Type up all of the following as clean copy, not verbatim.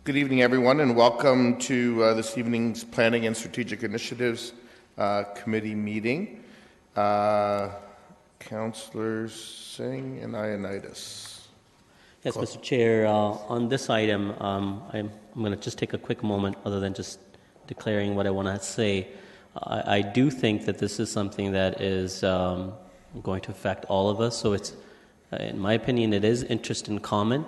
Good evening, everyone, and welcome to this evening's Planning and Strategic Initiatives Committee meeting. Councillors Singh and Ioannidis. Yes, Mr. Chair. On this item, I'm going to just take a quick moment, other than just declaring what I want to say. I do think that this is something that is going to affect all of us. So it's, in my opinion, it is interest in common.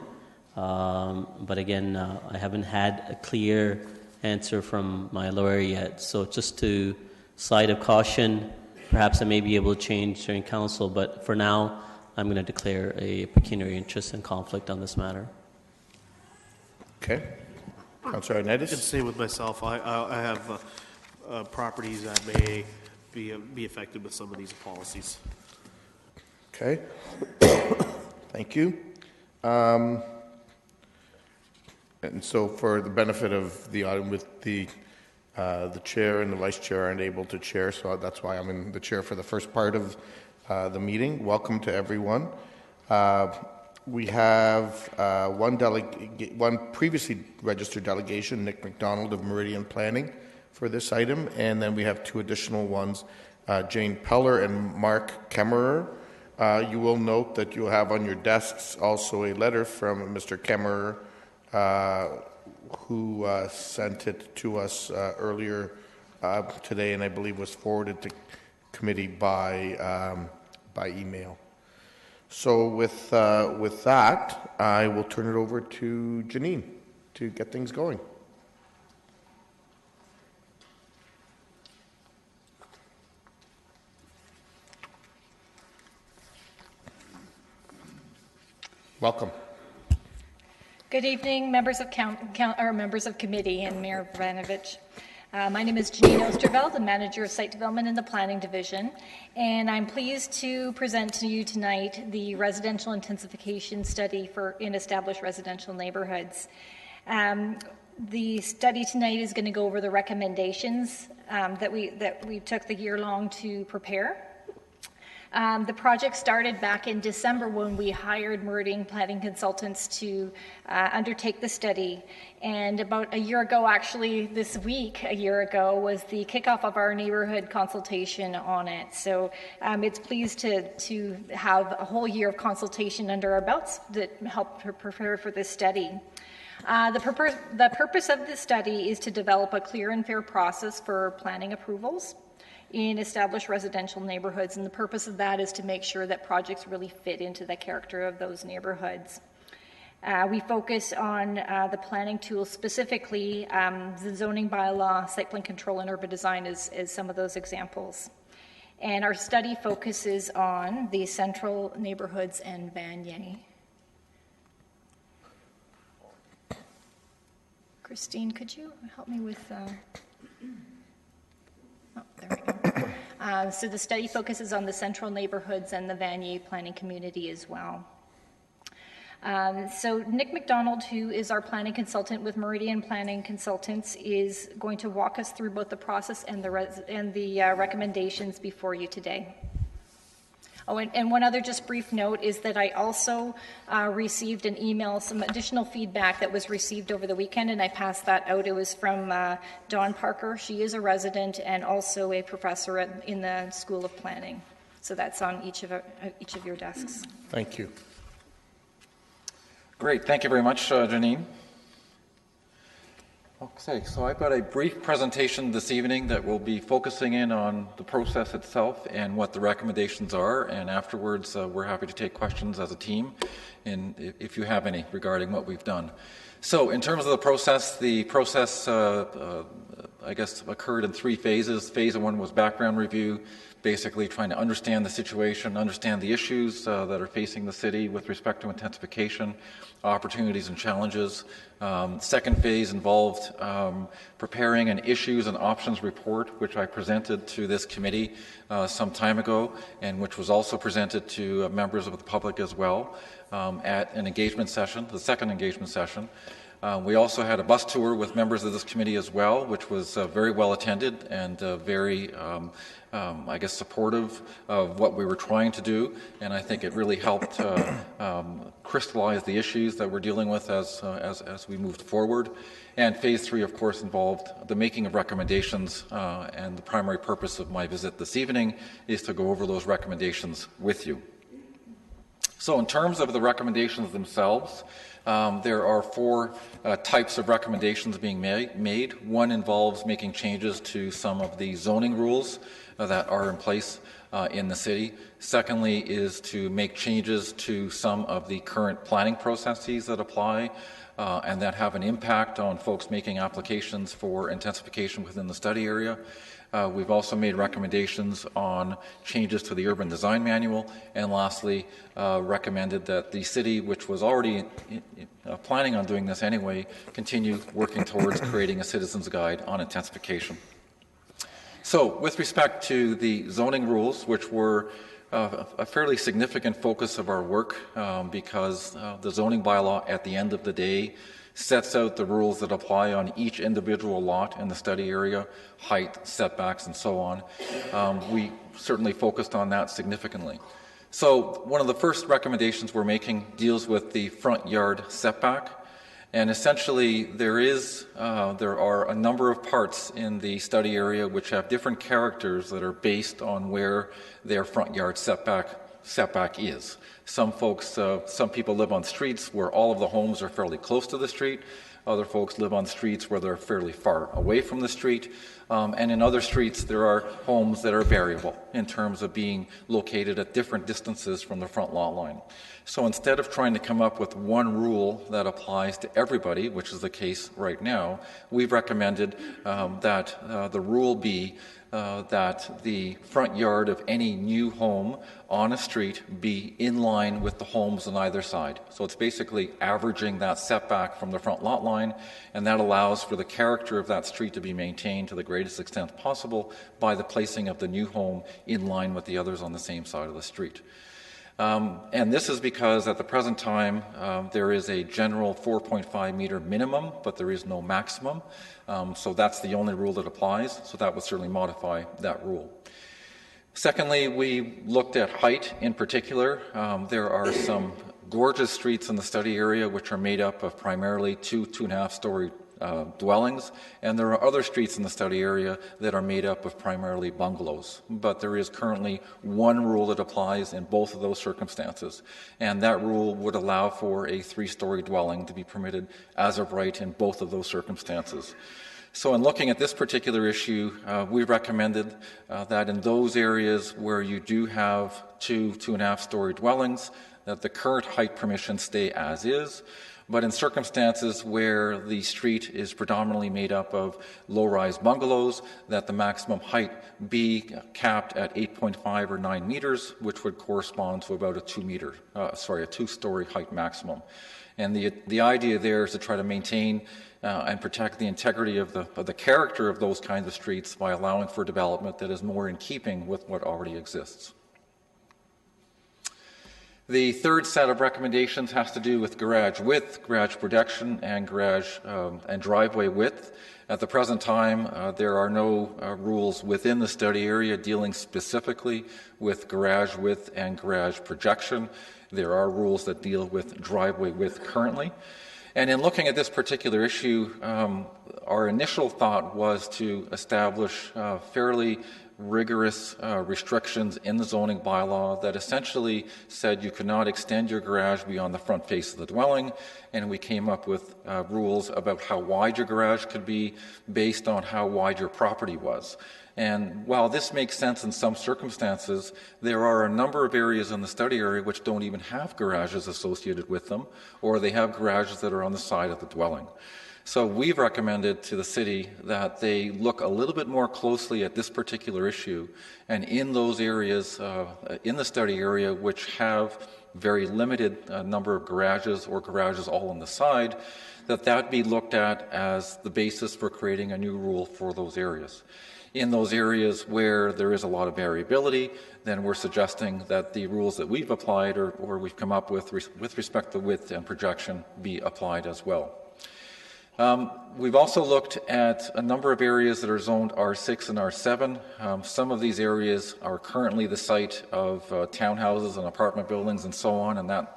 But again, I haven't had a clear answer from my lawyer yet. So just to side of caution, perhaps I may be able to change during council, but for now, I'm going to declare a pecuniary interest and conflict on this matter. Okay. Councillor Ioannidis? I can say with myself, I have properties that may be affected with some of these policies. Okay. Thank you. And so, for the benefit of the audience, with the chair and the vice chair aren't able to chair, so that's why I'm in the chair for the first part of the meeting. Welcome to everyone. We have one previously registered delegation, Nick McDonald of Meridian Planning, for this item, and then we have two additional ones, Jane Peller and Mark Kemmerer. You will note that you'll have on your desks also a letter from Mr. Kemmerer, who sent it to us earlier today, and I believe was forwarded to committee by email. So with that, I will turn it over to Janine to get things going. Welcome. Good evening, members of members of committee and Mayor Vranovich. My name is Janine Osterveld, the Manager of Site Development in the Planning Division, and I'm pleased to present to you tonight the residential intensification study in established residential neighborhoods. The study tonight is going to go over the recommendations that we took the year long to prepare. The project started back in December when we hired Meridian Planning Consultants to undertake the study. And about a year ago, actually this week, a year ago, was the kickoff of our neighborhood consultation on it. So it's pleased to have a whole year of consultation under our belts that helped prepare for this study. The purpose of this study is to develop a clear and fair process for planning approvals in established residential neighborhoods, and the purpose of that is to make sure that projects really fit into the character of those neighborhoods. We focus on the planning tools, specifically the zoning bylaw, site plan control, and urban design is some of those examples. And our study focuses on the central neighborhoods and Vanier. Christine, could you help me with... Oh, there we go. So the study focuses on the central neighborhoods and the Vanier planning community as well. So Nick McDonald, who is our planning consultant with Meridian Planning Consultants, is going to walk us through both the process and the recommendations before you today. Oh, and one other just brief note is that I also received an email, some additional feedback that was received over the weekend, and I passed that out. It was from Dawn Parker. She is a resident and also a professor in the School of Planning. So that's on each of your desks. Thank you. Great. Thank you very much, Janine. Okay, so I've got a brief presentation this evening that will be focusing in on the process itself and what the recommendations are, and afterwards we're happy to take questions as a team, and if you have any regarding what we've done. So in terms of the process I guess occurred in three phases. Phase one was background review, basically trying to understand the situation, understand the issues that are facing the city with respect to intensification, opportunities and challenges. Second phase involved preparing an issues and options report, which I presented to this committee some time ago, and which was also presented to members of the public as well at an engagement session, the second engagement session. We also had a bus tour with members of this committee as well, which was very well attended and very, I guess, supportive of what we were trying to do. And I think it really helped crystallize the issues that we're dealing with as we moved forward. And phase 3, of course, involved the making of recommendations, and the primary purpose of my visit this evening is to go over those recommendations with you. So in terms of the recommendations themselves, there are 4 types of recommendations being made. One involves making changes to some of the zoning rules that are in place in the city. Secondly is to make changes to some of the current planning processes that apply and that have an impact on folks making applications for intensification within the study area. We've also made recommendations on changes to the urban design manual, and lastly, recommended that the city, which was already planning on doing this anyway, continue working towards creating a citizen's guide on intensification. So, with respect to the zoning rules, which were a fairly significant focus of our work, because the zoning bylaw at the end of the day sets out the rules that apply on each individual lot in the study area, height, setbacks, and so on. We certainly focused on that significantly. So one of the first recommendations we're making deals with the front yard setback. And essentially, there are a number of parts in the study area which have different characters that are based on where their front yard setback is. Some people live on streets where all of the homes are fairly close to the street. Other folks live on streets where they're fairly far away from the street. And in other streets, there are homes that are variable in terms of being located at different distances from the front lot line. So instead of trying to come up with one rule that applies to everybody, which is the case right now, we've recommended that the rule be that the front yard of any new home on a street be in line with the homes on either side. So it's basically averaging that setback from the front lot line, and that allows for the character of that street to be maintained to the greatest extent possible by the placing of the new home in line with the others on the same side of the street. And this is because at the present time there is a general 4.5 meter minimum, but there is no maximum. So that's the only rule that applies. So that would certainly modify that rule. Secondly, we looked at height in particular. There are some gorgeous streets in the study area which are made up of primarily 2.5-story dwellings, and there are other streets in the study area that are made up of primarily bungalows. But there is currently one rule that applies in both of those circumstances, and that rule would allow for a 3-story dwelling to be permitted as of right in both of those circumstances. So in looking at this particular issue, we recommended that in those areas where you do have 2.5-story dwellings, that the current height permission stay as is. But in circumstances where the street is predominantly made up of low-rise bungalows, that the maximum height be capped at 8.5 or 9 meters, which would correspond to about a 2-story height maximum. And the idea there is to try to maintain and protect the integrity of the character of those kinds of streets by allowing for development that is more in keeping with what already exists. The third set of recommendations has to do with garage width, garage protection, and garage and driveway width. At the present time, there are no rules within the study area dealing specifically with garage width and garage projection. There are rules that deal with driveway width currently. And in looking at this particular issue, our initial thought was to establish fairly rigorous restrictions in the zoning bylaw that essentially said you could not extend your garage beyond the front face of the dwelling, and we came up with rules about how wide your garage could be based on how wide your property was. And while this makes sense in some circumstances, there are a number of areas in the study area which don't even have garages associated with them, or they have garages that are on the side of the dwelling. So we've recommended to the city that they look a little bit more closely at this particular issue, and in those areas in the study area which have very limited number of garages or garages all on the side, that be looked at as the basis for creating a new rule for those areas. In those areas where there is a lot of variability, then we're suggesting that the rules that we've applied or we've come up with respect to width and projection be applied as well. We've also looked at a number of areas that are zoned R6 and R7. Some of these areas are currently the site of townhouses and apartment buildings and so on, and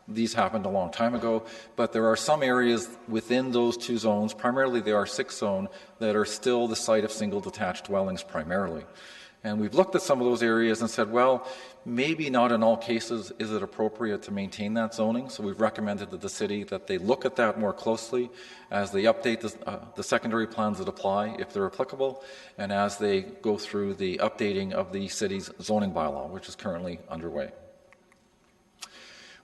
these happened a long time ago. But there are some areas within those two zones, primarily the R6 zone, that are still the site of single detached dwellings primarily. And we've looked at some of those areas and said, well, maybe not in all cases is it appropriate to maintain that zoning. So we've recommended to the city that they look at that more closely as they update the secondary plans that apply, if they're applicable, and as they go through the updating of the city's zoning bylaw, which is currently underway.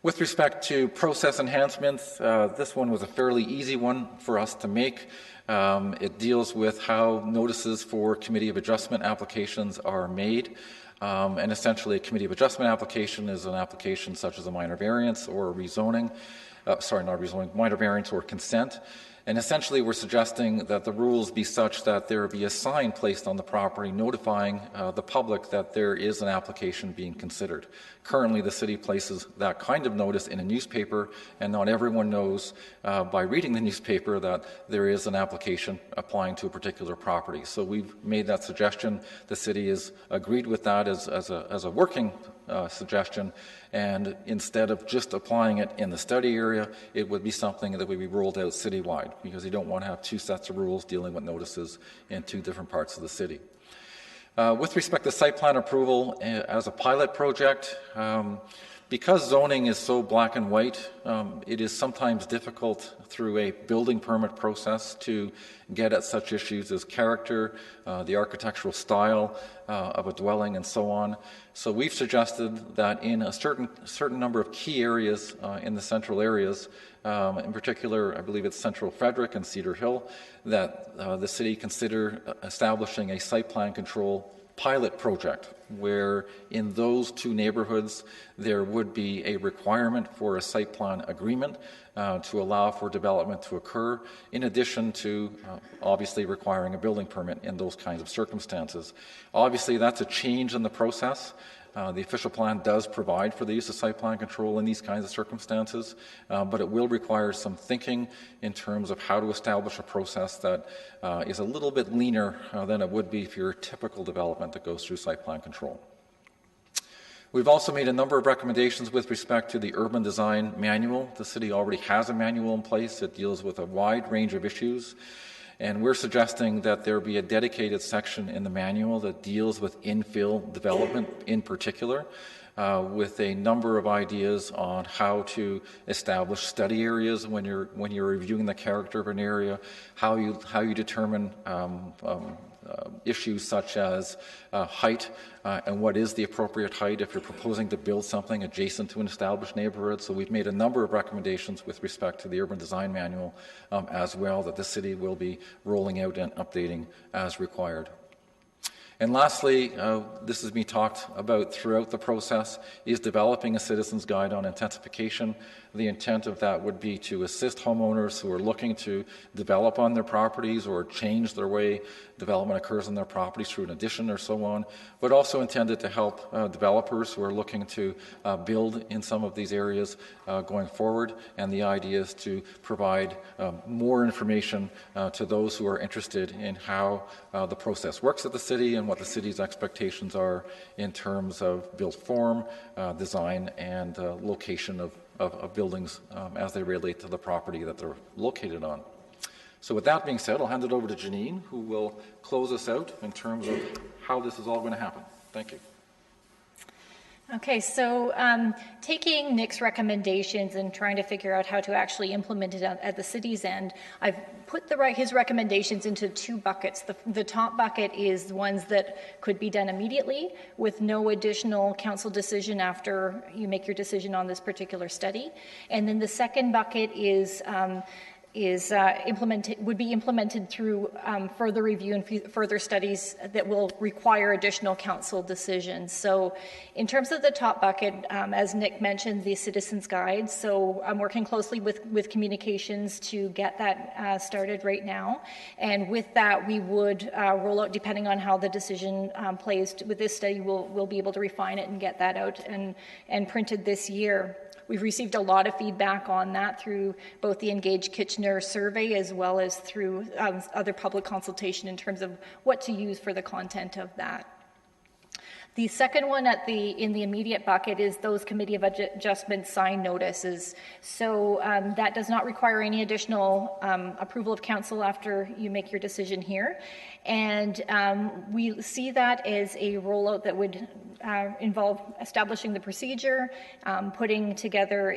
With respect to process enhancements, this one was a fairly easy one for us to make. It deals with how notices for Committee of Adjustment applications are made. And essentially, a Committee of Adjustment application is an application such as a minor variance or a rezoning, minor variance or consent. And essentially, we're suggesting that the rules be such that there be a sign placed on the property notifying the public that there is an application being considered. Currently, the city places that kind of notice in a newspaper, and not everyone knows by reading the newspaper that there is an application applying to a particular property. So we've made that suggestion. The city has agreed with that as a working suggestion, and instead of just applying it in the study area, it would be something that would be rolled out citywide, because you don't want to have two sets of rules dealing with notices in two different parts of the city. With respect to site plan approval as a pilot project, because zoning is so black and white, it is sometimes difficult through a building permit process to get at such issues as character, the architectural style of a dwelling, and so on. So we've suggested that in a certain number of key areas in the central areas, in particular, I believe it's Central Frederick and Cedar Hill, that the city consider establishing a site plan control pilot project, where in those two neighborhoods there would be a requirement for a site plan agreement to allow for development to occur, in addition to obviously requiring a building permit in those kinds of circumstances. Obviously, that's a change in the process. The official plan does provide for the use of site plan control in these kinds of circumstances, but it will require some thinking in terms of how to establish a process that is a little bit leaner than it would be for your typical development that goes through site plan control. We've also made a number of recommendations with respect to the urban design manual. The city already has a manual in place that deals with a wide range of issues. And we're suggesting that there be a dedicated section in the manual that deals with infill development in particular, with a number of ideas on how to establish study areas when you're reviewing the character of an area, how you determine issues such as height and what is the appropriate height if you're proposing to build something adjacent to an established neighborhood. So we've made a number of recommendations with respect to the urban design manual as well that the city will be rolling out and updating as required. And lastly, this has been talked about throughout the process, is developing a citizen's guide on intensification. The intent of that would be to assist homeowners who are looking to develop on their properties or change their way development occurs on their properties through an addition or so on, but also intended to help developers who are looking to build in some of these areas going forward. And the idea is to provide more information to those who are interested in how the process works at the city and what the city's expectations are in terms of built form, design, and location of buildings as they relate to the property that they're located on. So with that being said, I'll hand it over to Janine, who will close us out in terms of how this is all going to happen. Thank you. Okay, so taking Nick's recommendations and trying to figure out how to actually implement it at the city's end, I've put his recommendations into two buckets. The top bucket is the ones that could be done immediately with no additional council decision after you make your decision on this particular study. And then the second bucket would be implemented through further review and further studies that will require additional council decisions. So in terms of the top bucket, as Nick mentioned, the Citizens Guide, so I'm working closely with communications to get that started right now. And with that, we would roll out, depending on how the decision plays with this study, we'll be able to refine it and get that out and printed this year. We've received a lot of feedback on that through both the Engaged Kitchener commissioner survey as well as through other public consultation in terms of what to use for the content of that. The second one in the immediate bucket is those committee of adjustment sign notices. So that does not require any additional approval of council after you make your decision here. And we see that as a rollout that would involve establishing the procedure, putting together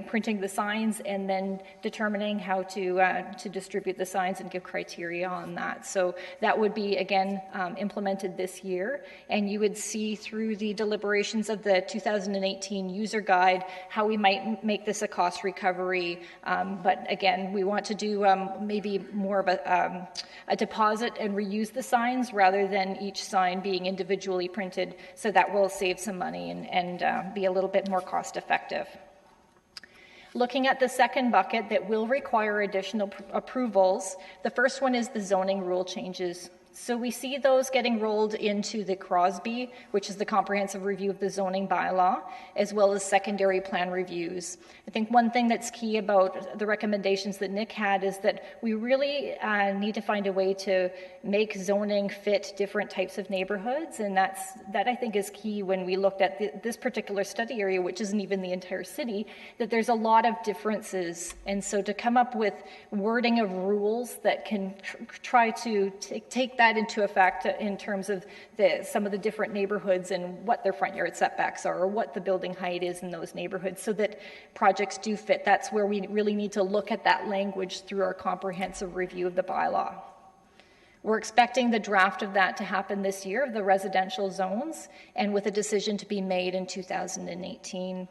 printing the signs, and then determining how to distribute the signs and give criteria on that. So that would be, again, implemented this year. And you would see through the deliberations of the 2018 user guide how we might make this a cost recovery. But again, we want to do maybe more of a deposit and reuse the signs rather than each sign being individually printed, so that will save some money and be a little bit more cost effective. Looking at the second bucket that will require additional approvals, the first one is the zoning rule changes. So we see those getting rolled into the CROSB, which is the comprehensive review of the zoning bylaw, as well as secondary plan reviews. I think one thing that's key about the recommendations that Nick had is that we really need to find a way to make zoning fit different types of neighborhoods, and that I think is key when we looked at this particular study area, which isn't even the entire city, that there's a lot of differences. And so to come up with wording of rules that can try to take that into effect in terms of some of the different neighborhoods and what their front yard setbacks are or what the building height is in those neighborhoods so that projects do fit. That's where we really need to look at that language through our comprehensive review of the bylaw. We're expecting the draft of that to happen this year, of the residential zones, and with a decision to be made in 2018.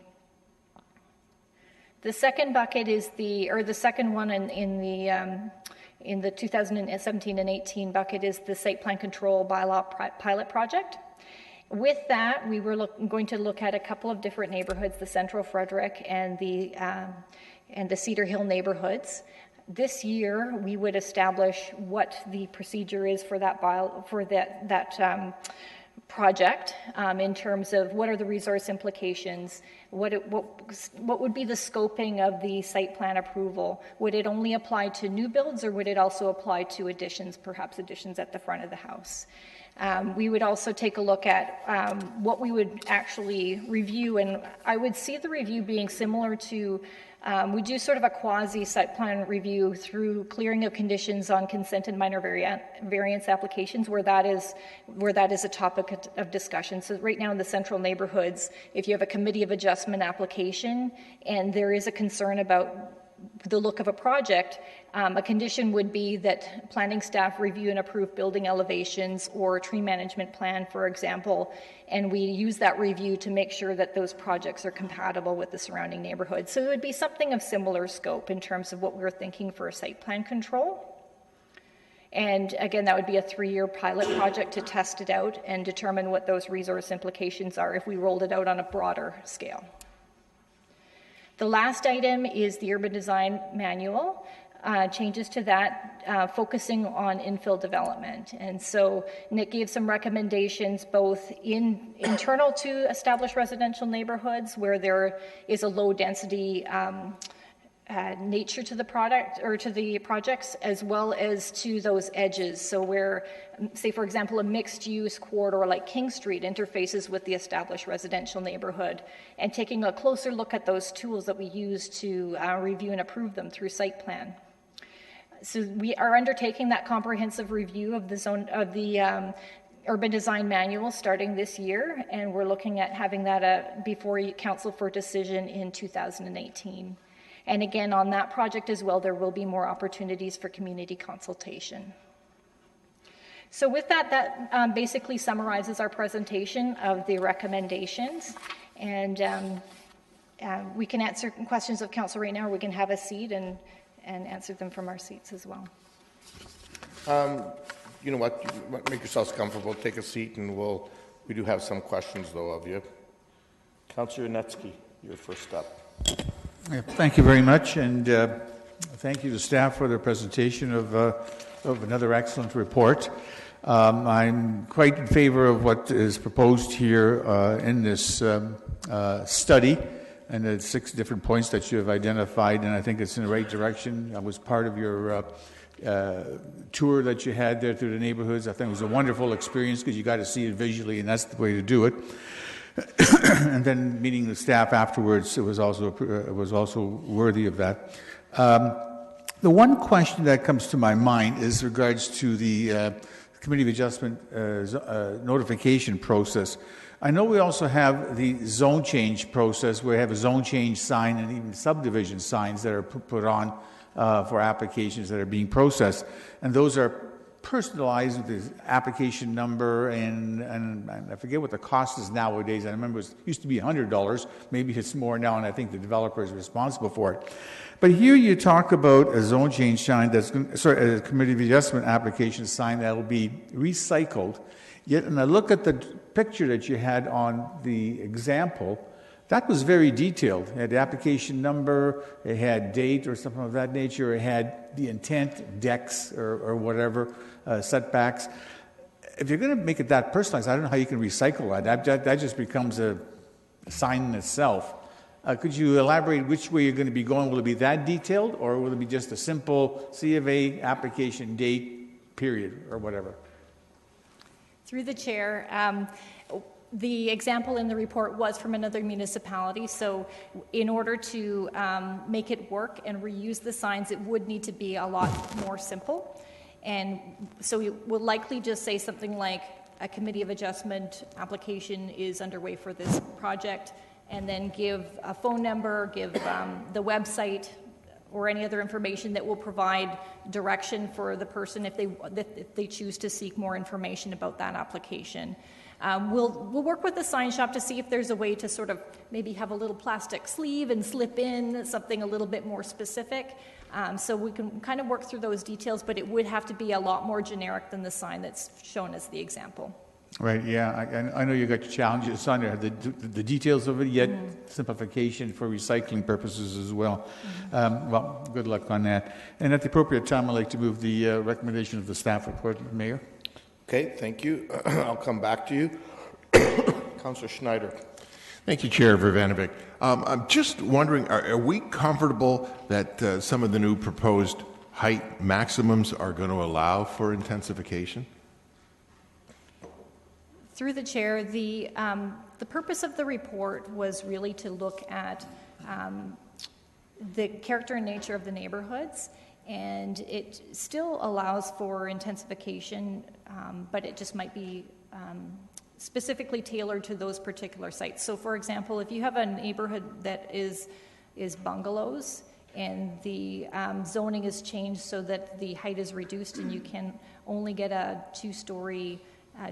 The second bucket is the second one in the 2017 and 18 bucket is the site plan control bylaw pilot project. With that, we were going to look at a couple of different neighborhoods, the Central Frederick and the Cedar Hill neighborhoods. This year, we would establish what the procedure is for that project in terms of what are the resource implications, what would be the scoping of the site plan approval. Would it only apply to new builds, or would it also apply to additions, perhaps additions at the front of the house? We would also take a look at what we would actually review, and I would see the review being similar to we do sort of a quasi-site plan review through clearing of conditions on consent and minor variance applications where that is a topic of discussion. So right now in the central neighborhoods, if you have a committee of adjustment application and there is a concern about the look of a project, a condition would be that planning staff review and approve building elevations or tree management plan, for example, and we use that review to make sure that those projects are compatible with the surrounding neighborhood. So it would be something of similar scope in terms of what we're thinking for a site plan control. And again, that would be a 3-year pilot project to test it out and determine what those resource implications are if we rolled it out on a broader scale. The last item is the urban design manual, changes to that, focusing on infill development. And so Nick gave some recommendations both internal to established residential neighborhoods where there is a low density nature to the product or to the projects, as well as to those edges. So where, say for example, a mixed use corridor like King Street interfaces with the established residential neighborhood, and taking a closer look at those tools that we use to review and approve them through site plan. So we are undertaking that comprehensive review of the urban design manual starting this year, and we're looking at having that before council for decision in 2018. And again, on that project as well, there will be more opportunities for community consultation. So with that basically summarizes our presentation of the recommendations. And we can answer questions of council right now, or we can have a seat and answer them from our seats as well. You know what? Make yourselves comfortable. Take a seat, and we do have some questions, though, of you. Councillor Netsky, you're first up. Thank you very much, and thank you to staff for their presentation of another excellent report. I'm quite in favor of what is proposed here in this study, and the 6 different points that you have identified, and I think it's in the right direction. I was part of your tour that you had there through the neighborhoods. I think it was a wonderful experience because you got to see it visually, and that's the way to do it. And then meeting the staff afterwards, it was also worthy of that. The one question that comes to my mind is regards to the Committee of Adjustment notification process. I know we also have the zone change process where we have a zone change sign and even subdivision signs that are put on for applications that are being processed. And those are personalized with the application number, and I forget what the cost is nowadays. I remember it used to be $100. Maybe it's more now, and I think the developer is responsible for it. But here you talk about a zone change sign a Committee of Adjustment application sign that will be recycled. Yet, when I look at the picture that you had on the example, that was very detailed. It had the application number, it had date or something of that nature, it had the intent, decks or whatever, setbacks. If you're going to make it that personalized, I don't know how you can recycle that. That just becomes a sign in itself. Could you elaborate which way you're going to be going? Will it be that detailed, or will it be just a simple C of A application date, period, or whatever? Through the chair, the example in the report was from another municipality, so in order to make it work and reuse the signs, it would need to be a lot more simple. And so we will likely just say something like a Committee of Adjustment application is underway for this project, and then give a phone number, give the website, or any other information that will provide direction for the person if they choose to seek more information about that application. We'll work with the sign shop to see if there's a way to sort of maybe have a little plastic sleeve and slip in something a little bit more specific. So we can kind of work through those details, but it would have to be a lot more generic than the sign that's shown as the example. Right, yeah. I know you got your challenges on there, the details of it, yet simplification for recycling purposes as well. Well, good luck on that. And at the appropriate time, I'd like to move the recommendation of the staff report, Mayor. Okay, thank you. I'll come back to you. Councillor Schneider. Thank you, Chair Vervanovic. I'm just wondering, are we comfortable that some of the new proposed height maximums are going to allow for intensification? Through the chair, the purpose of the report was really to look at the character and nature of the neighborhoods, and it still allows for intensification, but it just might be specifically tailored to those particular sites. So, for example, if you have a neighborhood that is bungalows and the zoning is changed so that the height is reduced and you can only get a 2-story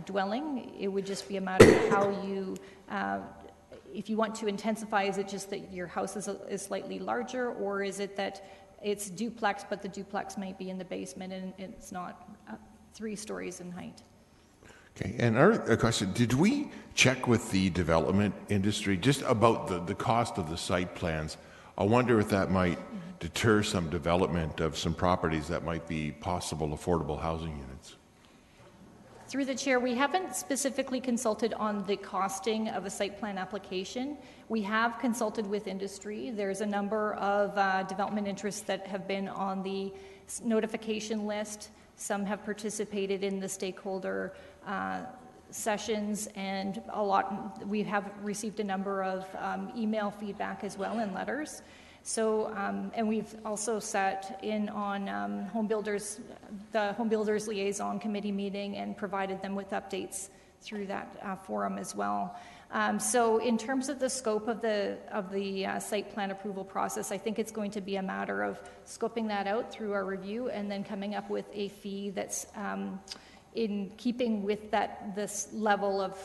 dwelling, it would just be a matter of how you, if you want to intensify, is it just that your house is slightly larger, or is it that it's duplex, but the duplex might be in the basement and it's not 3 stories in height? Okay, and our question, did we check with the development industry just about the cost of the site plans? I wonder if that might deter some development of some properties that might be possible affordable housing units. Through the chair, we haven't specifically consulted on the costing of a site plan application. We have consulted with industry. There's a number of development interests that have been on the notification list. Some have participated in the stakeholder sessions, and we have received a number of email feedback as well and letters. So, and we've also sat in on the Home Builders Liaison Committee meeting and provided them with updates through that forum as well. So in terms of the scope of the site plan approval process, I think it's going to be a matter of scoping that out through our review and then coming up with a fee that's in keeping with this level of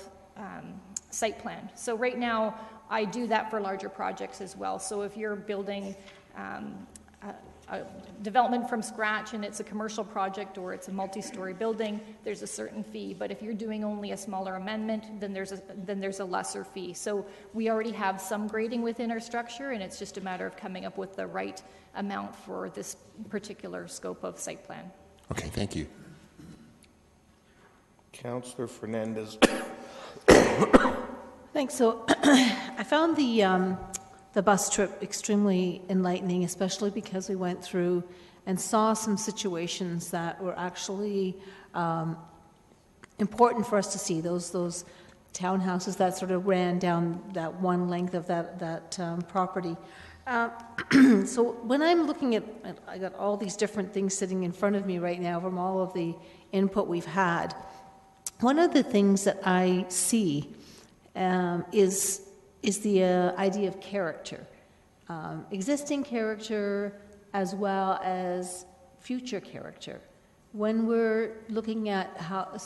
site plan. So right now, I do that for larger projects as well. So if you're building a development from scratch and it's a commercial project or it's a multi-story building, there's a certain fee. But if you're doing only a smaller amendment, then there's a lesser fee. So we already have some grading within our structure, and it's just a matter of coming up with the right amount for this particular scope of site plan. Okay, thank you. Councillor Fernandez. Thanks. So I found the the bus trip extremely enlightening, especially because we went through and saw some situations that were actually important for us to see. Those townhouses that sort of ran down that one length of that property. So when I'm looking at, I got all these different things sitting in front of me right now from all of the input we've had. One of the things that I see is the idea of character, existing character as well as future character. When we're looking at how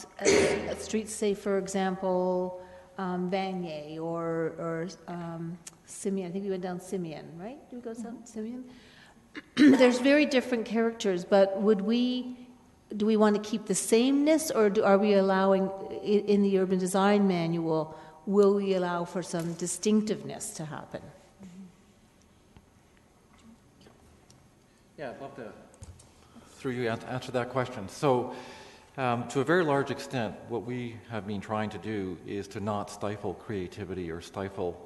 streets, say for example, Vanier or Simeon, I think we went down Simeon, right? Did we go down Simeon? There's very different characters, but do we want to keep the sameness, or are we allowing, in the urban design manual, will we allow for some distinctiveness to happen? Yeah, I'd love to, through you, answer that question. So, to a very large extent, what we have been trying to do is to not stifle creativity or stifle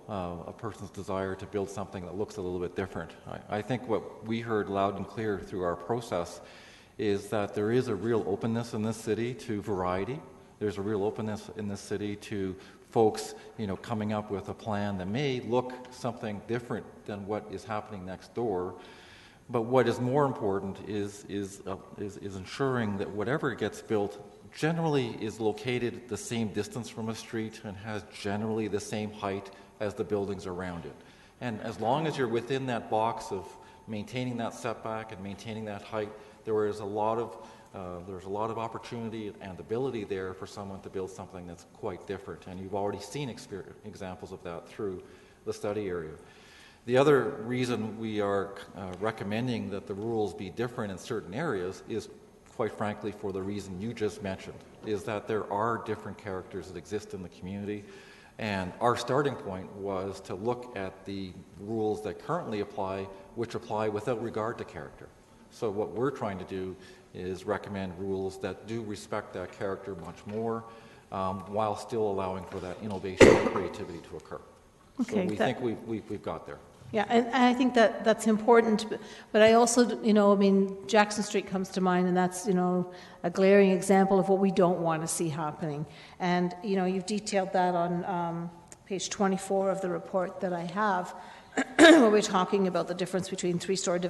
a person's desire to build something that looks a little bit different. I think what we heard loud and clear through our process is that there is a real openness in this city to variety. There's a real openness in this city to folks, coming up with a plan that may look something different than what is happening next door. But what is more important is ensuring that whatever gets built generally is located the same distance from a street and has generally the same height as the buildings around it. And as long as you're within that box of maintaining that setback and maintaining that height, there's a lot of opportunity and ability there for someone to build something that's quite different. And you've already seen examples of that through the study area. The other reason we are recommending that the rules be different in certain areas is, quite frankly, for the reason you just mentioned, is that there are different characters that exist in the community. And our starting point was to look at the rules that currently apply, which apply without regard to character. So what we're trying to do is recommend rules that do respect that character much more, while still allowing for that innovation and creativity to occur. Okay, so we think we've got there. Yeah, and I think that's important, but I also, Jackson Street comes to mind, and that's, a glaring example of what we don't want to see happening. And, you've detailed that on page 24 of the report that I have, where we're talking about the difference between three-story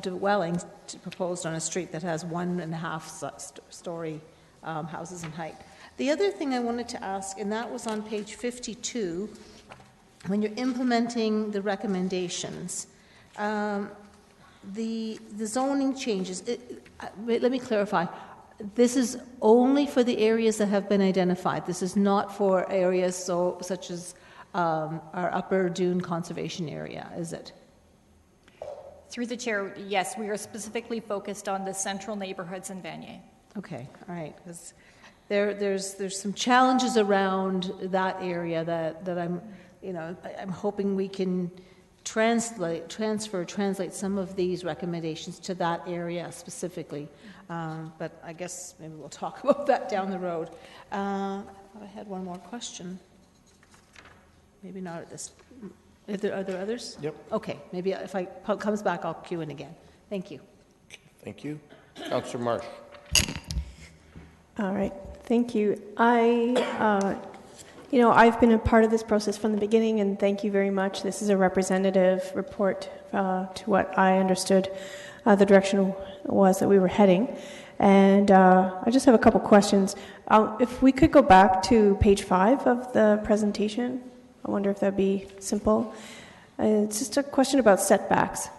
dwellings proposed on a street that has 1.5 story houses in height. The other thing I wanted to ask, and that was on page 52, when you're implementing the recommendations, the zoning changes, let me clarify, this is only for the areas that have been identified. This is not for areas such as our Upper Dune Conservation Area, is it? Through the chair, yes, we are specifically focused on the central neighborhoods in Vanier. Okay, all right, because there's some challenges around that area that I'm hoping we can translate some of these recommendations to that area specifically. But I guess maybe we'll talk about that down the road. I had one more question. Maybe not at this. Are there others? Yep. Okay, maybe if it comes back, I'll cue in again. Thank you. Thank you. Councillor Marsh. All right, thank you. I've been a part of this process from the beginning, and thank you very much. This is a representative report to what I understood the direction was that we were heading. And I just have a couple questions. If we could go back to page 5 of the presentation, I wonder if that'd be simple. It's just a question about setbacks.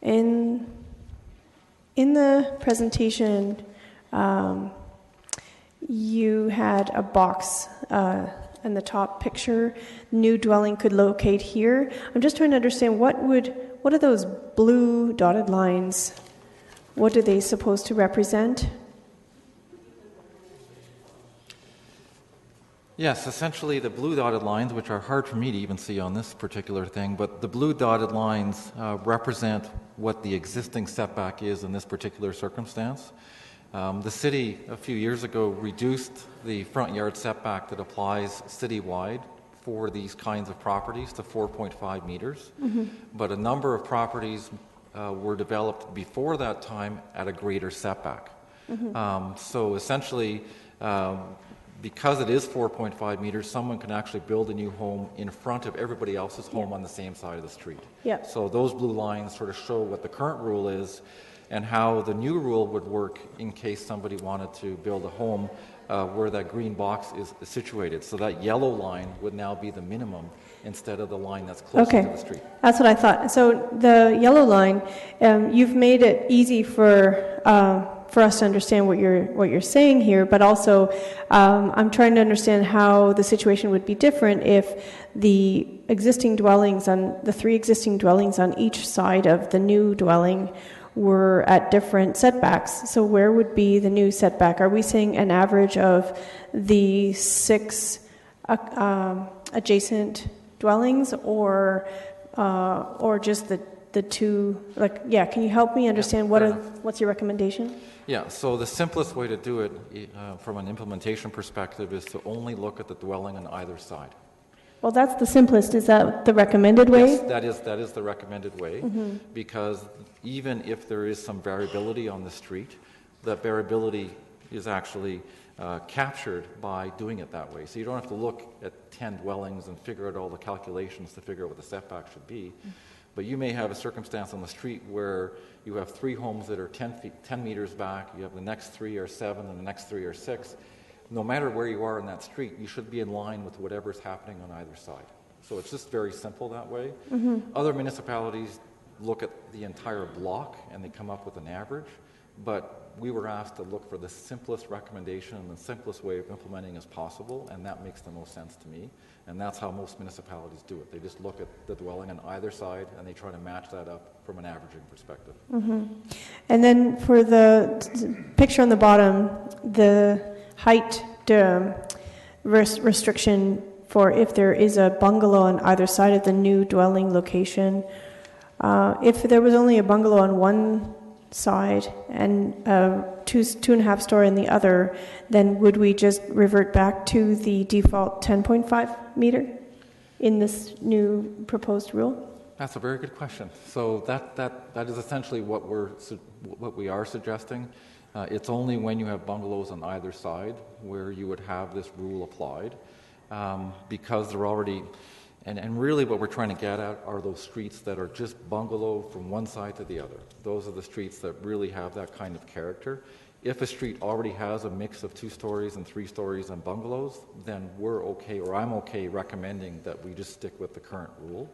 In the presentation, you had a box in the top picture, new dwelling could locate here. I'm just trying to understand what are those blue dotted lines? What are they supposed to represent? Yes, essentially the blue dotted lines, which are hard for me to even see on this particular thing, but the blue dotted lines represent what the existing setback is in this particular circumstance. The city, a few years ago, reduced the front yard setback that applies citywide for these kinds of properties to 4.5 meters. But a number of properties were developed before that time at a greater setback. So essentially, because it is 4.5 meters, someone can actually build a new home in front of everybody else's home on the same side of the street. Yeah. So those blue lines sort of show what the current rule is and how the new rule would work in case somebody wanted to build a home where that green box is situated. So that yellow line would now be the minimum instead of the line that's closer to the street. That's what I thought. So the yellow line, you've made it easy for us to understand what you're saying here, but also I'm trying to understand how the situation would be different if the existing dwellings the three existing dwellings on each side of the new dwelling were at different setbacks. So where would be the new setback? Are we saying an average of the 6 adjacent dwellings, or just the two? Can you help me understand what's your recommendation? Yeah, so the simplest way to do it from an implementation perspective is to only look at the dwelling on either side. Well, that's the simplest. Is that the recommended way? Yes, that is the recommended way, because even if there is some variability on the street, that variability is actually captured by doing it that way. So you don't have to look at 10 dwellings and figure out all the calculations to figure out what the setback should be. But you may have a circumstance on the street where you have 3 homes that are 10 meters back, you have the next 3 are 7, and the next 3 are 6. No matter where you are in that street, you should be in line with whatever's happening on either side. So it's just very simple that way. Other municipalities look at the entire block and they come up with an average, but we were asked to look for the simplest recommendation and the simplest way of implementing as possible, and that makes the most sense to me. And that's how most municipalities do it. They just look at the dwelling on either side and they try to match that up from an averaging perspective. And then for the picture on the bottom, the height restriction for if there is a bungalow on either side of the new dwelling location. If there was only a bungalow on one side and two and a half story on the other, then would we just revert back to the default 10.5 meter in this new proposed rule? That's a very good question. So that is essentially what we are suggesting. It's only when you have bungalows on either side where you would have this rule applied, because they're already, and really what we're trying to get at are those streets that are just bungalow from one side to the other. Those are the streets that really have that kind of character. If a street already has a mix of 2 stories and 3 stories and bungalows, then we're okay, or I'm okay recommending that we just stick with the current rule.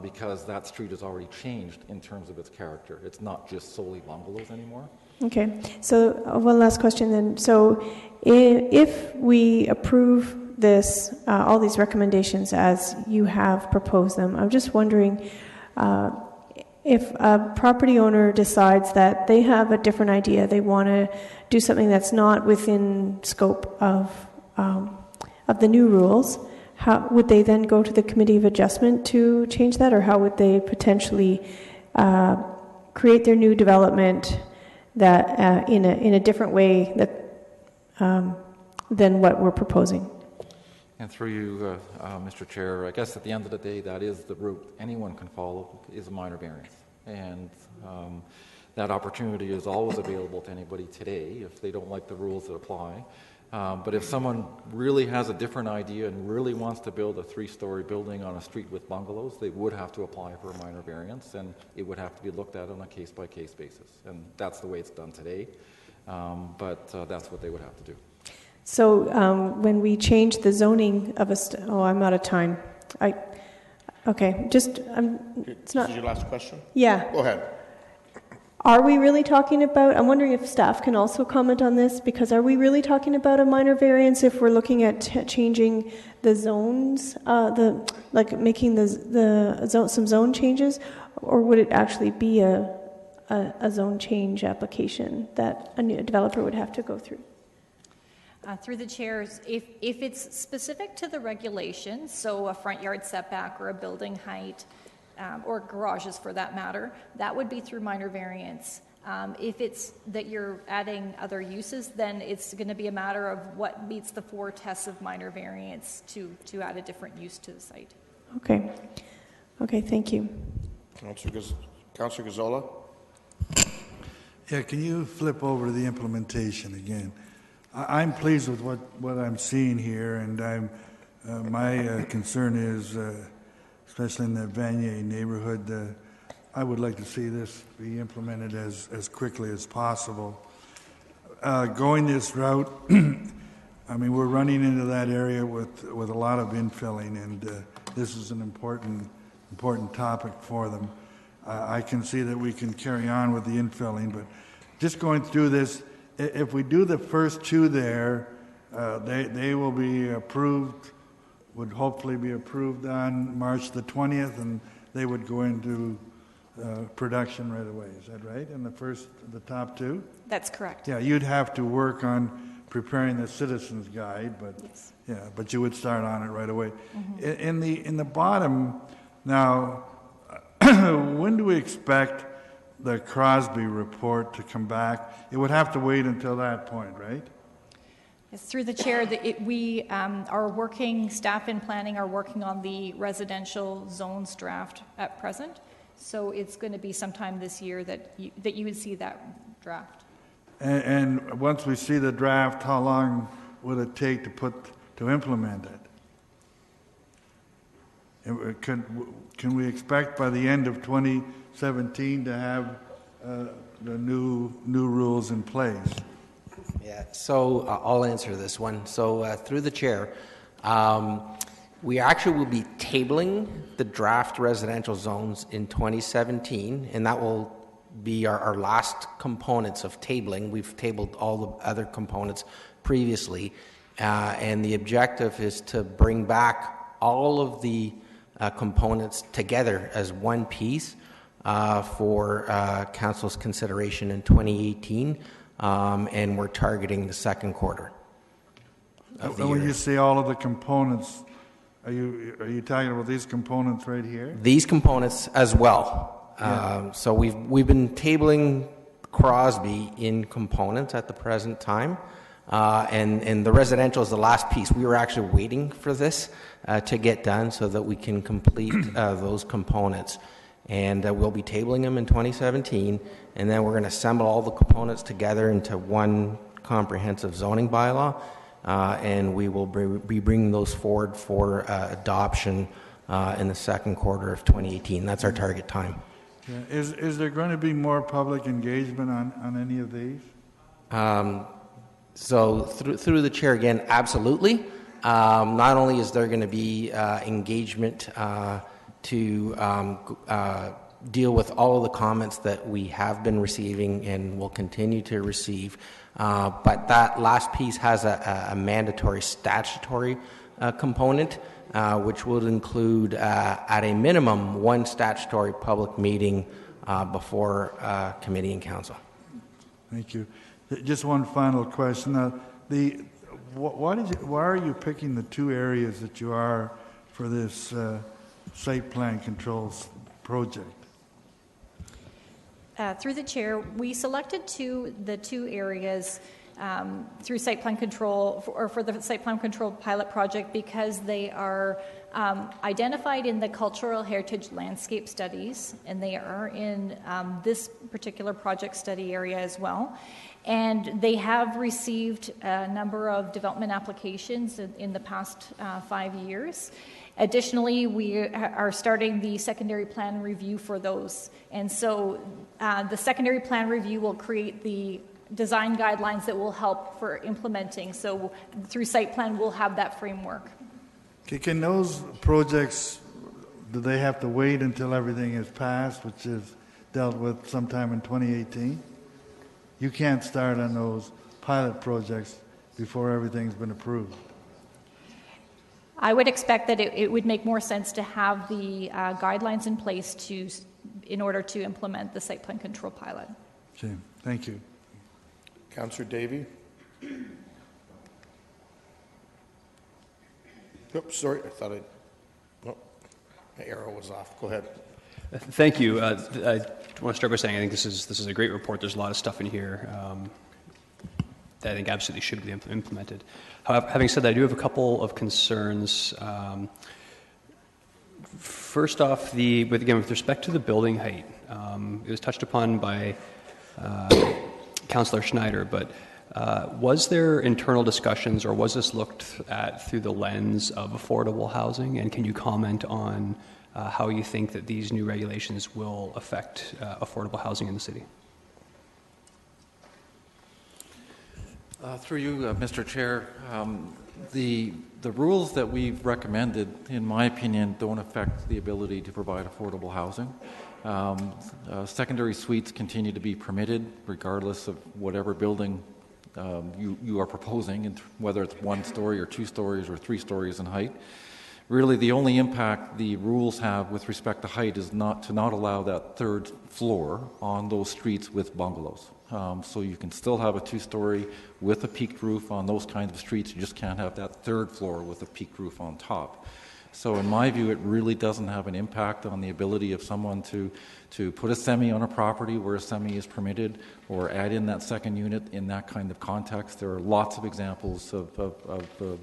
Because that street has already changed in terms of its character. It's not just solely bungalows anymore. Okay, so one last question then. So if we approve this, all these recommendations as you have proposed them, I'm just wondering if a property owner decides that they have a different idea, they want to do something that's not within scope of the new rules, how would they then go to the Committee of Adjustment to change that, or how would they potentially create their new development that in a different way than what we're proposing? And through you, Mr. Chair, I guess at the end of the day, that is the route anyone can follow, is a minor variance. And that opportunity is always available to anybody today if they don't like the rules that apply. But if someone really has a different idea and really wants to build a 3-story building on a street with bungalows, they would have to apply for a minor variance, and it would have to be looked at on a case-by-case basis. And that's the way it's done today, but that's what they would have to do. So when we change the zoning of I'm out of time. Okay, just, it's not... This is your last question? Yeah. Go ahead. Are we really talking about, I'm wondering if staff can also comment on this, because are we really talking about a minor variance if we're looking at changing the zones, making some zone changes, or would it actually be a zone change application that a new developer would have to go through? Through the chairs, if it's specific to the regulations, so a front yard setback or a building height, or garages for that matter, that would be through minor variance. If it's that you're adding other uses, then it's going to be a matter of what meets the 4 tests of minor variance to add a different use to the site. Okay. Okay, thank you. Councillor Gazzola? Yeah, can you flip over to the implementation again? I'm pleased with what I'm seeing here, and my concern is, especially in the Vanier neighborhood, I would like to see this be implemented as quickly as possible. Going this route, I mean, we're running into that area with a lot of infilling, and this is an important topic for them. I can see that we can carry on with the infilling, but just going through this, if we do the first 2 there, they will be approved, would hopefully be approved on March the 20th, and they would go into production right away. Is that right? In the top 2? That's correct. Yeah, you'd have to work on preparing the citizens guide, but Yes. yeah, but you would start on it right away. In the bottom now, when do we expect the Crosby report to come back? It would have to wait until that point, right? Yes, through the chair, we are working, staff in planning are working on the residential zones draft at present. So it's going to be sometime this year that you would see that draft. And once we see the draft, how long would it take to implement it? Can we expect by the end of 2017 to have the new rules in place? Yeah, so I'll answer this one. So through the chair, we actually will be tabling the draft residential zones in 2017, and that will be our last components of tabling. We've tabled all the other components previously, and the objective is to bring back all of the components together as one piece for Council's consideration in 2018, and we're targeting the second quarter of the year. When you say all of the components, are you talking about these components right here? These components as well. Yeah. So we've been tabling Crosby in components at the present time, and the residential is the last piece. We were actually waiting for this to get done so that we can complete those components, and we'll be tabling them in 2017, and then we're going to assemble all the components together into one comprehensive zoning bylaw, and we will be bringing those forward for adoption in the second quarter of 2018. That's our target time. Yeah. Is there going to be more public engagement on any of these? So through the chair again, absolutely. Not only is there going to be engagement to deal with all of the comments that we have been receiving and will continue to receive, but that last piece has a mandatory statutory component, which would include, at a minimum, one statutory public meeting before committee and council. Thank you. Just one final question. Why are you picking the 2 areas that you are for this site plan controls project? Through the chair, we selected the two areas through site plan control, for the site plan control pilot project, because they are identified in the cultural heritage landscape studies, and they are in this particular project study area as well. And they have received a number of development applications in the past 5 years. Additionally, we are starting the secondary plan review for those. And so the secondary plan review will create the design guidelines that will help for implementing. So through site plan, we'll have that framework. Okay, can those projects, do they have to wait until everything is passed, which is dealt with sometime in 2018? You can't start on those pilot projects before everything's been approved. I would expect that it would make more sense to have the guidelines in place in order to implement the site plan control pilot. Okay, thank you. Councillor Davey? Oops, sorry, I thought my arrow was off. Go ahead. Thank you. I want to start by saying I think this is a great report. There's a lot of stuff in here that I think absolutely should be implemented. However, having said that, I do have a couple of concerns. First off, with respect to the building height, it was touched upon by Councillor Schneider, but was there internal discussions, or was this looked at through the lens of affordable housing? And can you comment on how you think that these new regulations will affect affordable housing in the city? Through you, Mr. Chair, the rules that we've recommended, in my opinion, don't affect the ability to provide affordable housing. Secondary suites continue to be permitted regardless of whatever building you are proposing, whether it's 1 story or 2 stories or 3 stories in height. Really, the only impact the rules have with respect to height is not allow that 3rd floor on those streets with bungalows. So you can still have a 2-story with a peaked roof on those kinds of streets. You just can't have that 3rd floor with a peaked roof on top. So in my view, it really doesn't have an impact on the ability of someone to put a semi on a property where a semi is permitted, or add in that 2nd unit in that kind of context. There are lots of examples of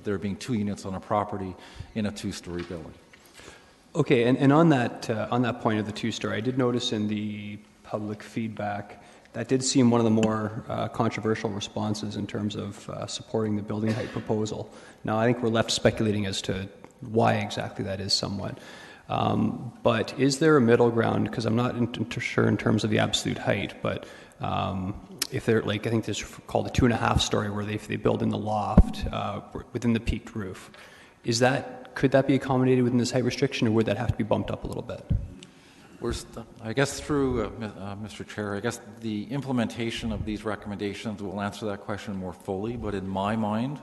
there being 2 units on a property in a 2-story building. Okay, and on that point of the 2-story, I did notice in the public feedback that did seem one of the more controversial responses in terms of supporting the building height proposal. Now, I think we're left speculating as to why exactly that is somewhat. But is there a middle ground? Because I'm not sure in terms of the absolute height, but if they're I think there's called a 2.5-story where they build in the loft within the peaked roof. Could that be accommodated within this height restriction, or would that have to be bumped up a little bit? I guess through Mr. Chair, I guess the implementation of these recommendations will answer that question more fully. But in my mind,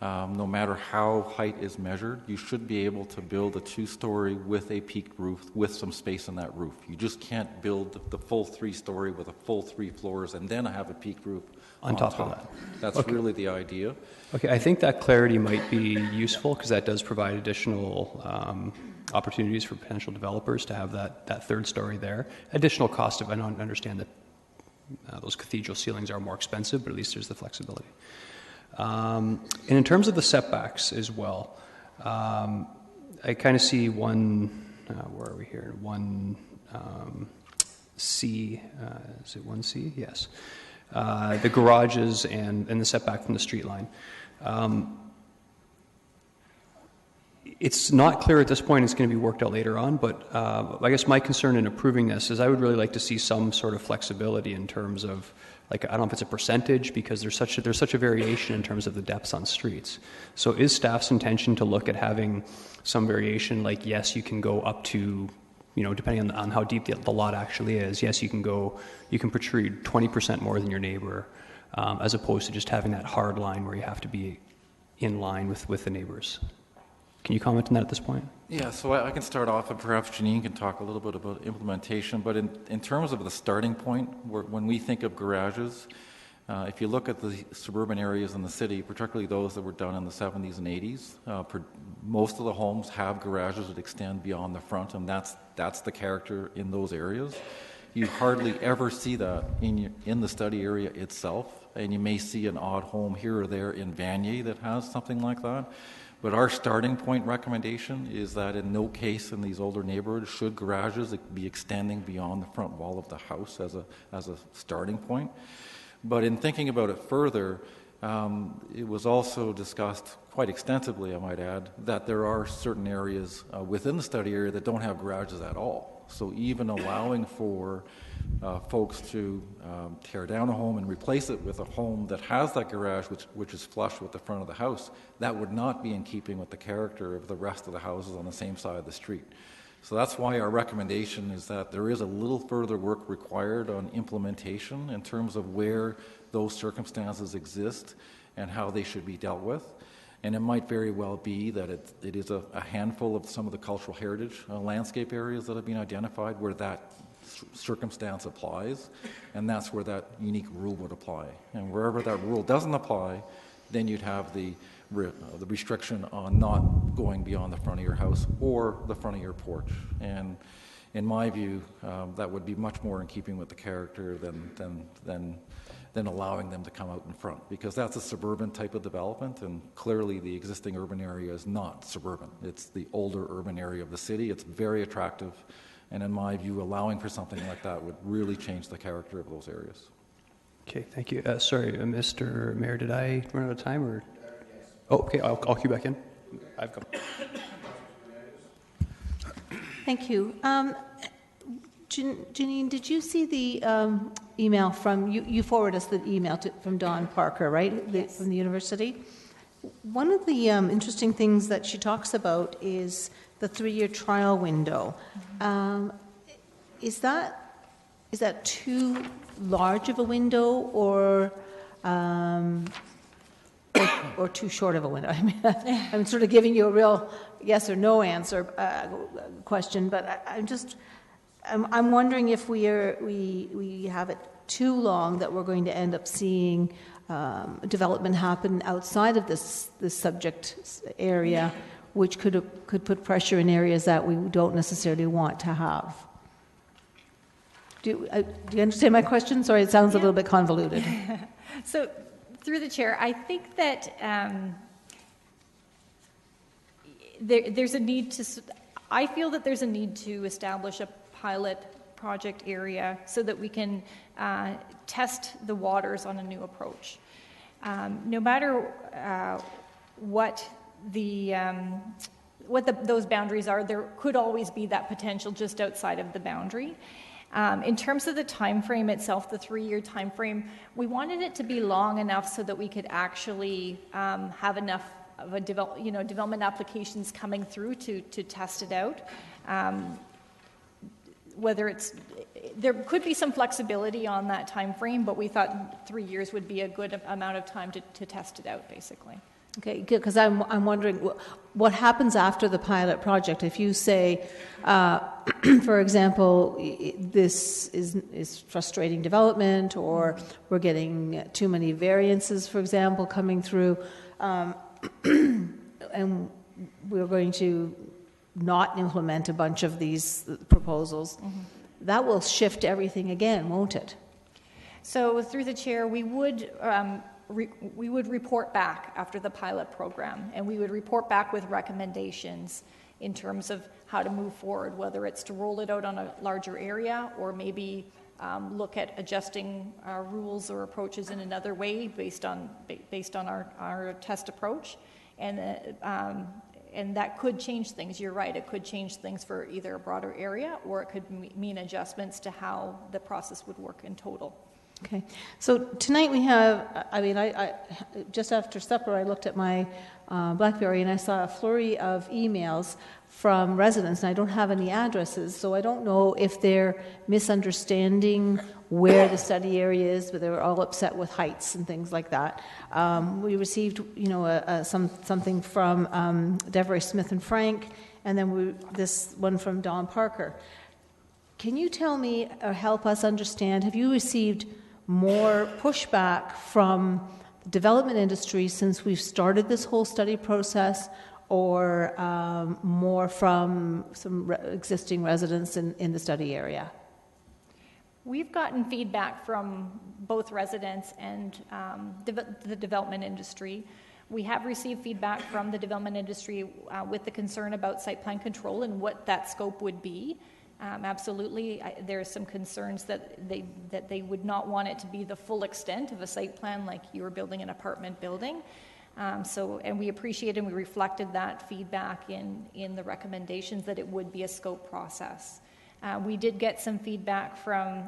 no matter how height is measured, you should be able to build a 2-story with a peaked roof with some space in that roof. You just can't build the full 3-story with a full 3 floors and then have a peaked roof on top of that. That's okay. Really the idea. Okay, I think that clarity might be useful because that does provide additional opportunities for potential developers to have that 3rd story there. Additional cost I don't understand that those cathedral ceilings are more expensive, but at least there's the flexibility. And in terms of the setbacks as well, I kind of see where are we here? 1C, is it 1C? Yes. The garages and the setback from the street line. It's not clear at this point. It's going to be worked out later on, but I guess my concern in approving this is I would really like to see some sort of flexibility in terms of, I don't know if it's a percentage, because there's such a variation in terms of the depths on streets. So is staff's intention to look at having some variation, like yes, you can go up to, depending on how deep the lot actually is, yes, you can protrude 20% more than your neighbor, as opposed to just having that hard line where you have to be in line with the neighbors. Can you comment on that at this point? Yeah, so I can start off, and perhaps Janine can talk a little bit about implementation. But in terms of the starting point, when we think of garages, if you look at the suburban areas in the city, particularly those that were done in the 70s and 80s, most of the homes have garages that extend beyond the front, and that's the character in those areas. You hardly ever see that in the study area itself, and you may see an odd home here or there in Vanier that has something like that. But our starting point recommendation is that in no case in these older neighborhoods should garages be extending beyond the front wall of the house as a starting point. But in thinking about it further, it was also discussed quite extensively, I might add, that there are certain areas within the study area that don't have garages at all. So even allowing for folks to tear down a home and replace it with a home that has that garage which is flush with the front of the house, that would not be in keeping with the character of the rest of the houses on the same side of the street. So that's why our recommendation is that there is a little further work required on implementation in terms of where those circumstances exist and how they should be dealt with. And it might very well be that it is a handful of some of the cultural heritage landscape areas that have been identified where that circumstance applies, and that's where that unique rule would apply. And wherever that rule doesn't apply, then you'd have the restriction on not going beyond the front of your house or the front of your porch. And in my view, that would be much more in keeping with the character than allowing them to come out in front, because that's a suburban type of development, and clearly the existing urban area is not suburban. It's the older urban area of the city. It's very attractive, and in my view, allowing for something like that would really change the character of those areas. Okay, thank you. Sorry, Mr. Mayor, did I run out of time? Or? Oh, okay, I'll cue back in. I've got. Thank you. Janine, did you see the email from, you forwarded us the email from Dawn Parker, right? Yes. From the university? One of the interesting things that she talks about is the 3-year trial window. Is that too large of a window, or too short of a window? I mean, I'm sort of giving you a real yes or no answer question, but I'm wondering if we have it too long that we're going to end up seeing development happen outside of this subject area, which could put pressure in areas that we don't necessarily want to have. Do you understand my question? Sorry, it sounds a little bit convoluted. So, through the chair, I think that there's a need to. I feel that there's a need to establish a pilot project area so that we can test the waters on a new approach. No matter what those boundaries are, there could always be that potential just outside of the boundary. In terms of the time frame itself, the 3-year time frame, we wanted it to be long enough so that we could actually have enough of a development applications coming through to test it out. There could be some flexibility on that time frame, but we thought 3 years would be a good amount of time to test it out, basically. Okay, because I'm wondering what happens after the pilot project. If you say, for example, this is frustrating development, or we're getting too many variances, for example, coming through, and we're going to not implement a bunch of these proposals, that will shift everything again, won't it? So through the chair, we would report back after the pilot program, and we would report back with recommendations in terms of how to move forward, whether it's to roll it out on a larger area, or maybe look at adjusting our rules or approaches in another way based on our test approach, and that could change things. You're right, it could change things for either a broader area, or it could mean adjustments to how the process would work in total. Okay, so tonight we have, I just after supper I looked at my BlackBerry and I saw a flurry of emails from residents, and I don't have any addresses, so I don't know if they're misunderstanding where the study area is, but they were all upset with heights and things like that. We received, something from Devery Smith and Frank, and then this one from Dawn Parker. Can you tell me or help us understand, have you received more pushback from the development industry since we've started this whole study process, or more from some existing residents in the study area? We've gotten feedback from both residents and the development industry. We have received feedback from the development industry with the concern about site plan control and what that scope would be. Absolutely, there are some concerns that they would not want it to be the full extent of a site plan, like you were building an apartment building. And we appreciate and we reflected that feedback in the recommendations that it would be a scope process. We did get some feedback from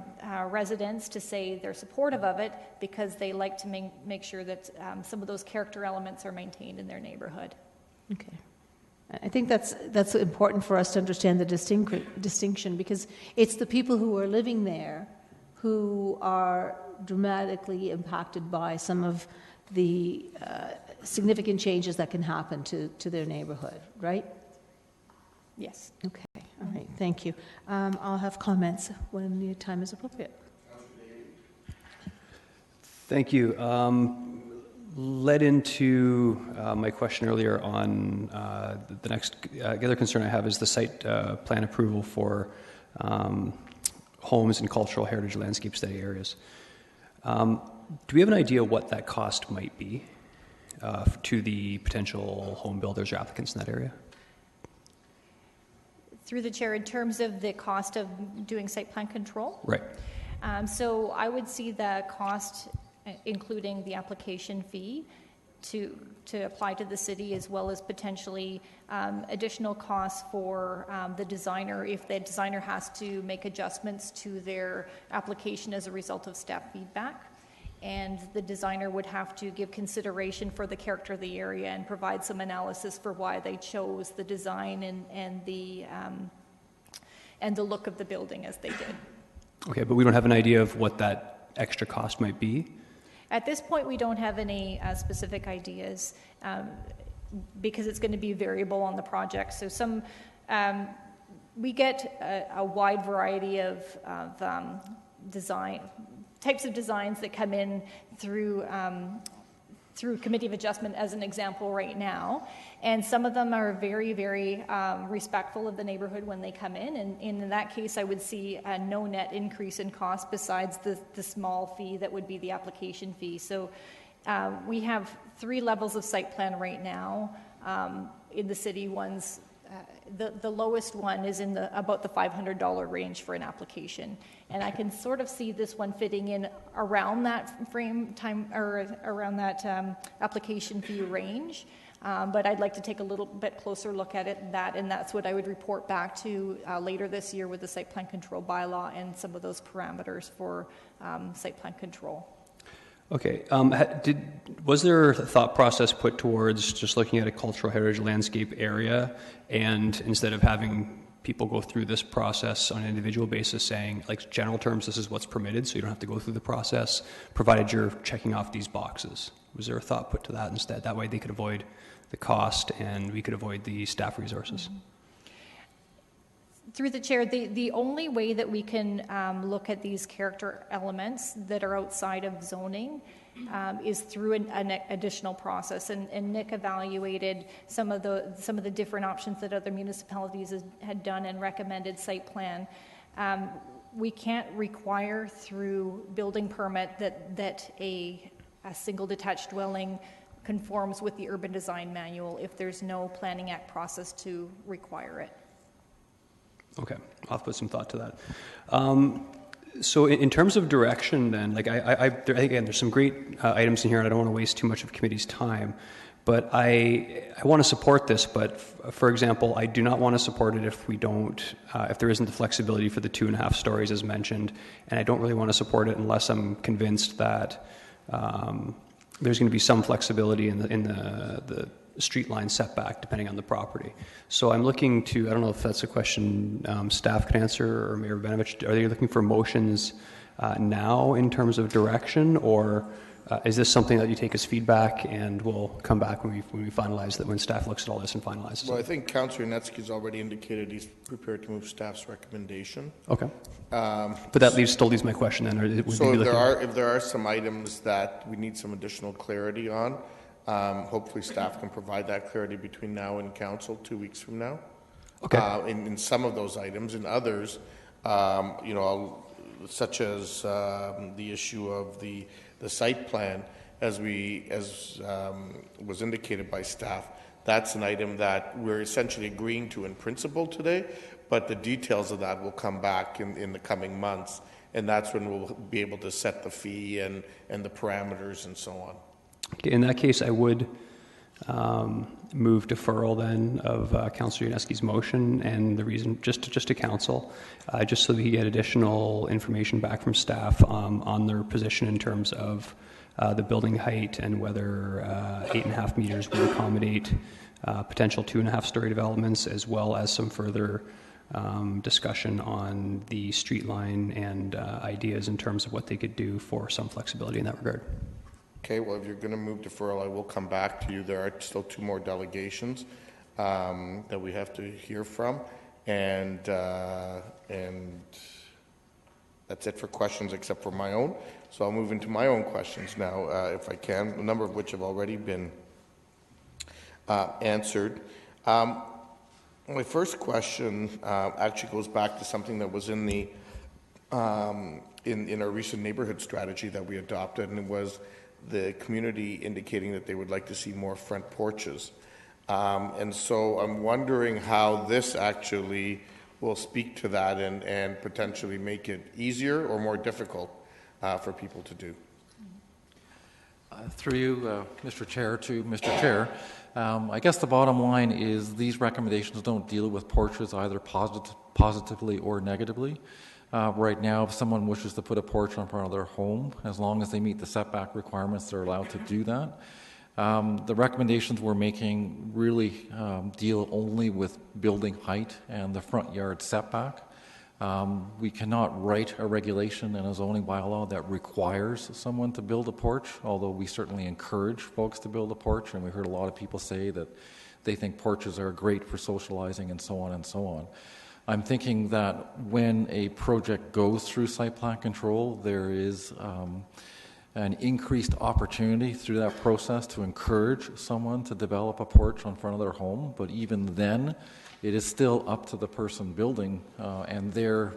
residents to say they're supportive of it because they like to make sure that some of those character elements are maintained in their neighborhood. Okay. I think that's important for us to understand the distinction, because it's the people who are living there who are dramatically impacted by some of the significant changes that can happen to their neighborhood, right? Yes. Okay. All right. Thank you. I'll have comments when the time is appropriate. Thank you. Led into my question earlier on the other concern I have is the site plan approval for homes in cultural heritage landscape study areas. Do we have an idea what that cost might be to the potential home builders or applicants in that area? Through the chair, in terms of the cost of doing site plan control? Right. So I would see the cost, including the application fee, to apply to the city, as well as potentially additional costs for the designer if the designer has to make adjustments to their application as a result of staff feedback. And the designer would have to give consideration for the character of the area and provide some analysis for why they chose the design and the look of the building as they did. Okay, but we don't have an idea of what that extra cost might be? At this point, we don't have any specific ideas because it's going to be variable on the project. So we get a wide variety of types of designs that come in through Committee of Adjustment as an example right now. And some of them are very, very respectful of the neighborhood when they come in. And in that case, I would see no net increase in cost besides the small fee that would be the application fee. So we have 3 levels of site plan right now in the city. One's the lowest one is in about the $500 range for an application, and I can sort of see this one fitting in around that frame time or around that application fee range. But I'd like to take a little bit closer look at and that's what I would report back to later this year with the site plan control bylaw and some of those parameters for site plan control. Okay. Was there a thought process put towards just looking at a cultural heritage landscape area, and instead of having people go through this process on an individual basis, saying, like, general terms, this is what's permitted, so you don't have to go through the process, provided you're checking off these boxes? Was there a thought put to that instead? That way they could avoid the cost and we could avoid the staff resources. Through the chair, the only way that we can look at these character elements that are outside of zoning is through an additional process. And Nick evaluated some of the different options that other municipalities had done and recommended site plan. We can't require through building permit that a single detached dwelling conforms with the urban design manual if there's no Planning Act process to require it. Okay, I'll put some thought to that. So in terms of direction then, like again, there's some great items in here and I don't want to waste too much of committee's time, but I want to support this, but for example, I do not want to support it if we don't, if there isn't the flexibility for the 2.5 stories as mentioned, and I don't really want to support it unless I'm convinced that there's going to be some flexibility in the street line setback depending on the property. So I'm looking to, I don't know if that's a question staff can answer or Mayor Benovich, are they looking for motions now in terms of direction, or is this something that you take as feedback and we'll come back when we finalize that, when staff looks at all this and finalizes Well, it? I think Councillor Netsky's already indicated he's prepared to move staff's recommendation. Okay. But that still leaves my question then. So if there are some items that we need some additional clarity on, hopefully staff can provide that clarity between now and council 2 weeks from now. Okay. In some of those items, in others, such as the issue of the site plan, as was indicated by staff, that's an item that we're essentially agreeing to in principle today, but the details of that will come back in the coming months, and that's when we'll be able to set the fee and the parameters and so on. Okay, in that case, I would move deferral then of Councillor Yaneski's motion, and the reason just to council, just so we get additional information back from staff on their position in terms of the building height and whether 8.5 meters would accommodate potential 2.5 story developments, as well as some further discussion on the street line and ideas in terms of what they could do for some flexibility in that regard. Okay, well, if you're going to move deferral, I will come back to you. There are still 2 more delegations that we have to hear from, and that's it for questions except for my own. So I'll move into my own questions now, if I can, a number of which have already been answered. My first question actually goes back to something that was in the in our recent neighborhood strategy that we adopted, and it was the community indicating that they would like to see more front porches. And so I'm wondering how this actually will speak to that and potentially make it easier or more difficult for people to do. Through you, Mr. Chair, to Mr. Chair, I guess the bottom line is these recommendations don't deal with porches either positively or negatively. Right now, if someone wishes to put a porch on front of their home, as long as they meet the setback requirements, they're allowed to do that. The recommendations we're making really deal only with building height and the front yard setback. We cannot write a regulation in a zoning bylaw that requires someone to build a porch, although we certainly encourage folks to build a porch, and we heard a lot of people say that they think porches are great for socializing and so on and so on. I'm thinking that when a project goes through site plan control, there is an increased opportunity through that process to encourage someone to develop a porch on front of their home, but even then, it is still up to the person building and their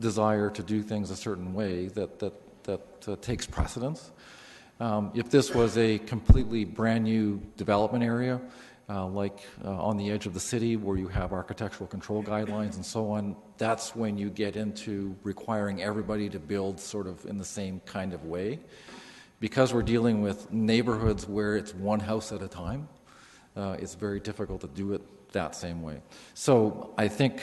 desire to do things a certain way that takes precedence. If this was a completely brand new development area, like on the edge of the city where you have architectural control guidelines and so on, that's when you get into requiring everybody to build sort of in the same kind of way. Because we're dealing with neighborhoods where it's one house at a time, it's very difficult to do it that same way. So I think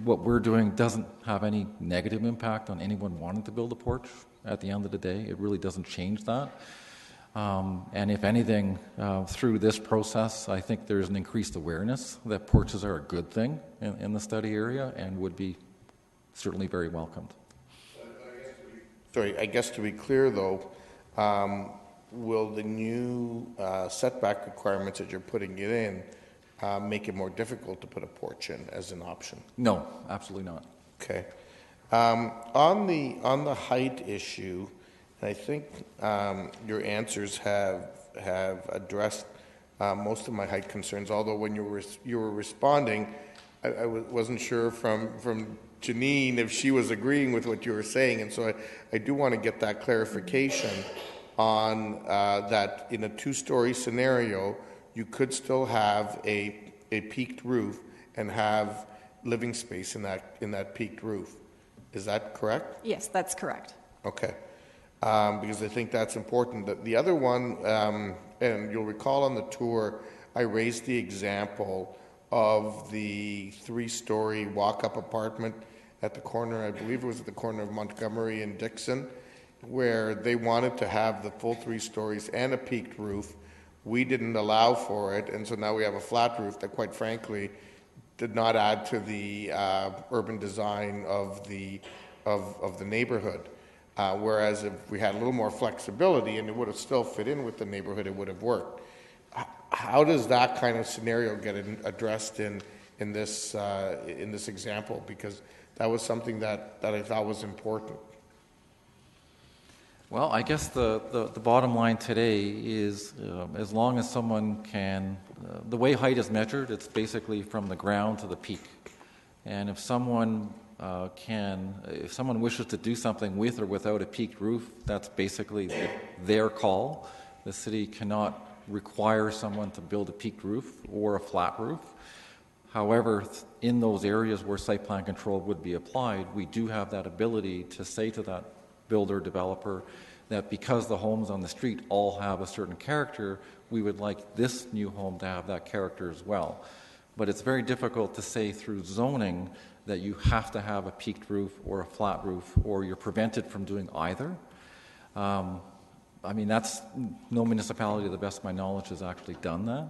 what we're doing doesn't have any negative impact on anyone wanting to build a porch at the end of the day. It really doesn't change that. And if anything, through this process, I think there's an increased awareness that porches are a good thing in the study area and would be certainly very welcomed. I guess to be clear though, will the new setback requirements that you're putting it in make it more difficult to put a porch in as an option? No, absolutely not. Okay. On the height issue, I think your answers have addressed most of my height concerns. Although when you were responding, I wasn't sure from Janine if she was agreeing with what you were saying, and so I do want to get that clarification on that. In a two-story scenario, you could still have a peaked roof and have living space in that peaked roof. Is that correct? Yes, that's correct. Okay. Because I think that's important. The other one, and you'll recall on the tour, I raised the example of the three-story walk-up apartment at the corner, I believe it was at the corner of Montgomery and Dixon, where they wanted to have the full 3 stories and a peaked roof. We didn't allow for it, and so now we have a flat roof that, quite frankly, did not add to the urban design of the neighborhood. Whereas if we had a little more flexibility and it would have still fit in with the neighborhood, it would have worked. How does that kind of scenario get addressed in this example? Because that was something that I thought was important. Well, I guess the bottom line today is as long as someone can, the way height is measured, it's basically from the ground to the peak. And if someone if someone wishes to do something with or without a peaked roof, that's basically their call. The city cannot require someone to build a peaked roof or a flat roof. However, in those areas where site plan control would be applied, we do have that ability to say to that builder, developer, that because the homes on the street all have a certain character, we would like this new home to have that character as well. But it's very difficult to say through zoning that you have to have a peaked roof or a flat roof, or you're prevented from doing either. I mean, that's no municipality, to the best of my knowledge, has actually done that.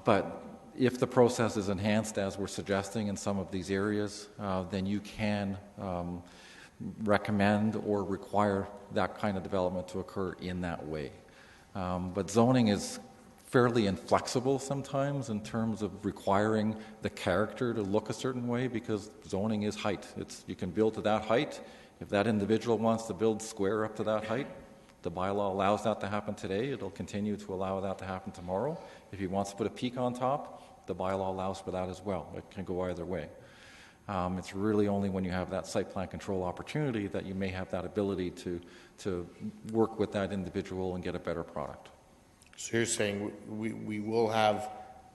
But if the process is enhanced, as we're suggesting in some of these areas, then you can recommend or require that kind of development to occur in that way. But zoning is fairly inflexible sometimes in terms of requiring the character to look a certain way, because zoning is height. You can build to that height. If that individual wants to build square up to that height, the bylaw allows that to happen today. It'll continue to allow that to happen tomorrow. If he wants to put a peak on top, The bylaw allows for that as well. It can go either way. It's really only when you have that site plan control opportunity that you may have that ability to work with that individual and get a better product. So you're saying we will have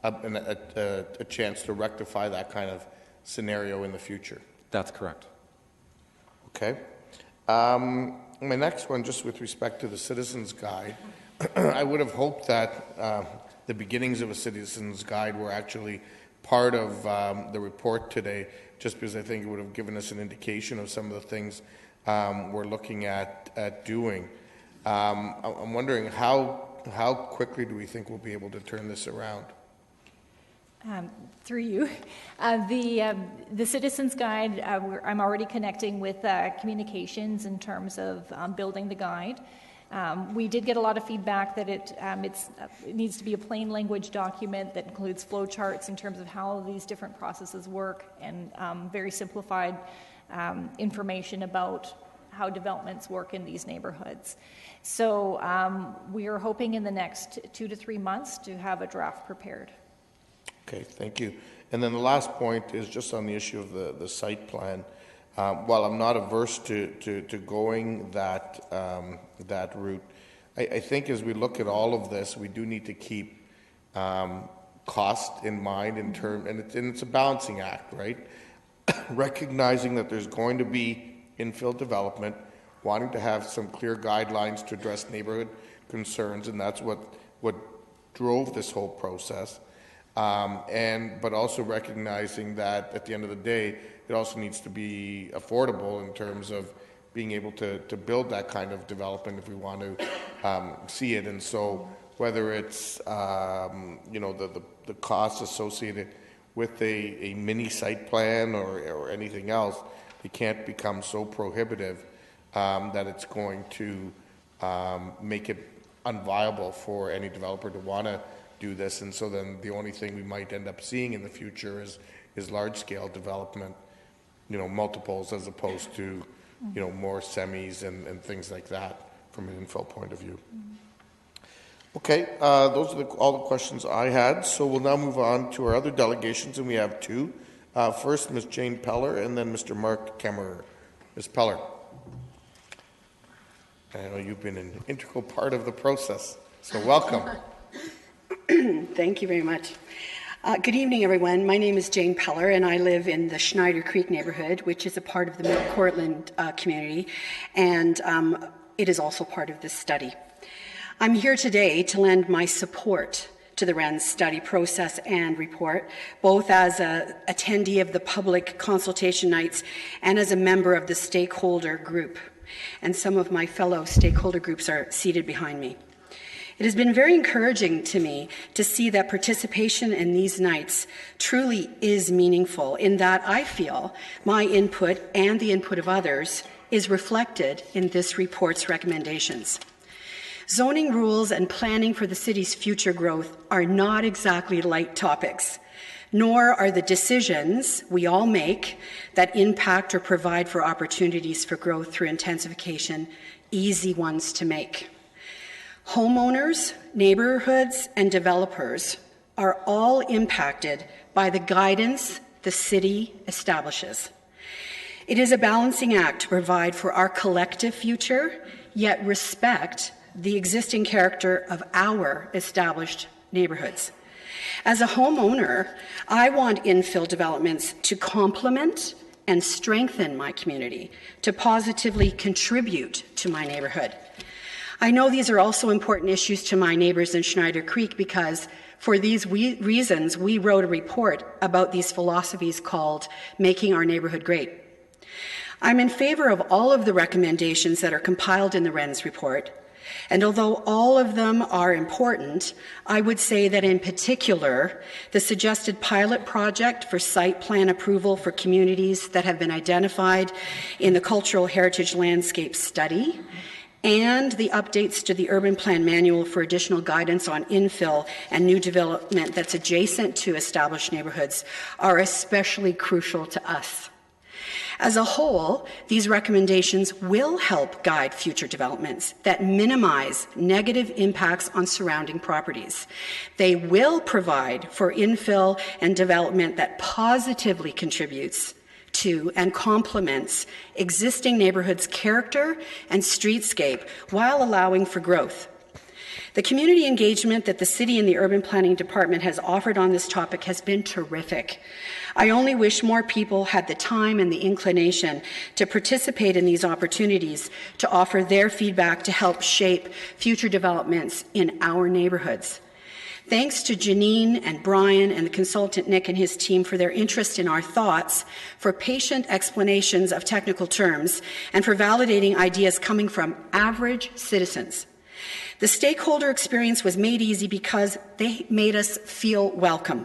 a chance to rectify that kind of scenario in the future? That's correct. Okay. My next one, just with respect to the Citizens Guide, I would have hoped that the beginnings of a Citizens Guide were actually part of the report today, just because I think it would have given us an indication of some of the things we're looking at doing. I'm wondering how quickly do we think we'll be able to turn this around? Through you. The Citizens Guide, I'm already connecting with communications in terms of building the guide. We did get a lot of feedback that it needs to be a plain language document that includes flow charts in terms of how these different processes work, and very simplified information about how developments work in these neighborhoods. So we are hoping in the next 2 to 3 months to have a draft prepared. Okay, thank you. And then the last point is just on the issue of the site plan. While I'm not averse to going that route, I think as we look at all of this, we do need to keep cost in mind in term, and it's a balancing act, right? Recognizing that there's going to be infill development, wanting to have some clear guidelines to address neighborhood concerns, and that's what drove this whole process. But also recognizing that at the end of the day, it also needs to be affordable in terms of being able to build that kind of development if we want to see it. And so whether it's the costs associated with a mini site plan or anything else, it can't become so prohibitive that it's going to make it unviable for any developer to want to do this. And so then the only thing we might end up seeing in the future is large-scale development, multiples, as opposed to more semis and things like that from an infill point of view. Okay, those are all the questions I had. So we'll now move on to our other delegations, and we have two. First, Ms. Jane Peller, and then Mr. Mark Kemmerer. Ms. Peller. I know you've been an integral part of the process, so welcome. Thank you very much. Good evening, everyone. My name is Jane Peller, and I live in the Schneider Creek neighborhood, which is a part of the Mount Cortland community, and it is also part of this study. I'm here today to lend my support to the RENS study process and report, both as an attendee of the public consultation nights and as a member of the stakeholder group. And some of my fellow stakeholder groups are seated behind me. It has been very encouraging to me to see that participation in these nights truly is meaningful, in that I feel my input and the input of others is reflected in this report's recommendations. Zoning rules and planning for the city's future growth are not exactly light topics, nor are the decisions we all make that impact or provide for opportunities for growth through intensification easy ones to make. Homeowners, neighborhoods, and developers are all impacted by the guidance the city establishes. It is a balancing act to provide for our collective future, yet respect the existing character of our established neighborhoods. As a homeowner, I want infill developments to complement and strengthen my community, to positively contribute to my neighborhood. I know these are also important issues to my neighbors in Schneider Creek because for these reasons, we wrote a report about these philosophies called Making Our Neighborhood Great. I'm in favor of all of the recommendations that are compiled in the RENS report, and although all of them are important, I would say that in particular, the suggested pilot project for site plan approval for communities that have been identified in the Cultural Heritage Landscape Study, and the updates to the Urban Plan Manual for additional guidance on infill and new development that's adjacent to established neighborhoods are especially crucial to us. As a whole, these recommendations will help guide future developments that minimize negative impacts on surrounding properties. They will provide for infill and development that positively contributes to and complements existing neighborhoods' character and streetscape while allowing for growth. The community engagement that the City and the Urban Planning Department has offered on this topic has been terrific. I only wish more people had the time and the inclination to participate in these opportunities to offer their feedback to help shape future developments in our neighborhoods. Thanks to Janine and Brian and the consultant Nick and his team for their interest in our thoughts, for patient explanations of technical terms, and for validating ideas coming from average citizens. The stakeholder experience was made easy because they made us feel welcome.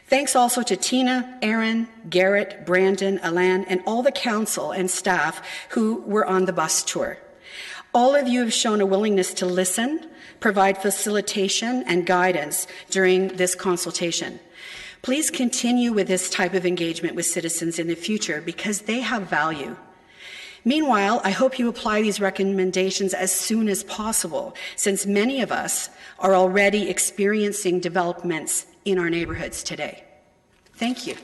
Thanks also to Tina, Aaron, Garrett, Brandon, Alan, and all the council and staff who were on the bus tour. All of you have shown a willingness to listen, provide facilitation and guidance during this consultation. Please continue with this type of engagement with citizens in the future because they have value. Meanwhile, I hope you apply these recommendations as soon as possible, since many of us are already experiencing developments in our neighborhoods today. Thank you.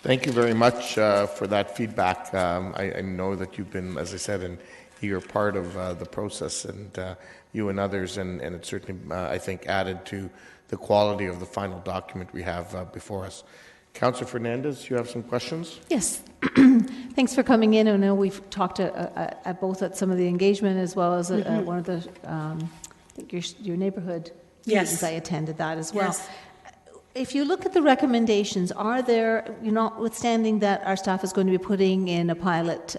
Thank you very much for that feedback. I know that you've been, as I said, an eager part of the process, and you and others, and it certainly, I think, added to the quality of the final document we have before us. Councillor Fernandez, you have some questions? Yes. Thanks for coming in. I know we've talked both at some of the engagement as well as at one of the, I think your neighborhood meetings. I attended that as well. Yes. If you look at the recommendations, are there, notwithstanding that our staff is going to be putting in a pilot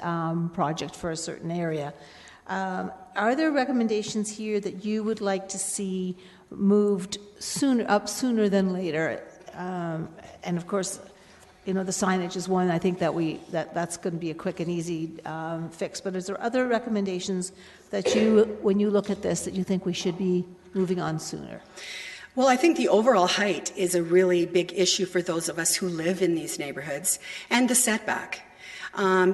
project for a certain area, are there recommendations here that you would like to see moved sooner than later? And of course, the signage is one. I think that's going to be a quick and easy fix. But is there other recommendations that when you look at this, that you think we should be moving on sooner? Well, I think the overall height is a really big issue for those of us who live in these neighborhoods, and the setback.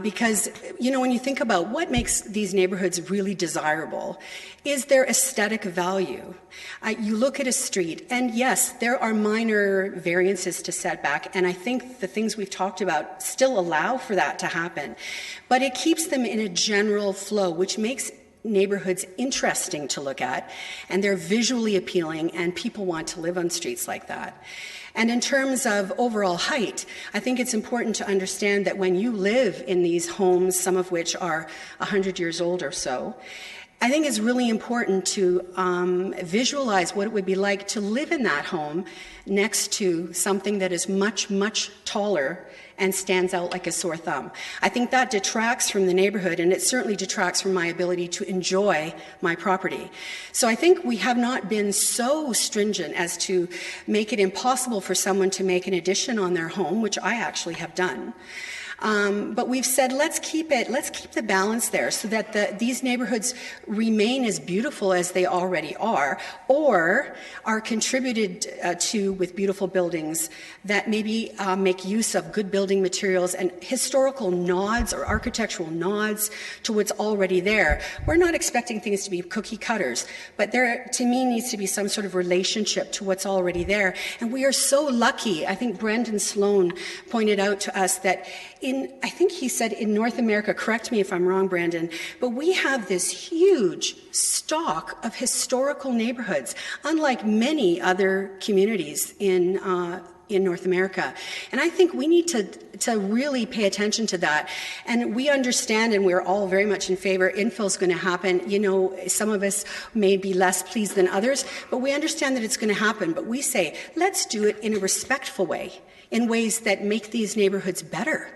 Because, when you think about what makes these neighborhoods really desirable, is their aesthetic value. You look at a street, and yes, there are minor variances to setback, and I think the things we've talked about still allow for that to happen. But it keeps them in a general flow, which makes neighborhoods interesting to look at, and they're visually appealing, and people want to live on streets like that. And in terms of overall height, I think it's important to understand that when you live in these homes, some of which are 100 years old or so, I think it's really important to visualize what it would be like to live in that home next to something that is much, much taller and stands out like a sore thumb. I think that detracts from the neighborhood, and it certainly detracts from my ability to enjoy my property. So I think we have not been so stringent as to make it impossible for someone to make an addition on their home, which I actually have done. But we've said, let's keep the balance there so that these neighborhoods remain as beautiful as they already are, or are contributed to with beautiful buildings that maybe make use of good building materials and historical nods or architectural nods to what's already there. We're not expecting things to be cookie cutters, but there, to me, needs to be some sort of relationship to what's already there. And we are so lucky. I think Brendan Sloan pointed out to us that I think he said in North America, correct me if I'm wrong, Brandon, but we have this huge stock of historical neighborhoods, unlike many other communities in North America. And I think we need to really pay attention to that. And we understand, and we're all very much in favor, infill is going to happen. Some of us may be less pleased than others, but we understand that it's going to happen. But we say, let's do it in a respectful way, in ways that make these neighborhoods better.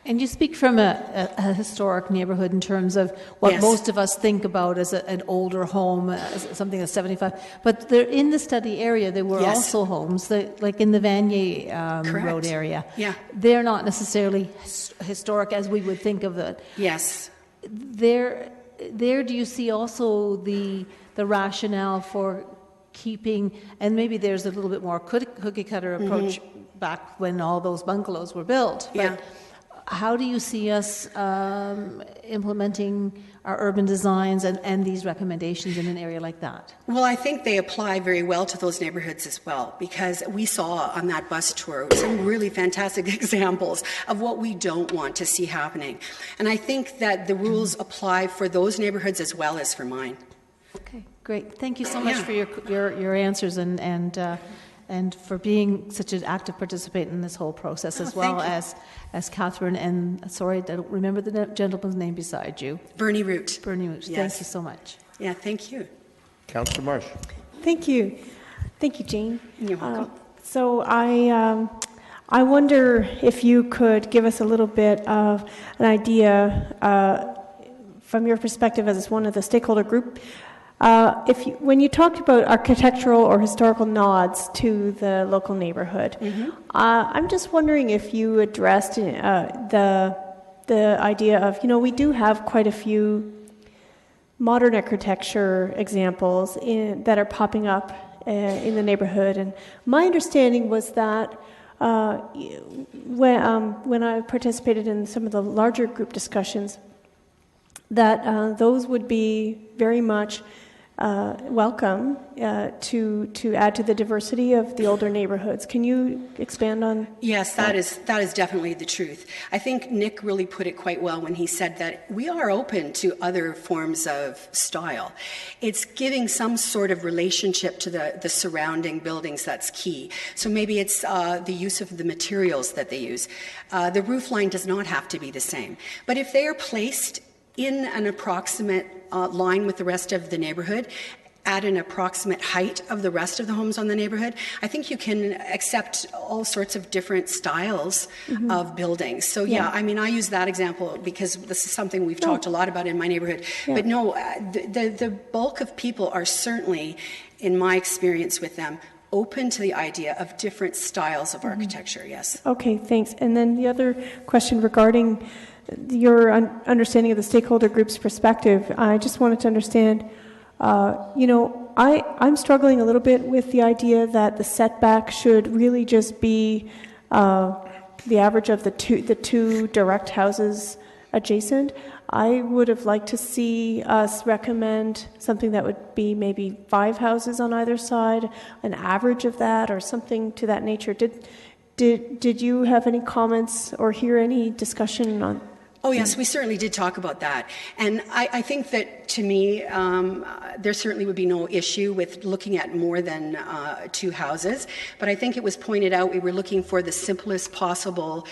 And you speak from a historic neighborhood in terms of what most of us think about as an older home, as something that's 75. But they're in the study area. There were also homes, like in the Vanier Road area. Yeah. They're not necessarily historic as we would think of it. Yes. There do you see also the rationale for keeping, and maybe there's a little bit more cookie cutter approach back when all those bungalows were built. But Yeah. how do you see us implementing our urban designs and these recommendations in an area like that? Well, I think they apply very well to those neighborhoods as well, because we saw on that bus tour some really fantastic examples of what we don't want to see happening. And I think that the rules apply for those neighborhoods as well as for mine. Okay, great. Thank you so much Yeah. for your answers and for being such an active participant in this whole process, as well as Catherine and, sorry, I don't remember the gentleman's name beside you. Bernie Root. Bernie Root. Yes. Thank you so much. Yeah, thank you. Councillor Marsh. Thank you. Thank you, Jane. You're welcome. So I wonder if you could give us a little bit of an idea from your perspective as one of the stakeholder group. When you talked about architectural or historical nods to the local neighborhood, I'm just wondering if you addressed the idea of, we do have quite a few modern architecture examples that are popping up in the neighborhood, and my understanding was that when I participated in some of the larger group discussions, that those would be very much welcome to add to the diversity of the older neighborhoods. Can you expand on? Yes, that is definitely the truth. I think Nick really put it quite well when he said that we are open to other forms of style. It's giving some sort of relationship to the surrounding buildings that's key. So maybe it's the use of the materials that they use. The roof line does not have to be the same. But if they are placed in an approximate line with the rest of the neighborhood, at an approximate height of the rest of the homes on the neighborhood, I think you can accept all sorts of different styles of buildings. So yeah, I mean, I use that example because this is something we've talked a lot about in my neighborhood. Yeah. But no, the bulk of people are certainly, in my experience with them, open to the idea of different styles of architecture, yes. Okay, thanks. And then the other question regarding your understanding of the stakeholder group's perspective, I just wanted to understand, I'm struggling a little bit with the idea that the setback should really just be the average of the two direct houses adjacent. I would have liked to see us recommend something that would be maybe 5 houses on either side, an average of that, or something to that nature. Did you have any comments or hear any discussion on? Oh, yes, we certainly did talk about that. And I think that, to me, there certainly would be no issue with looking at more than 2 houses. But I think it was pointed out we were looking for the simplest possible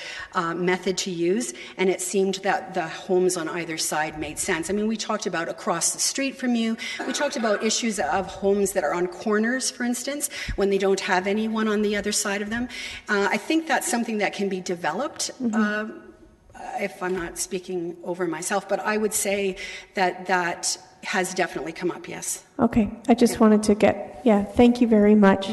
method to use, and it seemed that the homes on either side made sense. I mean, we talked about across the street from you. We talked about issues of homes that are on corners, for instance, when they don't have anyone on the other side of them. I think that's something that can be developed. If I'm not speaking over myself, but I would say that has definitely come up, yes. Okay, I just wanted to thank you very much.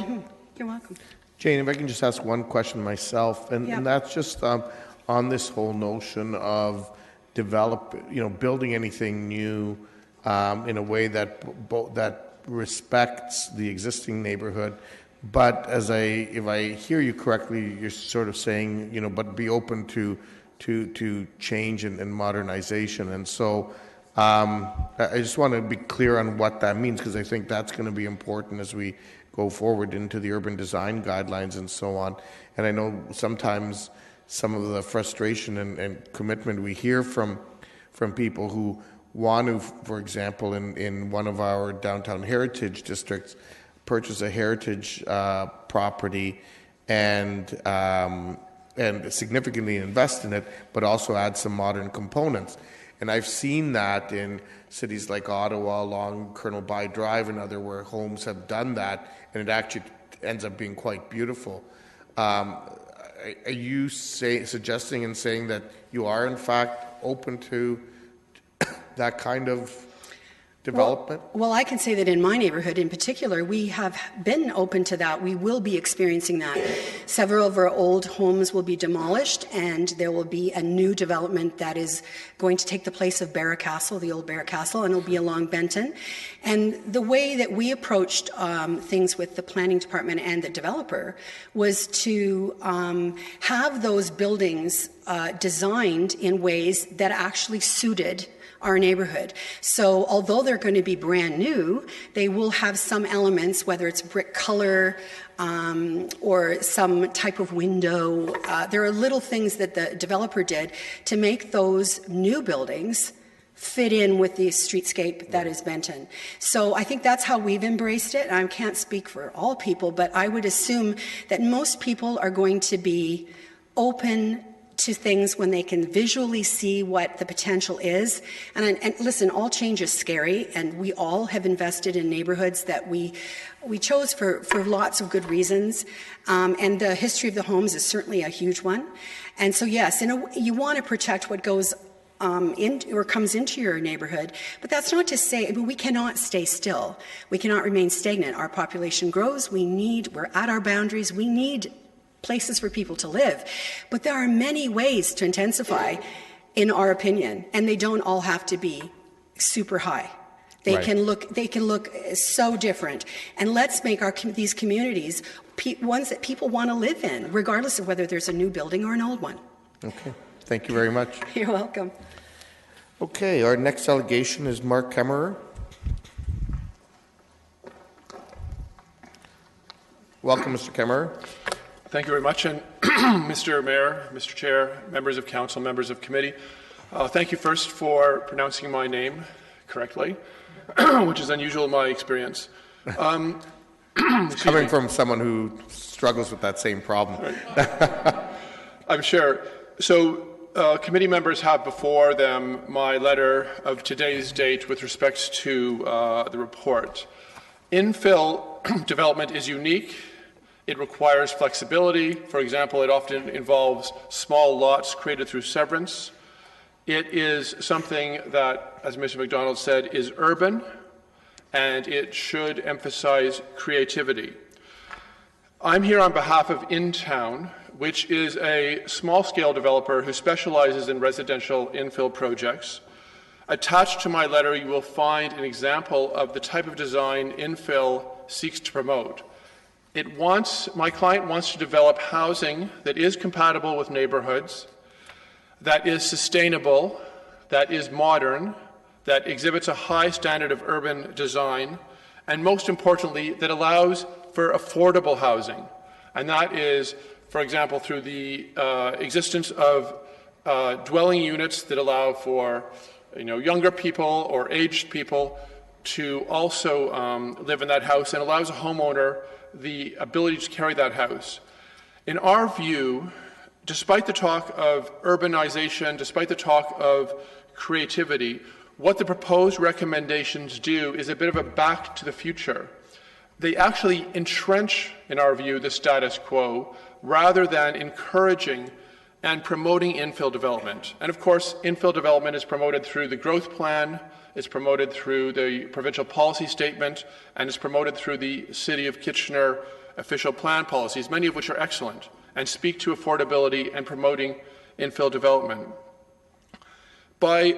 You're welcome. Jane, if I can just ask one question myself, and that's just on this whole notion of building anything new in a way that respects the existing neighborhood. But if I hear you correctly, you're sort of saying, but be open to change and modernization. And so I just want to be clear on what that means, because I think that's going to be important as we go forward into the urban design guidelines and so on. And I know sometimes some of the frustration and commitment we hear from people who want to, for example, in one of our downtown heritage districts, purchase a heritage property and significantly invest in it, but also add some modern components. And I've seen that in cities like Ottawa, along Colonel By Drive and other, where homes have done that, and it actually ends up being quite beautiful. Are you suggesting and saying that you are, in fact, open to that kind of development? Well, I can say that in my neighborhood in particular, we have been open to that. We will be experiencing that. Several of our old homes will be demolished, and there will be a new development that is going to take the place of Barra Castle, the old Barra Castle, and it'll be along Benton. And the way that we approached things with the planning department and the developer was to have those buildings designed in ways that actually suited our neighborhood. So although they're going to be brand new, they will have some elements, whether it's brick color or some type of window. There are little things that the developer did to make those new buildings fit in with the streetscape that is Benton. So I think that's how we've embraced it. I can't speak for all people, but I would assume that most people are going to be open to things when they can visually see what the potential is. And listen, all change is scary, and we all have invested in neighborhoods that we chose for lots of good reasons. And the history of the homes is certainly a huge one. And so, yes, you want to protect what goes or comes into your neighborhood, but that's not to say we cannot stay still. We cannot remain stagnant. Our population grows. We're at our boundaries. We need places for people to live. But there are many ways to intensify, in our opinion, and they don't all have to be super high. They can look so different. And let's make these communities ones that people want to live in, regardless of whether there's a new building or an old one. Okay. Thank you very much. You're welcome. Okay, our next delegation is Mark Kemmerer. Welcome, Mr. Kemmerer. Thank you very much, and Mr. Mayor, Mr. Chair, members of council, members of committee. Thank you first for pronouncing my name correctly, which is unusual in my experience. Coming from someone who struggles with that same problem. Right. I'm sure. So committee members have before them my letter of today's date with respect to the report. Infill development is unique. It requires flexibility. For example, it often involves small lots created through severance. It is something that, as Mr. McDonald said, is urban, and it should emphasize creativity. I'm here on behalf of InTown, which is a small-scale developer who specializes in residential infill projects. Attached to my letter, you will find an example of the type of design infill seeks to promote. My client wants to develop housing that is compatible with neighborhoods, that is sustainable, that is modern, that exhibits a high standard of urban design, and most importantly, that allows for affordable housing. And that is, for example, through the existence of dwelling units that allow for younger people or aged people to also live in that house, and allows a homeowner the ability to carry that house. In our view, despite the talk of urbanization, despite the talk of creativity, what the proposed recommendations do is a bit of a back to the future. They actually entrench, in our view, the status quo rather than encouraging and promoting infill development. And of course, infill development is promoted through the growth plan, it's promoted through the provincial policy statement, and it's promoted through the City of Kitchener official plan policies, many of which are excellent and speak to affordability and promoting infill development. By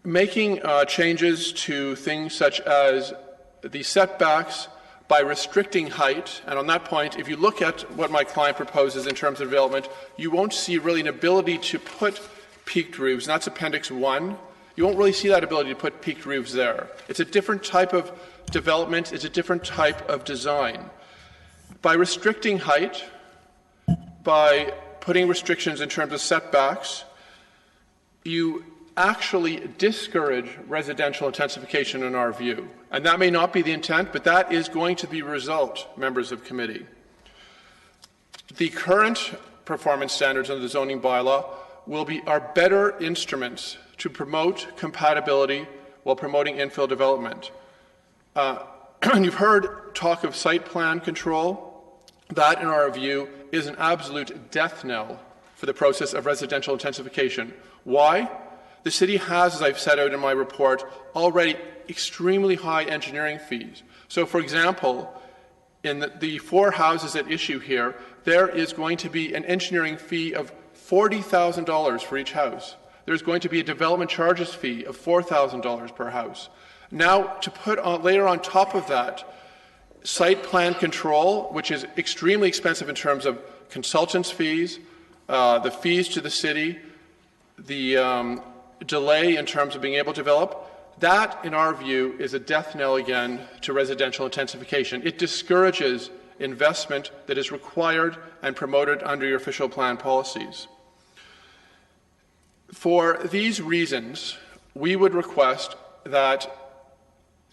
making changes to things such as the setbacks, by restricting height, and on that point, if you look at what my client proposes in terms of development, you won't see really an ability to put peaked roofs, and that's Appendix 1. You won't really see that ability to put peaked roofs there. It's a different type of development, it's a different type of design. By restricting height, by putting restrictions in terms of setbacks, you actually discourage residential intensification in our view. And that may not be the intent, but that is going to be the result, members of committee. The current performance standards under the zoning bylaw are better instruments to promote compatibility while promoting infill development. You've heard talk of site plan control. That, in our view, is an absolute death knell for the process of residential intensification. Why? The city has, as I've set out in my report, already extremely high engineering fees. So, for example, in the 4 houses at issue here, there is going to be an engineering fee of $40,000 for each house. There's going to be a development charges fee of $4,000 per house. Now, to put on, later on top of that, site plan control, which is extremely expensive in terms of consultants' fees, the fees to the city, the delay in terms of being able to develop, that, in our view, is a death knell again to residential intensification. It discourages investment that is required and promoted under your official plan policies. For these reasons, we would request that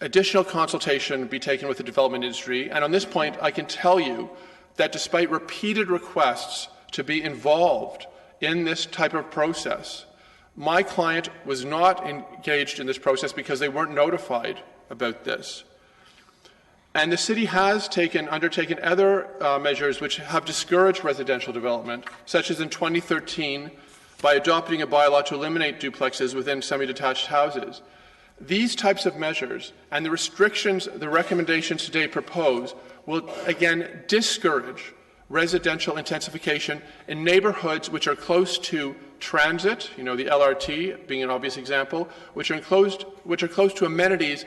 additional consultation be taken with the development industry. And on this point, I can tell you that despite repeated requests to be involved in this type of process, my client was not engaged in this process because they weren't notified about this. And the city has undertaken other measures which have discouraged residential development, such as in 2013 by adopting a bylaw to eliminate duplexes within semi-detached houses. These types of measures and the restrictions the recommendations today propose will again discourage residential intensification in neighborhoods which are close to transit, the LRT being an obvious example, which are close to amenities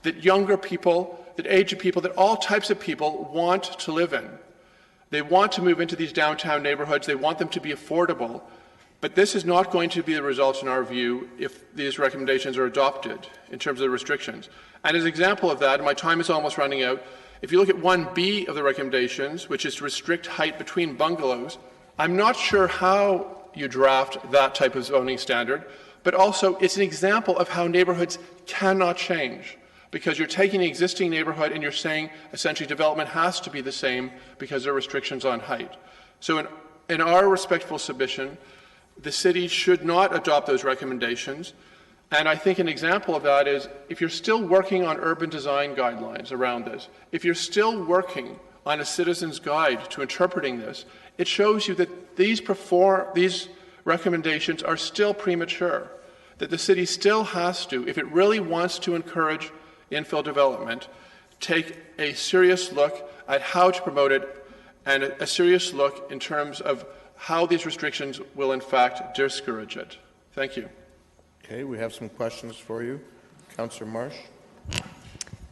that younger people, that aged people, that all types of people want to live in. They want to move into these downtown neighborhoods. They want them to be affordable. But this is not going to be the result, in our view, if these recommendations are adopted in terms of the restrictions. And as an example of that, and my time is almost running out, if you look at 1B of the recommendations, which is to restrict height between bungalows, I'm not sure how you draft that type of zoning standard, but also it's an example of how neighborhoods cannot change, because you're taking the existing neighborhood and you're saying essentially development has to be the same because there are restrictions on height. So in our respectful submission, the city should not adopt those recommendations. And I think an example of that is if you're still working on urban design guidelines around this, if you're still working on a citizen's guide to interpreting this, it shows you that these recommendations are still premature, that the city still has to, if it really wants to encourage infill development, take a serious look at how to promote it and a serious look in terms of how these restrictions will in fact discourage it. Thank you. Okay, we have some questions for you. Councillor Marsh.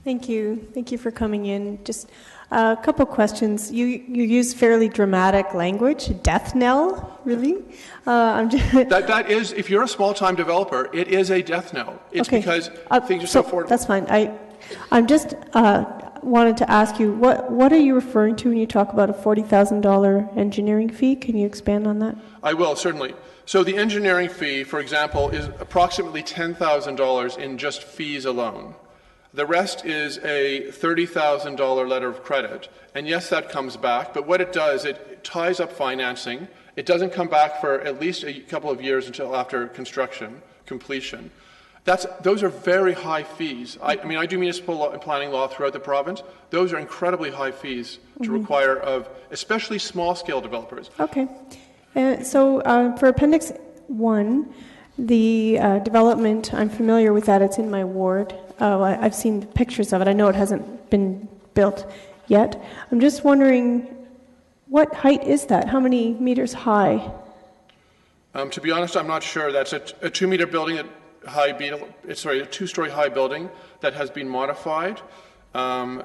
Thank you. Thank you for coming in. Just a couple questions. You use fairly dramatic language. Death knell, really? That is, if you're a small-time developer, it is a death knell. It's okay. Because things are so affordable. That's fine. I'm just wanted to ask you, what are you referring to when you talk about a $40,000 engineering fee? Can you expand on that? I will, certainly. So the engineering fee, for example, is approximately $10,000 in just fees alone. The rest is a $30,000 letter of credit. And yes, that comes back, but what it does, it ties up financing. It doesn't come back for at least a couple of years until after completion. Those are very high fees. I do municipal law and planning law throughout the province. Those are incredibly high fees to require of especially small-scale developers. Okay. So for Appendix 1, the development, I'm familiar with that. It's in my ward. I've seen pictures of it. I know it hasn't been built yet. I'm just wondering, what height is that? How many meters high? To be honest, I'm not sure. That's a 2-meter building a 2-story high building that has been modified. I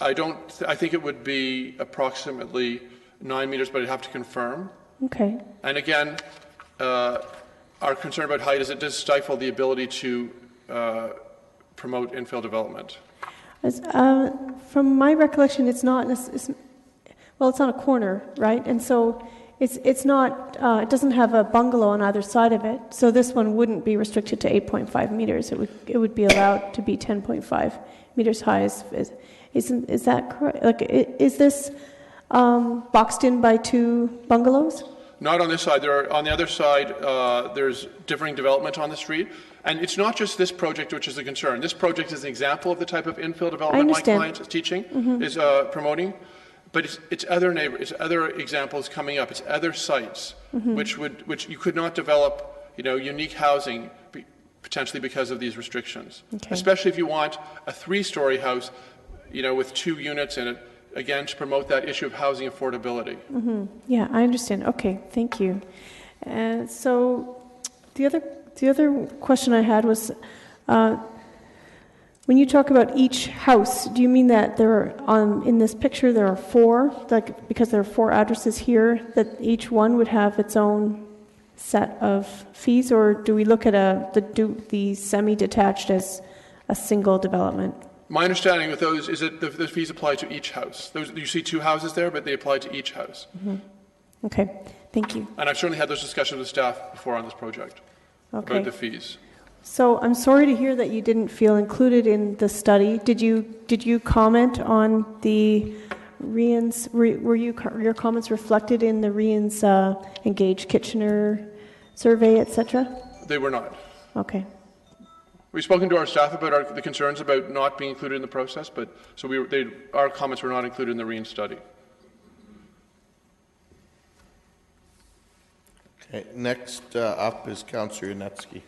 think it would be approximately 9 meters, but I'd have to confirm. Okay. And again, our concern about height is it does stifle the ability to promote infill development. From my recollection, it's not on a corner, right? And so it's not. It doesn't have a bungalow on either side of it. So this one wouldn't be restricted to 8.5 meters. It would be allowed to be 10.5 meters high. Is that correct? Like, is this boxed in by 2 bungalows? Not on this side. On the other side, there's differing development on the street. And it's not just this project which is a concern. This project is an example of the type of infill development my client is teaching, is promoting. But it's other examples coming up. It's other sites which you could not develop unique housing potentially because of these restrictions. Okay. Especially if you want a 3-story house, with 2 units in it, again, to promote that issue of housing affordability. Mm-hmm. Yeah, I understand. Okay, thank you. And so the other question I had was, when you talk about each house, do you mean that there are, in this picture there are 4, because there are 4 addresses here, that each one would have its own set of fees, or do we look at the semi-detached as a single development? My understanding with those is that the fees apply to each house. You see 2 houses there, but they apply to each house. Mm-hmm. Okay, thank you. And I've certainly had those discussions with staff before on this project about the fees. So I'm sorry to hear that you didn't feel included in the study. Did you comment on the RIAN's? Were your comments reflected in the RIAN's Engage Kitchener survey, etc.? They were not. Okay. We've spoken to our staff about the concerns about not being included in the process, but so our comments were not included in the RIAN study. Okay. Next up is Councillor Yunetsky.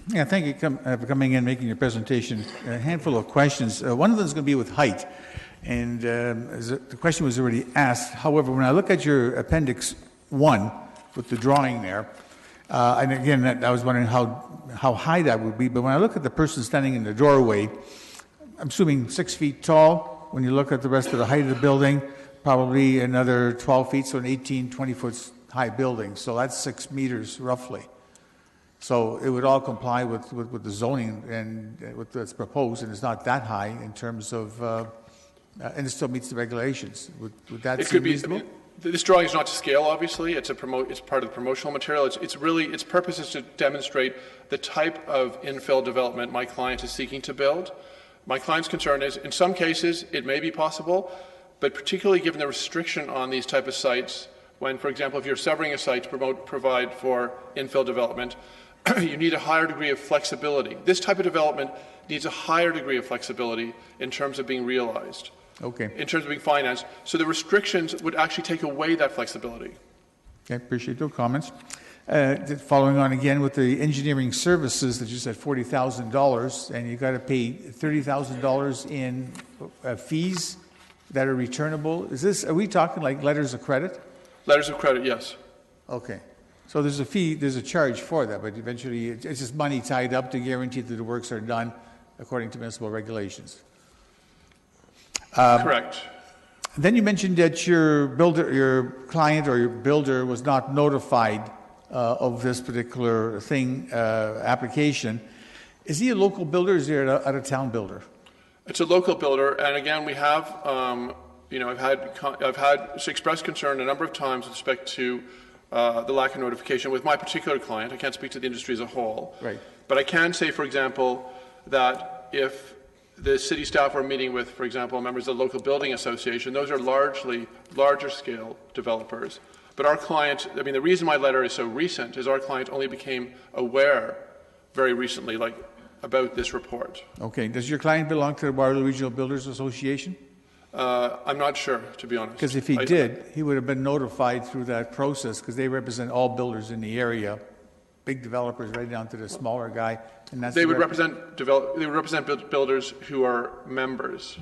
Yeah, thank you for coming in, making your presentation. A handful of questions. One of them is going to be with height, and the question was already asked. However, when I look at your Appendix 1 with the drawing there, and again, I was wondering how high that would be, but when I look at the person standing in the doorway, I'm assuming 6 feet tall. When you look at the rest of the height of the building, probably another 12 feet, so an 18, 20-foot high building. So that's 6 meters roughly. So it would all comply with the zoning and what's proposed, and it's not that high in terms of, and it still meets the regulations. Would that seem reasonable? This drawing is not to scale, obviously. It's part of the promotional material. Its purpose is to demonstrate the type of infill development my client is seeking to build. My client's concern is, in some cases, it may be possible, but particularly given the restriction on these type of sites, when, for example, if you're severing a site to provide for infill development, you need a higher degree of flexibility. This type of development needs a higher degree of flexibility in terms of being realized, in terms of being financed. So the restrictions would actually take away that flexibility. Okay, appreciate those comments. Following on again with the engineering services that you said $40,000, and you got to pay $30,000 in fees that are returnable. Are we talking like letters of credit? Letters of credit, yes. Okay. So there's a fee, there's a charge for that, but eventually it's just money tied up to guarantee that the works are done according to municipal regulations. Correct. Then you mentioned that your client or your builder was not notified of this particular application. Is he a local builder or is he a town builder? It's a local builder, and again, we have, I've had expressed concern a number of times with respect to the lack of notification with my particular client. I can't speak to the industry as a whole. Right. But I can say, for example, that if the city staff were meeting with, for example, members of the local building association, those are larger scale developers. But our client, the reason my letter is so recent is our client only became aware very recently, about this report. Okay. Does your client belong to the Waterloo Regional Builders Association? I'm not sure, to be honest. Because if he did, he would have been notified through that process, because they represent all builders in the area, big developers right down to the smaller guy. And that's they would represent builders who are members.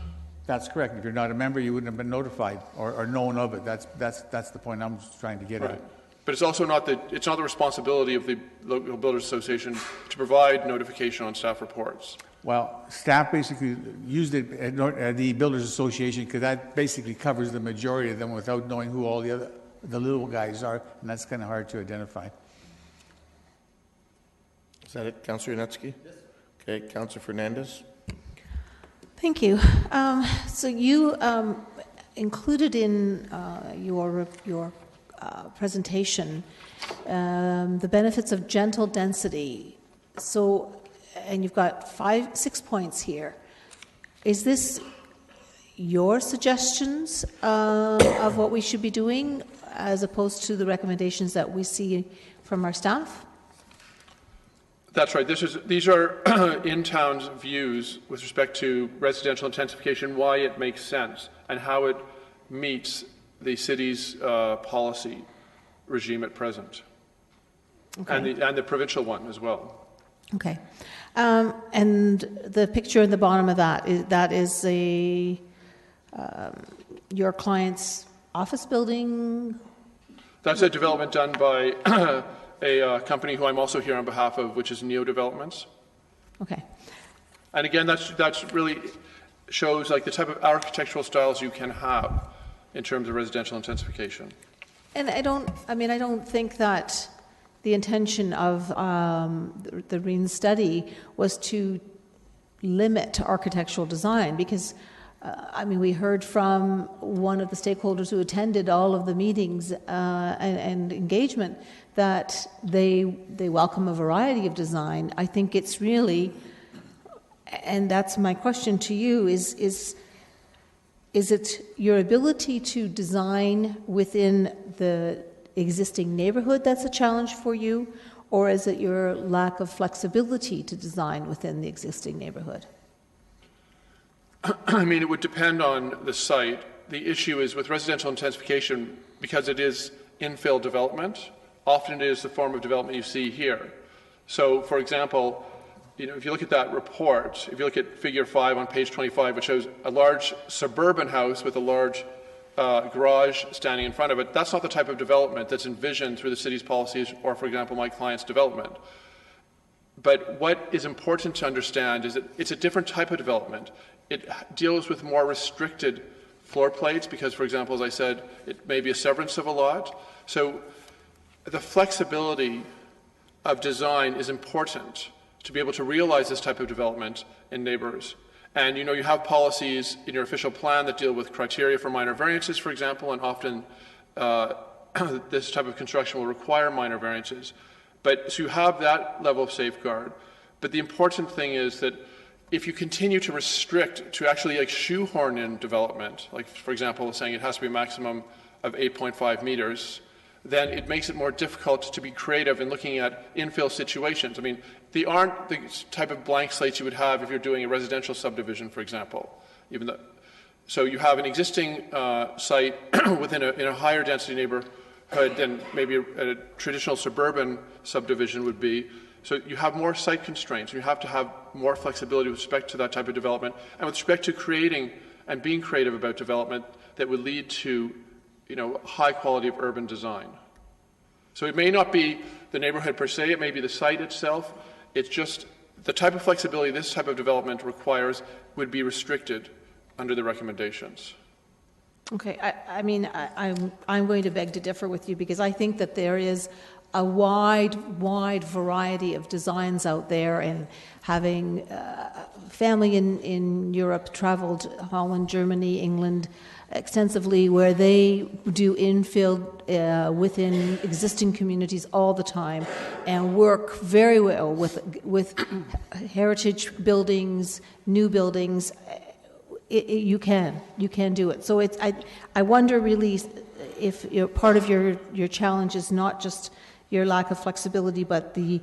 That's correct. If you're not a member, you wouldn't have been notified or known of it. That's the point I'm trying to get at. But it's also not the responsibility of the local builders association to provide notification on staff reports. Well, staff basically used it at the Builders Association because that basically covers the majority of them without knowing who all the little guys are, and that's kind of hard to identify. Is that it, Councillor Yunetsky? Yes. Okay, Councillor Fernandez. Thank you. So you included in your presentation the benefits of gentle density. So. And you've got 6 points here. Is this your suggestions of what we should be doing as opposed to the recommendations that we see from our staff? That's right. These are in-town's views with respect to residential intensification, why it makes sense, and how it meets the city's policy regime at present. Okay. and the provincial one as well. Okay. And the picture at the bottom of that is your client's office building? That's a development done by a company who I'm also here on behalf of, which is Neo Developments. Okay. And again, that's really shows like the type of architectural styles you can have in terms of residential intensification. And I don't think that the intention of the REEN study was to limit architectural design, because we heard from one of the stakeholders who attended all of the meetings and engagement that they welcome a variety of design. I think it's really, and that's my question to you, is it your ability to design within the existing neighborhood that's a challenge for you, or is it your lack of flexibility to design within the existing neighborhood? I mean, it would depend on the site. The issue is with residential intensification, because it is infill development, often it is the form of development you see here. So, for example, if you look at that report, if you look at figure 5 on page 25, which shows a large suburban house with a large garage standing in front of it, that's not the type of development that's envisioned through the city's policies or, for example, my client's development. But what is important to understand is that it's a different type of development. It deals with more restricted floor plates because, for example, as I said, it may be a severance of a lot. So the flexibility of design is important to be able to realize this type of development in neighbors. And you have policies in your official plan that deal with criteria for minor variances, for example, and often this type of construction will require minor variances. So you have that level of safeguard. But the important thing is that if you continue to restrict, to actually shoehorn in development, like for example saying it has to be a maximum of 8.5 meters, then it makes it more difficult to be creative in looking at infill situations. I mean, they aren't the type of blank slates you would have if you're doing a residential subdivision, for example. So you have an existing site in a higher density neighborhood than maybe a traditional suburban subdivision would be. So you have more site constraints. You have to have more flexibility with respect to that type of development and with respect to creating and being creative about development that would lead to high quality of urban design. So it may not be the neighborhood per se, it may be the site itself. It's just the type of flexibility this type of development requires would be restricted under the recommendations. Okay, I'm going to beg to differ with you because I think that there is a wide variety of designs out there, and having family in Europe, traveled Holland, Germany, England extensively, where they do infill within existing communities all the time and work very well with heritage buildings, new buildings. You can do it. So I wonder really if part of your challenge is not just your lack of flexibility, but the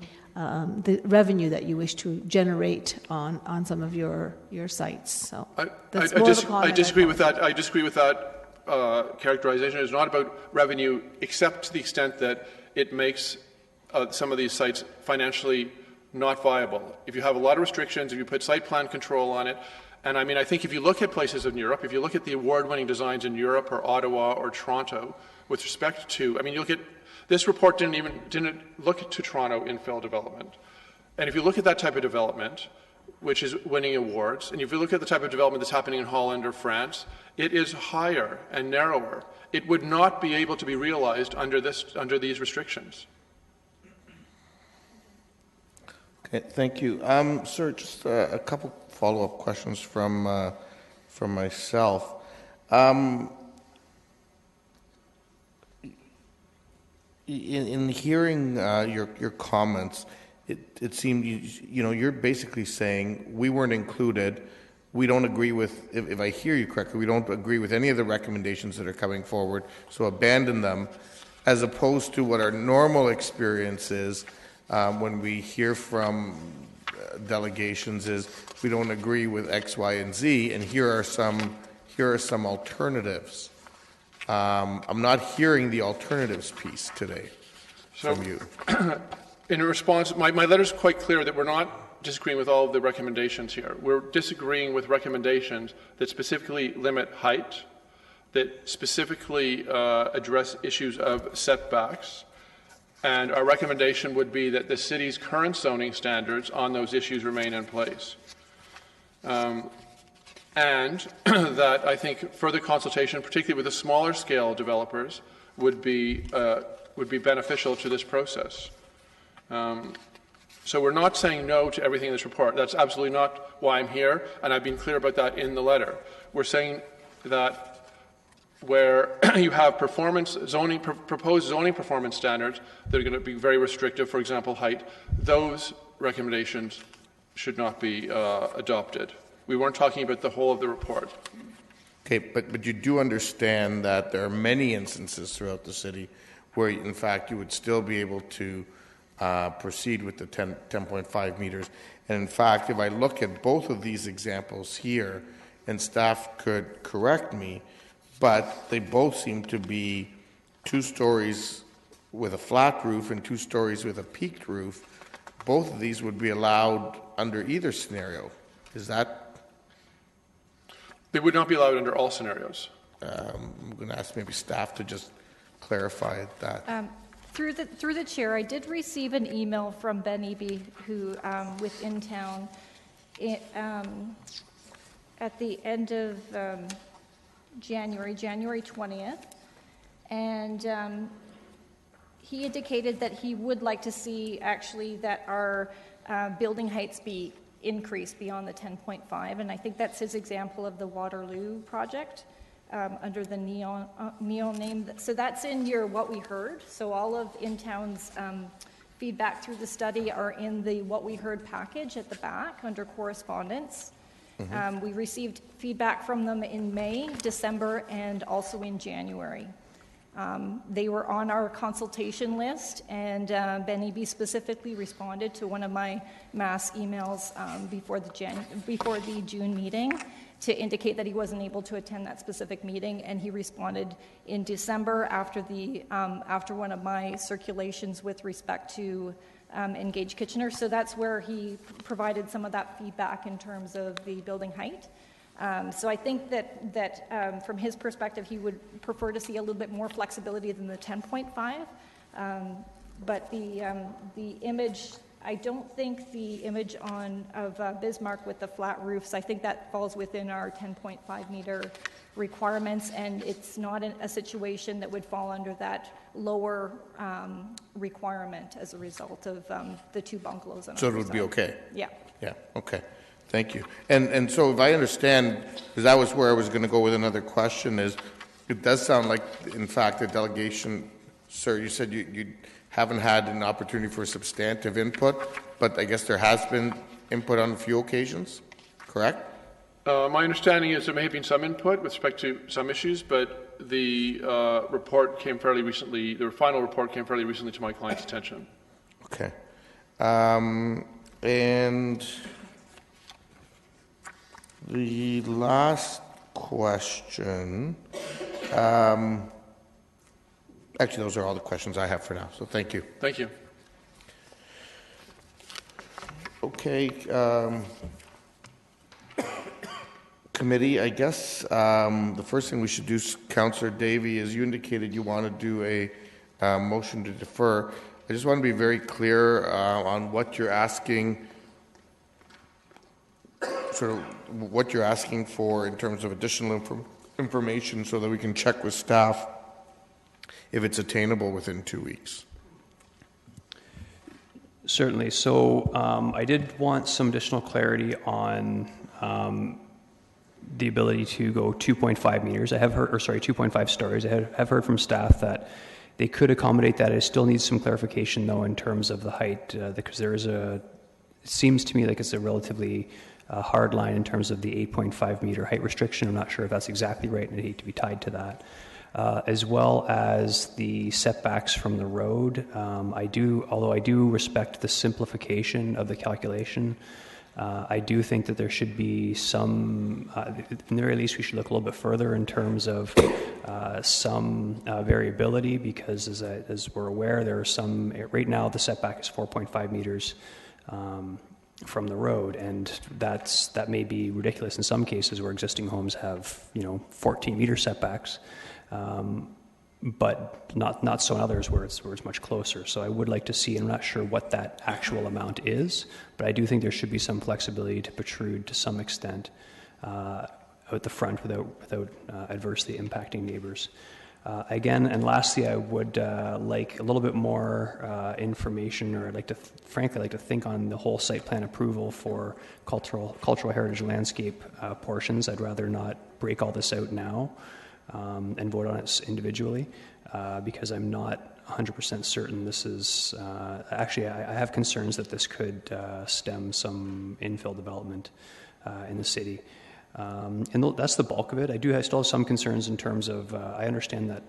revenue that you wish to generate on some of your sites. So I disagree with that. I disagree with that characterization. It's not about revenue, except to the extent that it makes some of these sites financially not viable. If you have a lot of restrictions, if you put site plan control on it, and I think if you look at places in Europe, if you look at the award-winning designs in Europe or Ottawa or Toronto, with respect to, you look at this report didn't look to Toronto infill development. And if you look at that type of development, which is winning awards, and if you look at the type of development that's happening in Holland or France, it is higher and narrower. It would not be able to be realized under these restrictions. Okay, thank you. Sir, just a couple follow-up questions from myself. In hearing your comments, it seemed you're basically saying we weren't included. We don't agree with, if I hear you correctly, we don't agree with any of the recommendations that are coming forward, so abandon them, as opposed to what our normal experience is when we hear from delegations is we don't agree with X, Y, and Z, and here are some alternatives. I'm not hearing the alternatives piece today. from you. In response, my letter is quite clear that we're not disagreeing with all of the recommendations here. We're disagreeing with recommendations that specifically limit height, that specifically address issues of setbacks. And our recommendation would be that the city's current zoning standards on those issues remain in place. And that I think further consultation, particularly with the smaller scale developers, would be beneficial to this process. So we're not saying no to everything in this report. That's absolutely not why I'm here, and I've been clear about that in the letter. We're saying that where you have proposed zoning performance standards that are going to be very restrictive, for example, height, those recommendations should not be adopted. We weren't talking about the whole of the report. Okay, but you do understand that there are many instances throughout the city where, in fact, you would still be able to proceed with the 10.5 meters. And in fact, if I look at both of these examples here, and staff could correct me, but they both seem to be 2 stories with a flat roof and 2 stories with a peaked roof. Both of these would be allowed under either scenario. Is that? They would not be allowed under all scenarios. I'm going to ask maybe staff to just clarify that. Through the chair, I did receive an email from Ben Eby, who with In Town, at the end of January 20th, and he indicated that he would like to see actually that our building heights be increased beyond the 10.5, and I think that's his example of the Waterloo project under the NEOM name. So that's in your what we heard. So all of In Town's feedback through the study are in the what we heard package at the back under correspondence. Mm-hmm. We received feedback from them in May, December, and also in January. They were on our consultation list, and Ben Eby specifically responded to one of my mass emails before the June meeting to indicate that he wasn't able to attend that specific meeting, and he responded in December after one of my circulations with respect to Engage Kitchener. So that's where he provided some of that feedback in terms of the building height. So I think that from his perspective, he would prefer to see a little bit more flexibility than the 10.5. But the image, I don't think the image of Bismarck with the flat roofs, I think that falls within our 10.5 meter requirements, and it's not a situation that would fall under that lower requirement as a result of the 2 bungalows. On So it would be okay? Yeah. Yeah, okay. Thank you. And so if I understand, because that was where I was going to go with another question, is it does sound like, in fact, the delegation, sir, you said you haven't had an opportunity for substantive input, but I guess there has been input on a few occasions, correct? My understanding is there may have been some input with respect to some issues, but the report came fairly recently, the final report came fairly recently to my client's attention. Okay. And the last question, actually, those are all the questions I have for now, so thank you. Thank you. Okay. Committee, I guess the first thing we should do, Councillor Davey, is you indicated you want to do a motion to defer. I just want to be very clear on what you're asking, sort of what you're asking for in terms of additional information so that we can check with staff if it's attainable within 2 weeks. Certainly. So I did want some additional clarity on the ability to go 2.5 meters. I have heard, 2.5 stories. I have heard from staff that they could accommodate that. I still need some clarification, though, in terms of the height, because there is it seems to me like it's a relatively hard line in terms of the 8.5 meter height restriction. I'm not sure if that's exactly right, and I hate to be tied to that. As well as the setbacks from the road. Although I do respect the simplification of the calculation, I do think that there should be some, at the very least, we should look a little bit further in terms of some variability, because as we're aware, there are some, right now the setback is 4.5 meters from the road, and that may be ridiculous in some cases where existing homes have 14-meter setbacks, but not so in others where it's much closer. So I would like to see, and I'm not sure what that actual amount is, but I do think there should be some flexibility to protrude to some extent out the front without adversely impacting neighbors. Again, and lastly, I would like a little bit more information, or I'd like to, frankly, like to think on the whole site plan approval for cultural heritage landscape portions. I'd rather not break all this out now and vote on it individually, because I'm not 100% certain this is, actually I have concerns that this could stem some infill development in the city. And that's the bulk of it. I still have some concerns in terms of, I understand that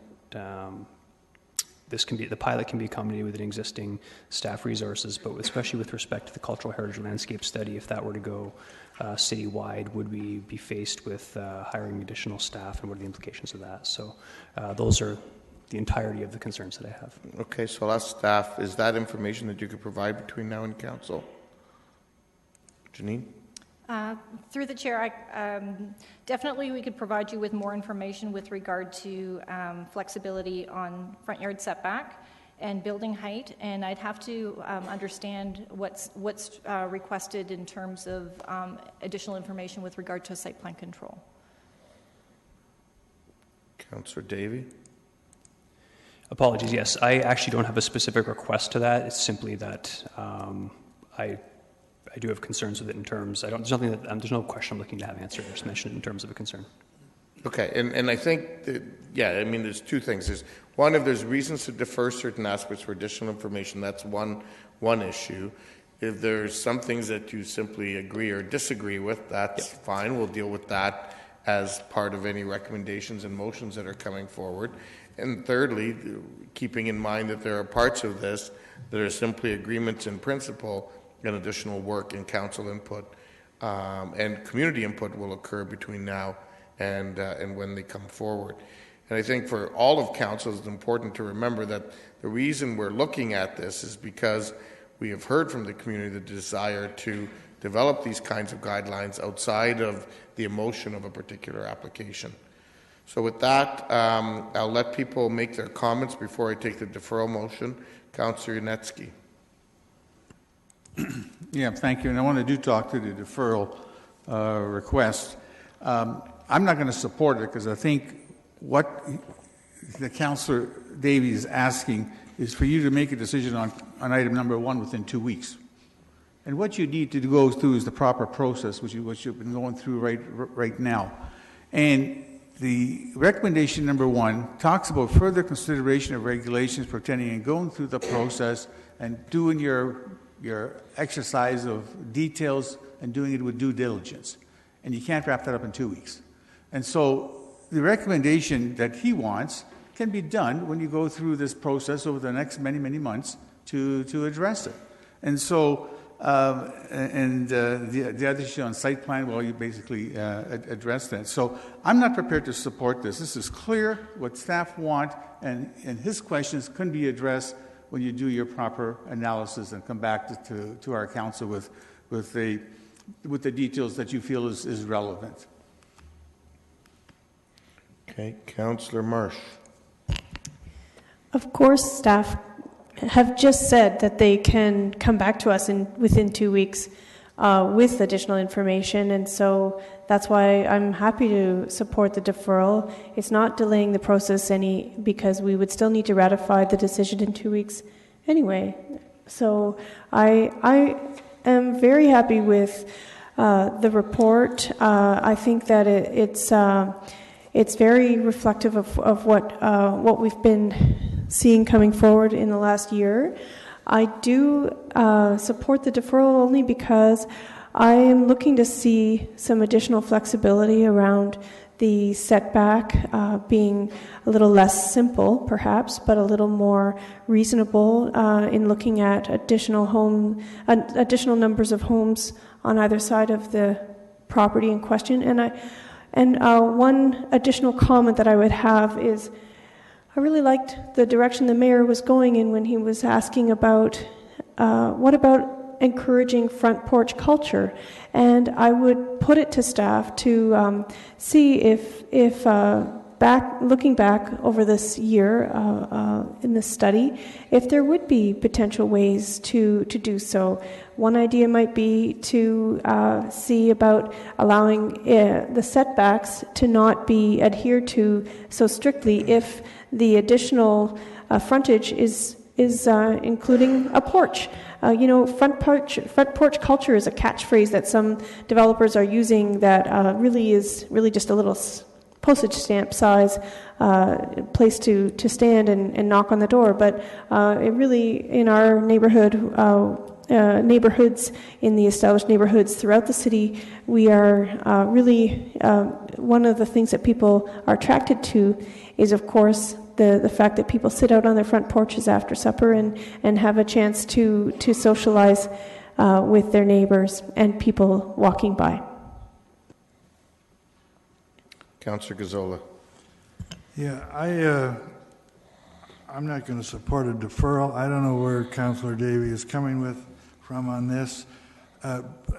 the pilot can be accommodated within existing staff resources, but especially with respect to the cultural heritage landscape study, if that were to go citywide, would we be faced with hiring additional staff, and what are the implications of that? So those are the entirety of the concerns that I have. Okay, so I'll ask staff, is that information that you could provide between now and council? Janine? Through the chair, definitely we could provide you with more information with regard to flexibility on front yard setback and building height, and I'd have to understand what's requested in terms of additional information with regard to site plan control. Councillor Davey? Apologies, yes. I actually don't have a specific request to that. It's simply that I do have concerns with it in terms, there's no question I'm looking to have answered. I just mentioned it in terms of a concern. Okay, and I think that, there's two things. There's one, if there's reasons to defer certain aspects for additional information, that's one issue. If there's some things that you simply agree or disagree with, that's fine. We'll deal with that as part of any recommendations and motions that are coming forward. And thirdly, keeping in mind that there are parts of this that are simply agreements in principle, and additional work and council input and community input will occur between now and when they come forward. And I think for all of council, it's important to remember that the reason we're looking at this is because we have heard from the community the desire to develop these kinds of guidelines outside of the emotion of a particular application. So with that, I'll let people make their comments before I take the deferral motion. Councillor Yunetsky. Yeah, thank you. And I want to talk to the deferral request. I'm not going to support it because I think what the Councillor Davey is asking is for you to make a decision on item number 1 within 2 weeks. And what you need to go through is the proper process, which you've been going through right now. And the recommendation number 1 talks about further consideration of regulations pertaining and going through the process and doing your exercise of details and doing it with due diligence. And you can't wrap that up in 2 weeks. And so the recommendation that he wants can be done when you go through this process over the next many, many months to address it. And so, the other issue on site plan, well, you basically addressed that. So I'm not prepared to support this. This is clear what staff want, and his questions can be addressed when you do your proper analysis and come back to our council with the details that you feel is relevant. Okay, Councillor Marsh. Of course, staff have just said that they can come back to us within 2 weeks with additional information, and so that's why I'm happy to support the deferral. It's not delaying the process any, because we would still need to ratify the decision in 2 weeks anyway. So I am very happy with the report. I think that it's very reflective of what we've been seeing coming forward in the last year. I do support the deferral only because I am looking to see some additional flexibility around the setback being a little less simple, perhaps, but a little more reasonable in looking at additional numbers of homes on either side of the property in question. And one additional comment that I would have is, I really liked the direction the mayor was going in when he was asking about what about encouraging front porch culture. And I would put it to staff to see if looking back over this year in this study, if there would be potential ways to do so. One idea might be to see about allowing the setbacks to not be adhered to so strictly if the additional frontage is including a porch. Front porch culture is a catchphrase that some developers are using that is really just a little postage stamp size place to stand and knock on the door. But it really, in our neighborhoods, in the established neighborhoods throughout the city, we are really, one of the things that people are attracted to is, of course, the fact that people sit out on their front porches after supper and have a chance to socialize with their neighbors and people walking by. Councillor Gazzola. Yeah, I'm not going to support a deferral. I don't know where Councillor Davey is coming from on this.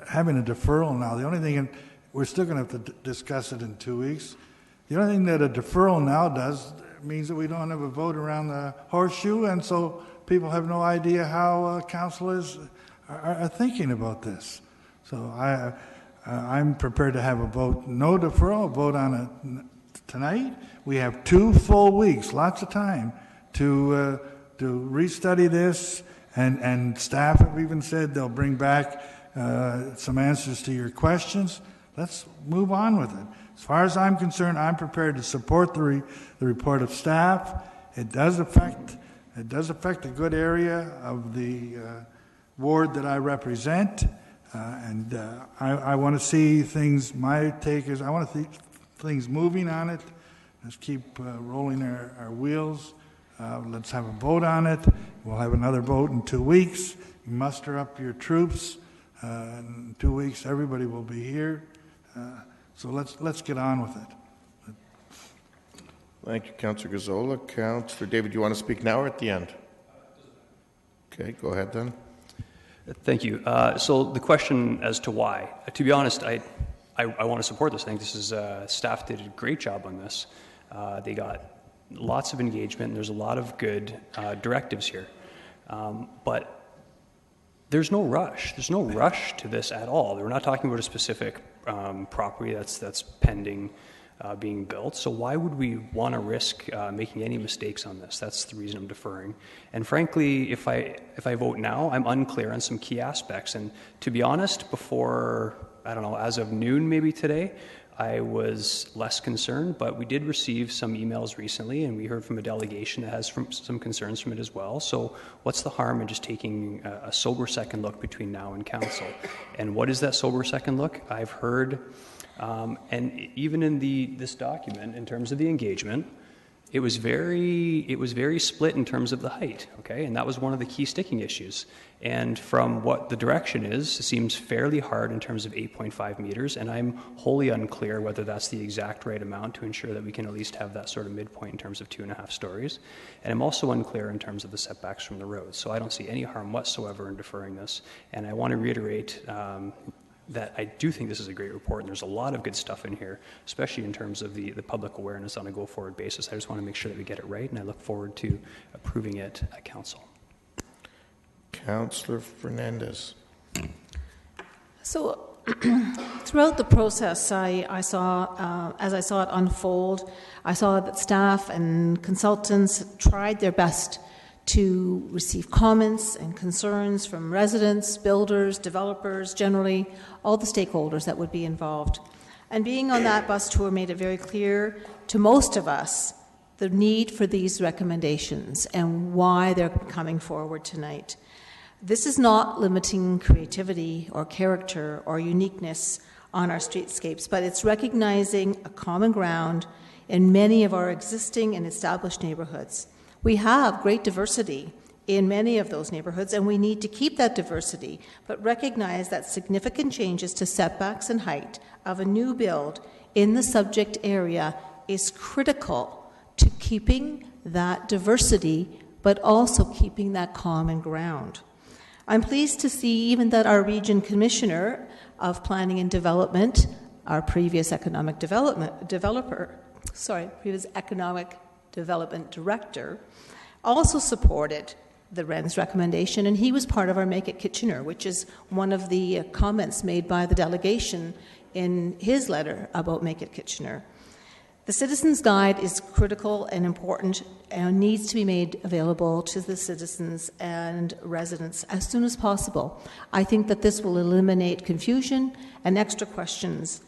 Having a deferral now, the only thing, we're still going to have to discuss it in 2 weeks. The only thing that a deferral now does means that we don't have a vote around the horseshoe, and so people have no idea how councillors are thinking about this. So I'm prepared to have a vote, no deferral, a vote on it tonight. We have 2 full weeks, lots of time to restudy this, and staff have even said they'll bring back some answers to your questions. Let's move on with it. As far as I'm concerned, I'm prepared to support the report of staff. It does affect a good area of the ward that I represent, and I want to see things. My take is I want to see things moving on it. Let's keep rolling our wheels. Let's have a vote on it. We'll have another vote in 2 weeks. You muster up your troops. In 2 weeks, everybody will be here. So let's get on with it. Thank you, Councillor Gazzola. Councillor David, do you want to speak now or at the end? Okay, go ahead then. Thank you. So the question as to why, to be honest, I want to support this. I think this is staff did a great job on this. They got lots of engagement, and there's a lot of good directives here. But there's no rush. There's no rush to this at all. We're not talking about a specific property that's pending being built. So why would we want to risk making any mistakes on this? That's the reason I'm deferring. And frankly, if I vote now, I'm unclear on some key aspects. And to be honest, before, I don't know, as of noon maybe today, I was less concerned, but we did receive some emails recently, and we heard from a delegation that has some concerns from it as well. So what's the harm in just taking a sober second look between now and council? And what is that sober second look? I've heard, and even in this document, in terms of the engagement, it was very split in terms of the height, okay? And that was one of the key sticking issues. And from what the direction is, it seems fairly hard in terms of 8.5 meters, and I'm wholly unclear whether that's the exact right amount to ensure that we can at least have that sort of midpoint in terms of 2.5 stories. And I'm also unclear in terms of the setbacks from the road. So I don't see any harm whatsoever in deferring this. And I want to reiterate that I do think this is a great report, and there's a lot of good stuff in here, especially in terms of the public awareness on a go-forward basis. I just want to make sure that we get it right, and I look forward to approving it at council. Councillor Fernandez. So throughout the process, I saw, as I saw it unfold, I saw that staff and consultants tried their best to receive comments and concerns from residents, builders, developers, generally all the stakeholders that would be involved. And being on that bus tour made it very clear to most of us the need for these recommendations and why they're coming forward tonight. This is not limiting creativity or character or uniqueness on our streetscapes, but it's recognizing a common ground in many of our existing and established neighborhoods. We have great diversity in many of those neighborhoods, and we need to keep that diversity, but recognize that significant changes to setbacks and height of a new build in the subject area is critical to keeping that diversity, but also keeping that common ground. I'm pleased to see even that our region commissioner of planning and development, our previous economic development director, also supported the REN's recommendation, and he was part of our Make It Kitchener, which is one of the comments made by the delegation in his letter about Make It Kitchener. The Citizens Guide is critical and important and needs to be made available to the citizens and residents as soon as possible. I think that this will eliminate confusion and extra questions.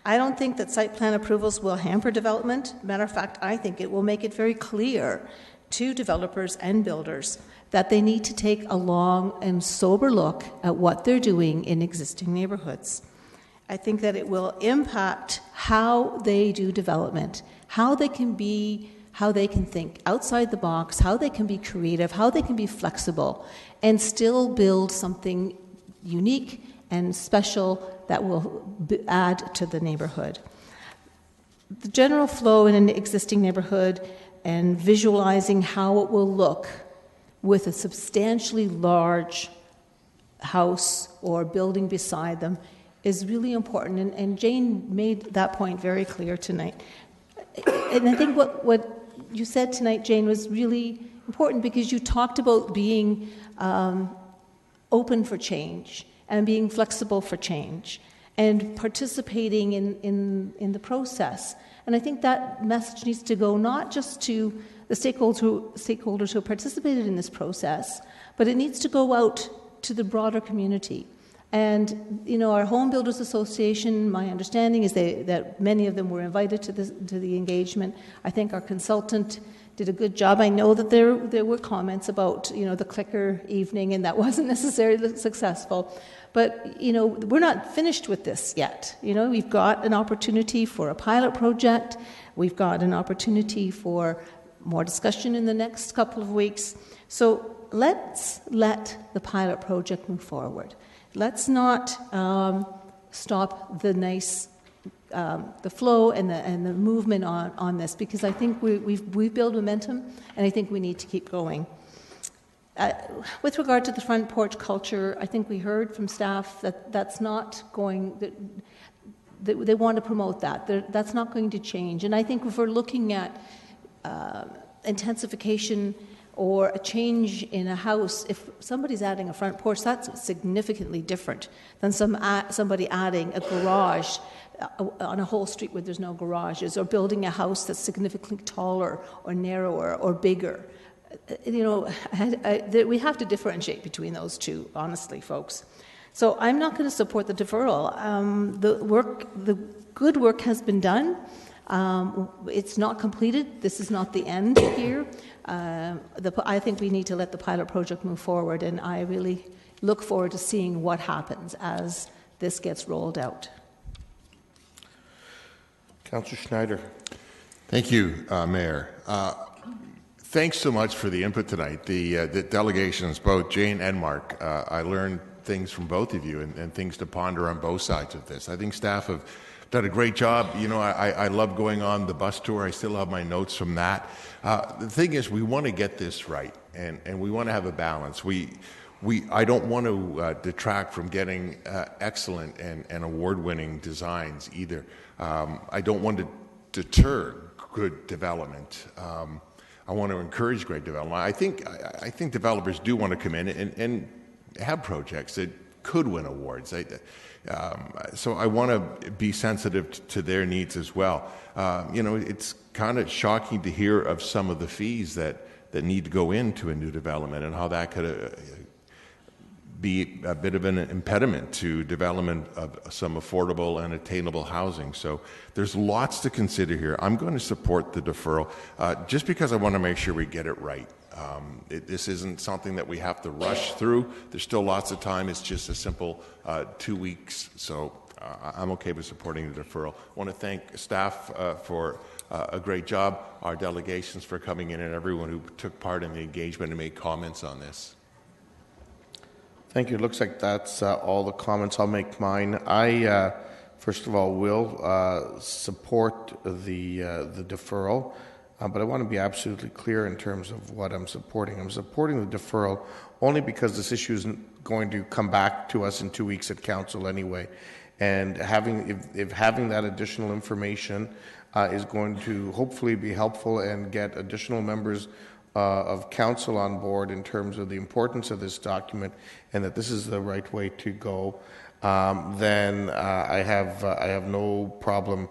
I don't think that site plan approvals will hamper development. Matter of fact, I think it will make it very clear to developers and builders that they need to take a long and sober look at what they're doing in existing neighborhoods. I think that it will impact how they do development, how they can think outside the box, how they can be creative, how they can be flexible, and still build something unique and special that will add to the neighborhood. The general flow in an existing neighborhood and visualizing how it will look with a substantially large house or building beside them is really important, and Jane made that point very clear tonight. And I think what you said tonight, Jane, was really important because you talked about being open for change and being flexible for change and participating in the process. And I think that message needs to go not just to the stakeholders who participated in this process, but it needs to go out to the broader community. And, our Home Builders Association, my understanding is that many of them were invited to the engagement. I think our consultant did a good job. I know that there were comments about, the clicker evening, and that wasn't necessarily successful. But, we're not finished with this yet. We've got an opportunity for a pilot project. We've got an opportunity for more discussion in the next couple of weeks. So let's let the pilot project move forward. Let's not stop the flow and the movement on this, because I think we've built momentum, and I think we need to keep going. With regard to the front porch culture, I think we heard from staff that that's not going. That they want to promote that. That's not going to change. And I think if we're looking at intensification or a change in a house, if somebody's adding a front porch, that's significantly different than somebody adding a garage on a whole street where there's no garages, or building a house that's significantly taller or narrower or bigger. We have to differentiate between those two, honestly, folks. So I'm not going to support the deferral. The good work has been done. It's not completed. This is not the end here. I think we need to let the pilot project move forward, and I really look forward to seeing what happens as this gets rolled out. Councillor Schneider. Thank you, Mayor. Thanks so much for the input tonight. The delegations, both Jane and Mark, I learned things from both of you and things to ponder on both sides of this. I think staff have done a great job. I love going on the bus tour. I still have my notes from that. The thing is, we want to get this right, and we want to have a balance. I don't want to detract from getting excellent and award-winning designs either. I don't want to deter good development. I want to encourage great development. I think developers do want to come in and have projects that could win awards. So I want to be sensitive to their needs as well. It's kind of shocking to hear of some of the fees that need to go into a new development and how that could be a bit of an impediment to development of some affordable and attainable housing. So there's lots to consider here. I'm going to support the deferral just because I want to make sure we get it right. This isn't something that we have to rush through. There's still lots of time. It's just a simple 2 weeks. So I'm okay with supporting the deferral. I want to thank staff for a great job, our delegations for coming in, and everyone who took part in the engagement and made comments on this. Thank you. It looks like that's all the comments. I'll make mine. I, first of all, will support the deferral, but I want to be absolutely clear in terms of what I'm supporting. I'm supporting the deferral only because this issue isn't going to come back to us in 2 weeks at council anyway. And if having that additional information is going to hopefully be helpful and get additional members of council on board in terms of the importance of this document and that this is the right way to go, then I have no problem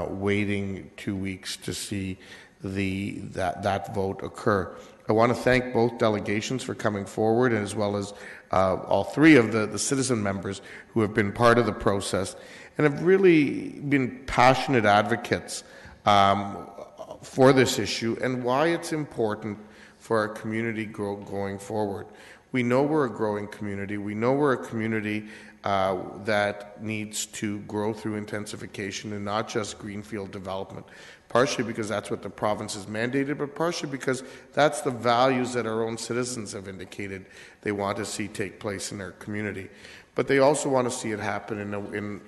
waiting 2 weeks to see that vote occur. I want to thank both delegations for coming forward, as well as all three of the citizen members who have been part of the process and have really been passionate advocates for this issue and why it's important for our community going forward. We know we're a growing community. We know we're a community that needs to grow through intensification and not just greenfield development, partially because that's what the province has mandated, but partially because that's the values that our own citizens have indicated they want to see take place in their community. But they also want to see it happen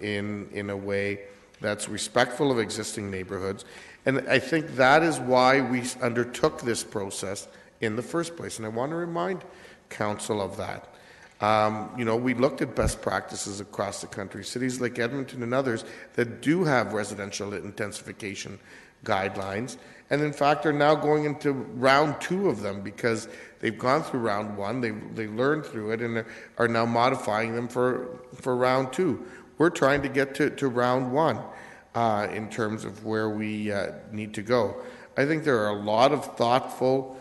in a way that's respectful of existing neighborhoods. And I think that is why we undertook this process in the first place. And I want to remind Council of that. We looked at best practices across the country, cities like Edmonton and others that do have residential intensification guidelines, and in fact are now going into round 2 of them because they've gone through round 1, they learned through it, and are now modifying them for round 2. We're trying to get to round 1 in terms of where we need to go. I think there are a lot of thoughtful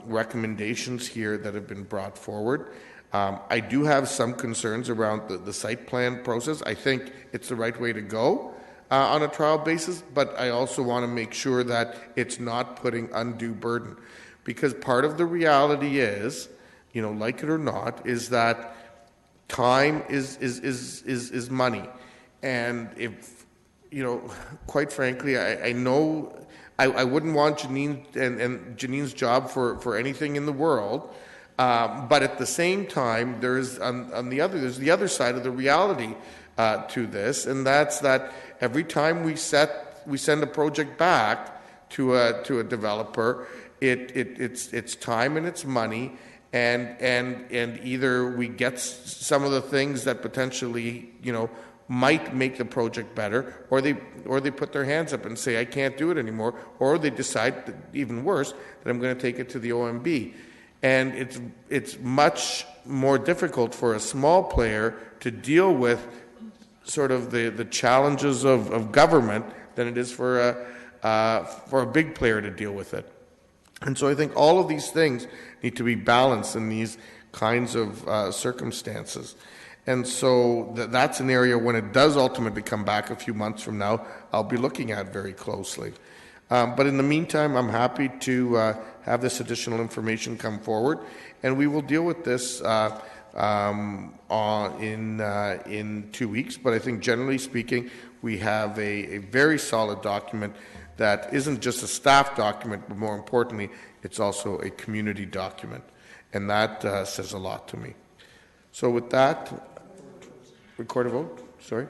recommendations here that have been brought forward. I do have some concerns around the site plan process. I think it's the right way to go on a trial basis, but I also want to make sure that it's not putting undue burden. Because part of the reality is, like it or not, is that time is money. And if, quite frankly, I know I wouldn't want Janine and Janine's job for anything in the world. But at the same time, there's there's the other side of the reality to this, and that's that every time we send a project back to a developer, it's time and it's money, and either we get some of the things that potentially might make the project better, or they put their hands up and say I can't do it anymore, or they decide that, even worse, that I'm going to take it to the OMB. And it's much more difficult for a small player to deal with sort of the challenges of government than it is for a big player to deal with it. And so I think all of these things need to be balanced in these kinds of circumstances. And so that's an area when it does ultimately come back a few months from now, I'll be looking at very closely. But in the meantime, I'm happy to have this additional information come forward, and we will deal with this in 2 weeks. But I think generally speaking, we have a very solid document that isn't just a staff document, but more importantly, it's also a community document. And that says a lot to me. So with that, record a vote? Sorry?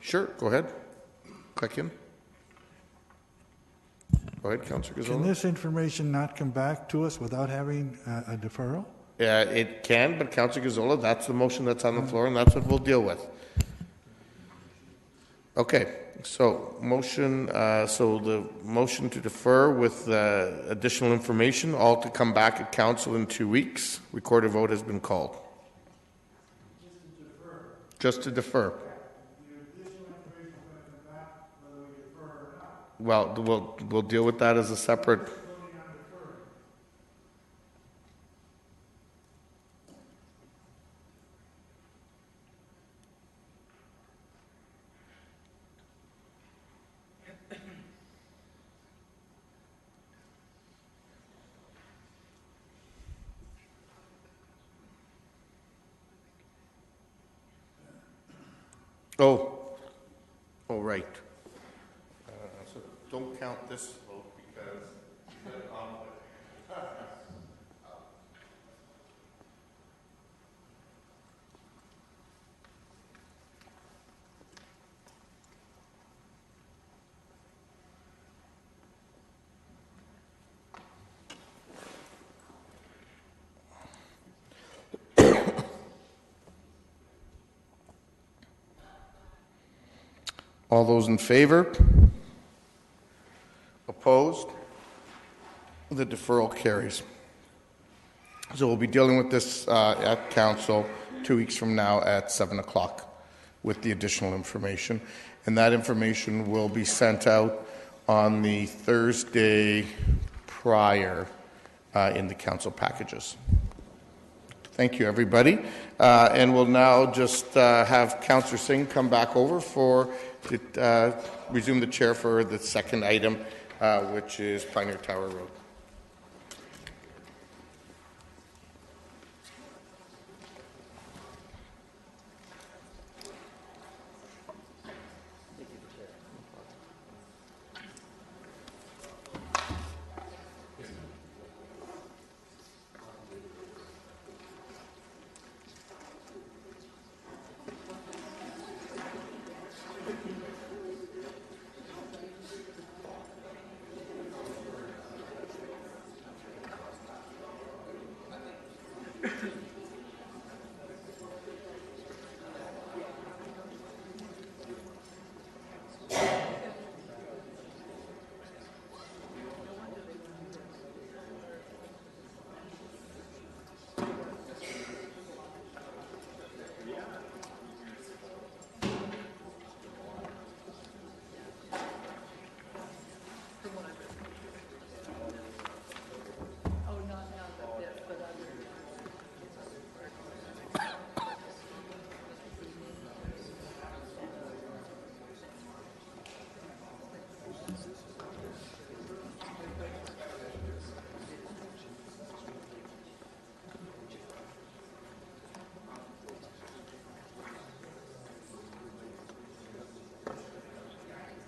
Sure, go ahead. Click in. Go ahead, Councillor Gazzola. Can this information not come back to us without having a deferral? It can, but Councillor Gazzola, that's the motion that's on the floor, and that's what we'll deal with. Okay, so the motion to defer with additional information, all to come back at council in 2 weeks. Recorded vote has been called. Just to defer. Well, we'll deal with that as a separate. Oh, right. So don't count this vote because it's a conflict. All those in favor? Opposed? The deferral carries. So we'll be dealing with this at council 2 weeks from now at 7 o'clock with the additional information. And that information will be sent out on the Thursday prior in the council packages. Thank you, everybody. And we'll now just have Councillor Singh come back over to resume the chair for the second item, which is Pioneer Tower Road.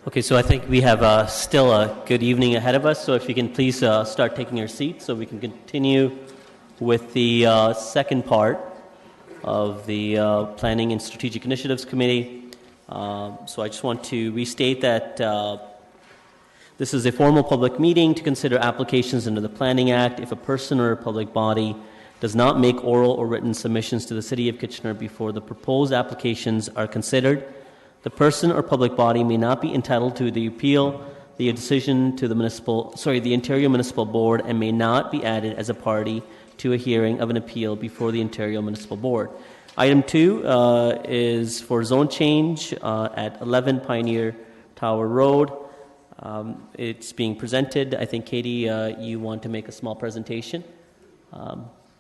Okay, so I think we have still a good evening ahead of us, so if you can please start taking your seats so we can continue with the second part of the Planning and Strategic Initiatives Committee. So I just want to restate that this is a formal public meeting to consider applications under the Planning Act. If a person or a public body does not make oral or written submissions to the City of Kitchener before the proposed applications are considered, the person or public body may not be entitled to the appeal the decision to the Ontario Municipal Board and may not be added as a party to a hearing of an appeal before the Ontario Municipal Board. Item 2 is for zone change at 11 Pioneer Tower Road. It's being presented. I think, Katie, you want to make a small presentation.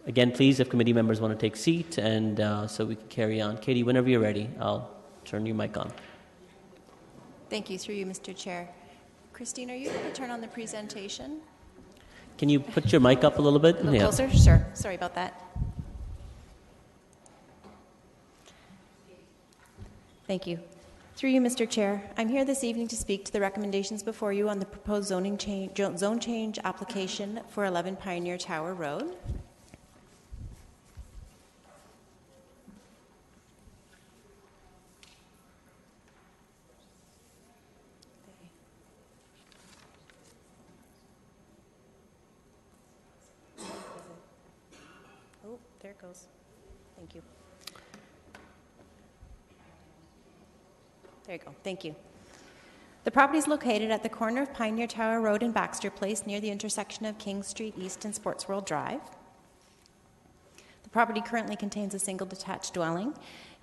Again, please, if committee members want to take seat, and so we can carry on. Katie, whenever you're ready, I'll turn your mic on. Thank you. Through you, Mr. Chair. Christine, are you able to turn on the presentation? Can you put your mic up a little bit? A little closer? Sure. Sorry about that. Thank you. Through you, Mr. Chair, I'm here this evening to speak to the recommendations before you on the proposed zone change application for 11 Pioneer Tower Road. Oh, there it goes. Thank you. There you go. Thank you. The property is located at the corner of Pioneer Tower Road and Baxter Place near the intersection of King Street East and Sports World Drive. The property currently contains a single detached dwelling.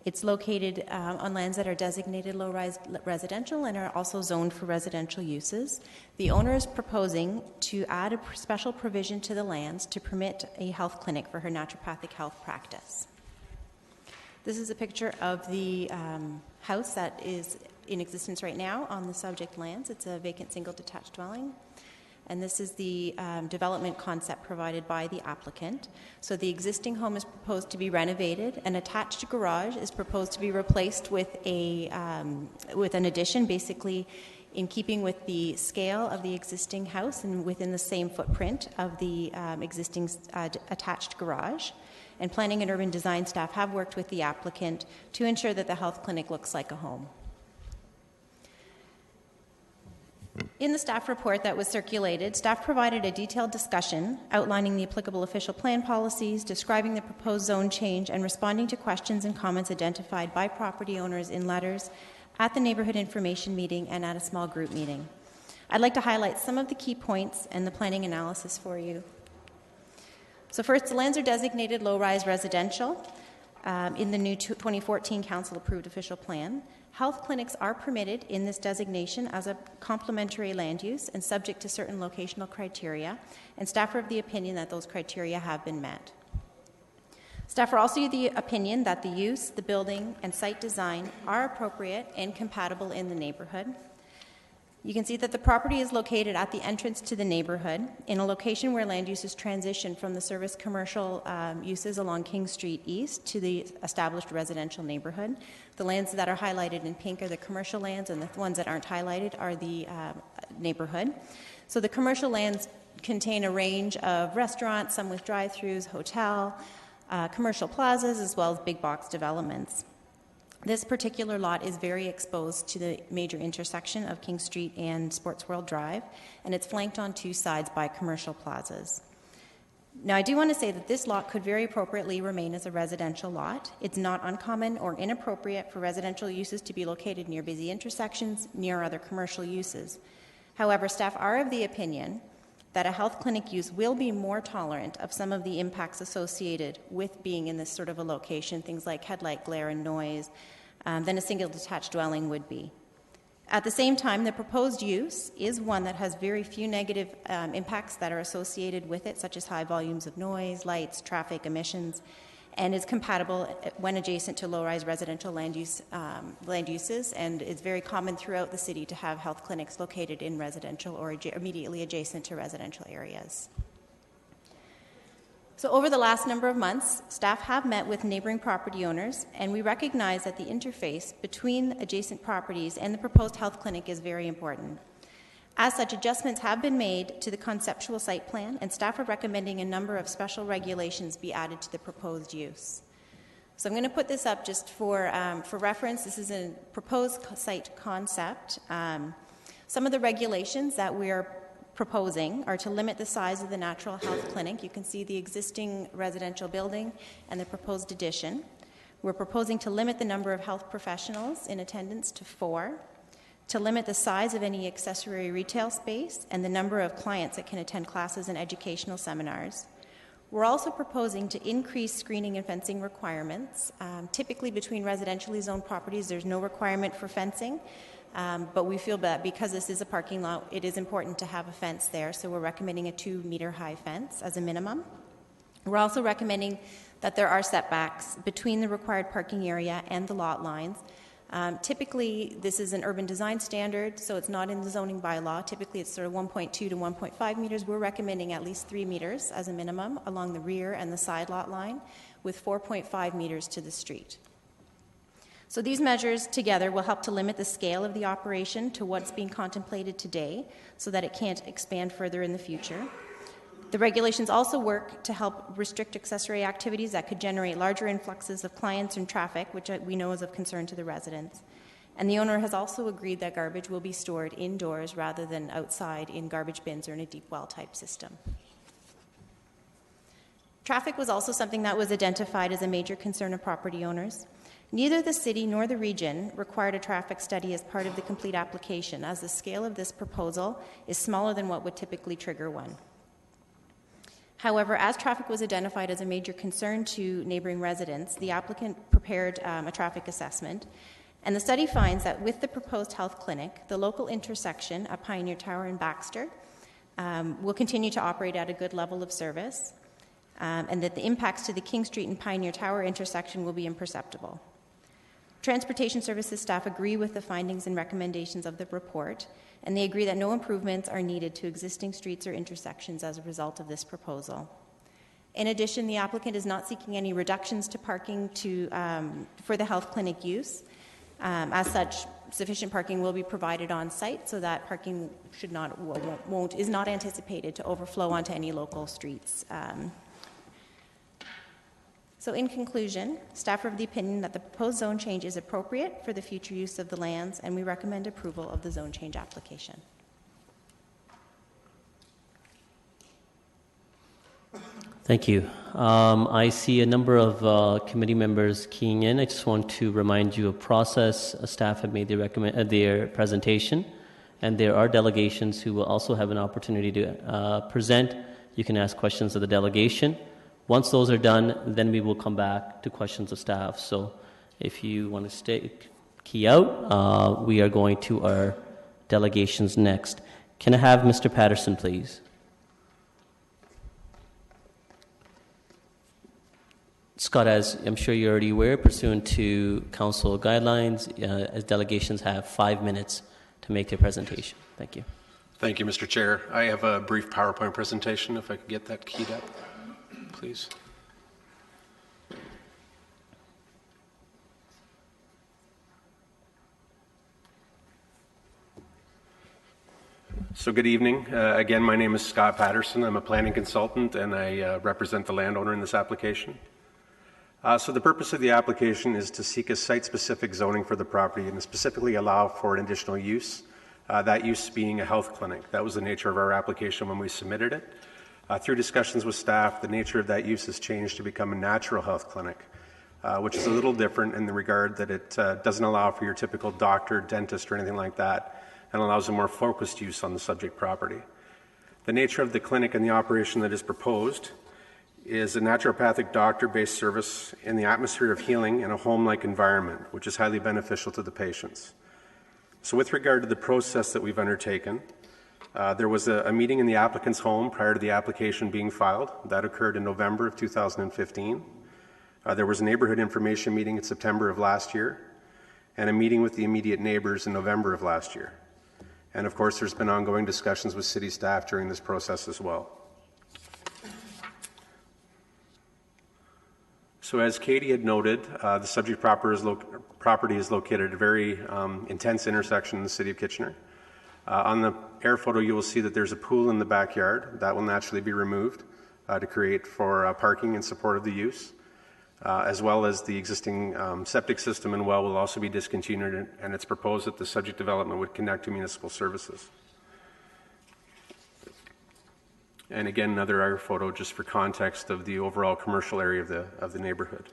It's located on lands that are designated low-rise residential and are also zoned for residential uses. The owner is proposing to add a special provision to the lands to permit a health clinic for her naturopathic health practice. This is a picture of the house that is in existence right now on the subject lands. It's a vacant single detached dwelling. and this is the development concept provided by the applicant. So the existing home is proposed to be renovated. An attached garage is proposed to be replaced with with an addition, basically in keeping with the scale of the existing house and within the same footprint of the existing attached garage. And planning and urban design staff have worked with the applicant to ensure that the health clinic looks like a home. In the staff report that was circulated, staff provided a detailed discussion outlining the applicable official plan policies, describing the proposed zone change, and responding to questions and comments identified by property owners in letters at the neighborhood information meeting and at a small group meeting. I'd like to highlight some of the key points and the planning analysis for you. So first, the lands are designated low-rise residential in the new 2014 council-approved official plan. Health clinics are permitted in this designation as a complementary land use and subject to certain locational criteria, and staff are of the opinion that those criteria have been met. Staff are also of the opinion that the use, the building, and site design are appropriate and compatible in the neighborhood. You can see that the property is located at the entrance to the neighborhood in a location where land uses transition from the service commercial uses along King Street East to the established residential neighborhood. The lands that are highlighted in pink are the commercial lands, and the ones that aren't highlighted are the neighborhood. So the commercial lands contain a range of restaurants, some with drive-thrus, hotel, commercial plazas, as well as big box developments. This particular lot is very exposed to the major intersection of King Street and Sports World Drive, and it's flanked on two sides by commercial plazas. Now, I do want to say that this lot could very appropriately remain as a residential lot. It's not uncommon or inappropriate for residential uses to be located near busy intersections, near other commercial uses. However, staff are of the opinion that a health clinic use will be more tolerant of some of the impacts associated with being in this sort of a location, things like headlight glare and noise, than a single detached dwelling would be. At the same time, the proposed use is one that has very few negative impacts that are associated with it, such as high volumes of noise, lights, traffic, emissions, and is compatible when adjacent to low-rise residential land uses, and is very common throughout the city to have health clinics located in residential or immediately adjacent to residential areas. So over the last number of months, staff have met with neighboring property owners, and we recognize that the interface between adjacent properties and the proposed health clinic is very important. As such, adjustments have been made to the conceptual site plan, and staff are recommending a number of special regulations be added to the proposed use. So I'm going to put this up just for reference. This is a proposed site concept. Some of the regulations that we are proposing are to limit the size of the natural health clinic. You can see the existing residential building and the proposed addition. We're proposing to limit the number of health professionals in attendance to 4, to limit the size of any accessory retail space and the number of clients that can attend classes and educational seminars. We're also proposing to increase screening and fencing requirements. Typically between residentially zoned properties, there's no requirement for fencing, but we feel that because this is a parking lot, it is important to have a fence there, so we're recommending a 2-meter high fence as a minimum. We're also recommending that there are setbacks between the required parking area and the lot lines. Typically, this is an urban design standard, so it's not in the zoning bylaw. Typically, it's sort of 1.2 to 1.5 meters. We're recommending at least 3 meters as a minimum along the rear and the side lot line, with 4.5 meters to the street. So these measures together will help to limit the scale of the operation to what's being contemplated today so that it can't expand further in the future. The regulations also work to help restrict accessory activities that could generate larger influxes of clients and traffic, which we know is of concern to the residents. And the owner has also agreed that garbage will be stored indoors rather than outside in garbage bins or in a deep well type system. Traffic was also something that was identified as a major concern of property owners. Neither the city nor the region required a traffic study as part of the complete application, as the scale of this proposal is smaller than what would typically trigger one. However, as traffic was identified as a major concern to neighboring residents, the applicant prepared a traffic assessment, and the study finds that with the proposed health clinic, the local intersection at Pioneer Tower and Baxter will continue to operate at a good level of service, and that the impacts to the King Street and Pioneer Tower intersection will be imperceptible. Transportation Services staff agree with the findings and recommendations of the report, and they agree that no improvements are needed to existing streets or intersections as a result of this proposal. In addition, the applicant is not seeking any reductions to parking for the health clinic use. As such, sufficient parking will be provided on site, so that parking is not anticipated to overflow onto any local streets. So in conclusion, staff are of the opinion that the proposed zone change is appropriate for the future use of the lands, and we recommend approval of the zone change application. Thank you. I see a number of committee members keying in. I just want to remind you of process. Staff have made their presentation, and there are delegations who will also have an opportunity to present. You can ask questions of the delegation. Once those are done, then we will come back to questions of staff. So if you want to key out, we are going to our delegations next. Can I have Mr. Patterson, please? Scott, as I'm sure you're already aware, pursuant to council guidelines, as delegations have 5 minutes to make their presentation. Thank you. Thank you, Mr. Chair. I have a brief PowerPoint presentation, if I could get that keyed up, please. So good evening. Again, my name is Scott Patterson. I'm a planning consultant, and I represent the landowner in this application. So the purpose of the application is to seek a site-specific zoning for the property and to specifically allow for an additional use, that use being a health clinic. That was the nature of our application when we submitted it. Through discussions with staff, the nature of that use has changed to become a natural health clinic, which is a little different in the regard that it doesn't allow for your typical doctor, dentist, or anything like that, and allows a more focused use on the subject property. The nature of the clinic and the operation that is proposed is a naturopathic doctor-based service in the atmosphere of healing in a home-like environment, which is highly beneficial to the patients. So with regard to the process that we've undertaken, there was a meeting in the applicant's home prior to the application being filed. That occurred in November of 2015. There was a neighborhood information meeting in September of last year, and a meeting with the immediate neighbors in November of last year. And of course, there's been ongoing discussions with city staff during this process as well. So as Katie had noted, the subject property is located at a very intense intersection in the city of Kitchener. On the air photo, you will see that there's a pool in the backyard. That will naturally be removed to create for parking in support of the use, as well as the existing septic system and well will also be discontinued, and it's proposed that the subject development would connect to municipal services. And again, another air photo just for context of the overall commercial area of the neighborhood.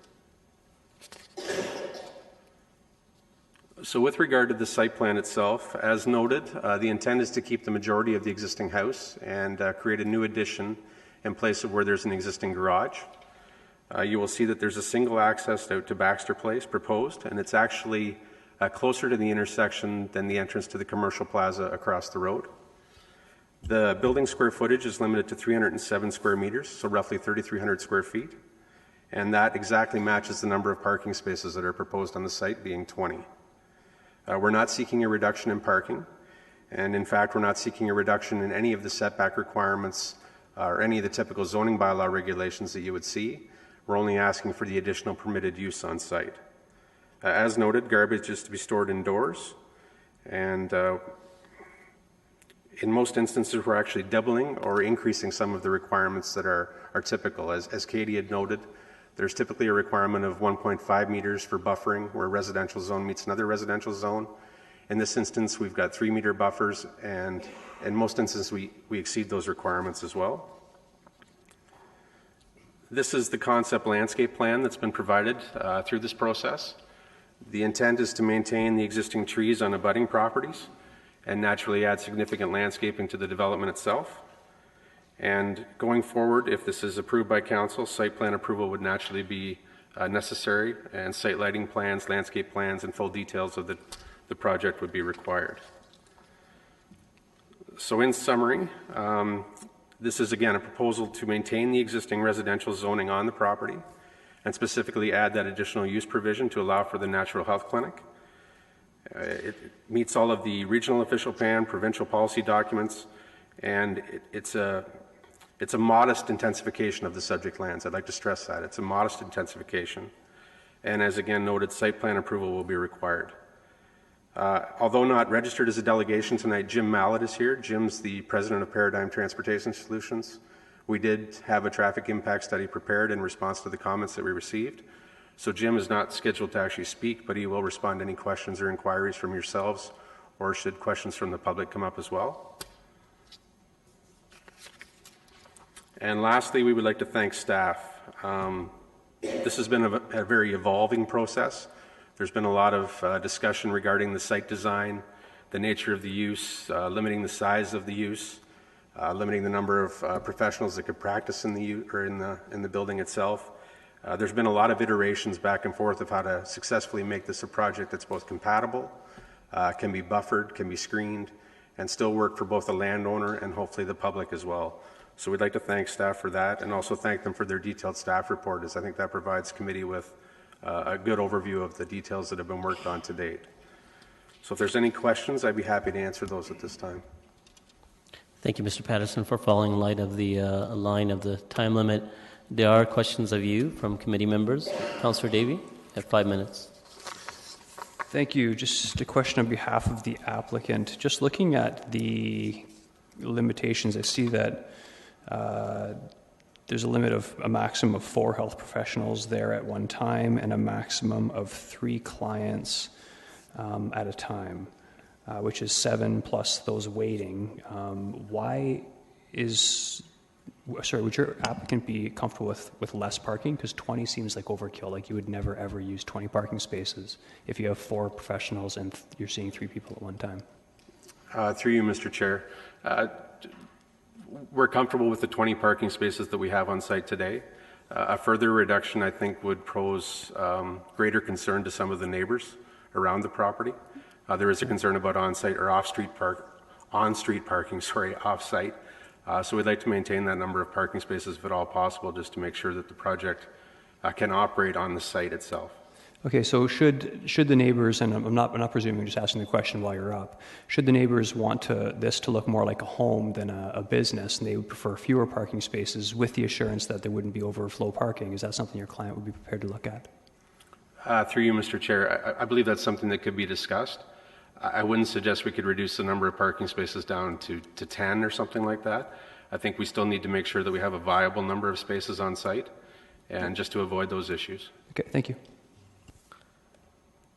So with regard to the site plan itself, as noted, the intent is to keep the majority of the existing house and create a new addition in place of where there's an existing garage. You will see that there's a single access out to Baxter Place proposed, and it's actually closer to the intersection than the entrance to the commercial plaza across the road. The building square footage is limited to 307 square meters, so roughly 3,300 square feet, and that exactly matches the number of parking spaces that are proposed on the site, being 20. We're not seeking a reduction in parking, and in fact, we're not seeking a reduction in any of the setback requirements or any of the typical zoning bylaw regulations that you would see. We're only asking for the additional permitted use on site. As noted, garbage is to be stored indoors, and in most instances, we're actually doubling or increasing some of the requirements that are typical. As Katie had noted, there's typically a requirement of 1.5 meters for buffering where a residential zone meets another residential zone. In this instance, we've got 3-meter buffers, and in most instances, we exceed those requirements as well. This is the concept landscape plan that's been provided through this process. The intent is to maintain the existing trees on abutting properties and naturally add significant landscaping to the development itself. And going forward, if this is approved by council, site plan approval would naturally be necessary, and site lighting plans, landscape plans, and full details of the project would be required. So in summary, this is again a proposal to maintain the existing residential zoning on the property and specifically add that additional use provision to allow for the natural health clinic. It meets all of the regional official plan, provincial policy documents, and it's a modest intensification of the subject lands. I'd like to stress that. It's a modest intensification. And as again noted, site plan approval will be required. Although not registered as a delegation tonight, Jim Mallett is here. Jim's the president of Paradigm Transportation Solutions. We did have a traffic impact study prepared in response to the comments that we received. So Jim is not scheduled to actually speak, but he will respond to any questions or inquiries from yourselves, or should questions from the public come up as well. And lastly, we would like to thank staff. This has been a very evolving process. There's been a lot of discussion regarding the site design, the nature of the use, limiting the size of the use, limiting the number of professionals that could practice in the building itself. There's been a lot of iterations back and forth of how to successfully make this a project that's both compatible, can be buffered, can be screened, and still work for both the landowner and hopefully the public as well. So we'd like to thank staff for that, and also thank them for their detailed staff report, as I think that provides committee with a good overview of the details that have been worked on to date. So if there's any questions, I'd be happy to answer those at this time. Thank you, Mr. Patterson, for following in light of the line of the time limit. There are questions of you from committee members. Councillor Davey, you have 5 minutes. Thank you. Just a question on behalf of the applicant. Just looking at the limitations, I see that there's a limit of a maximum of 4 health professionals there at one time and a maximum of 3 clients at a time, which is 7 plus those waiting. Would your applicant be comfortable with less parking? Because 20 seems like overkill. Like you would never ever use 20 parking spaces if you have 4 professionals and you're seeing 3 people at one time. Through you, Mr. Chair. We're comfortable with the 20 parking spaces that we have on site today. A further reduction, I think, would pose greater concern to some of the neighbors around the property. There is a concern about on-site or on-street parking, off-site. So we'd like to maintain that number of parking spaces if at all possible, just to make sure that the project can operate on the site itself. Okay, so should the neighbors, and I'm not presuming, I'm just asking the question while you're up, should the neighbors want this to look more like a home than a business, and they would prefer fewer parking spaces with the assurance that there wouldn't be overflow parking? Is that something your client would be prepared to look at? Through you, Mr. Chair, I believe that's something that could be discussed. I wouldn't suggest we could reduce the number of parking spaces down to 10 or something like that. I think we still need to make sure that we have a viable number of spaces on site, and just to avoid those issues. Okay, thank you.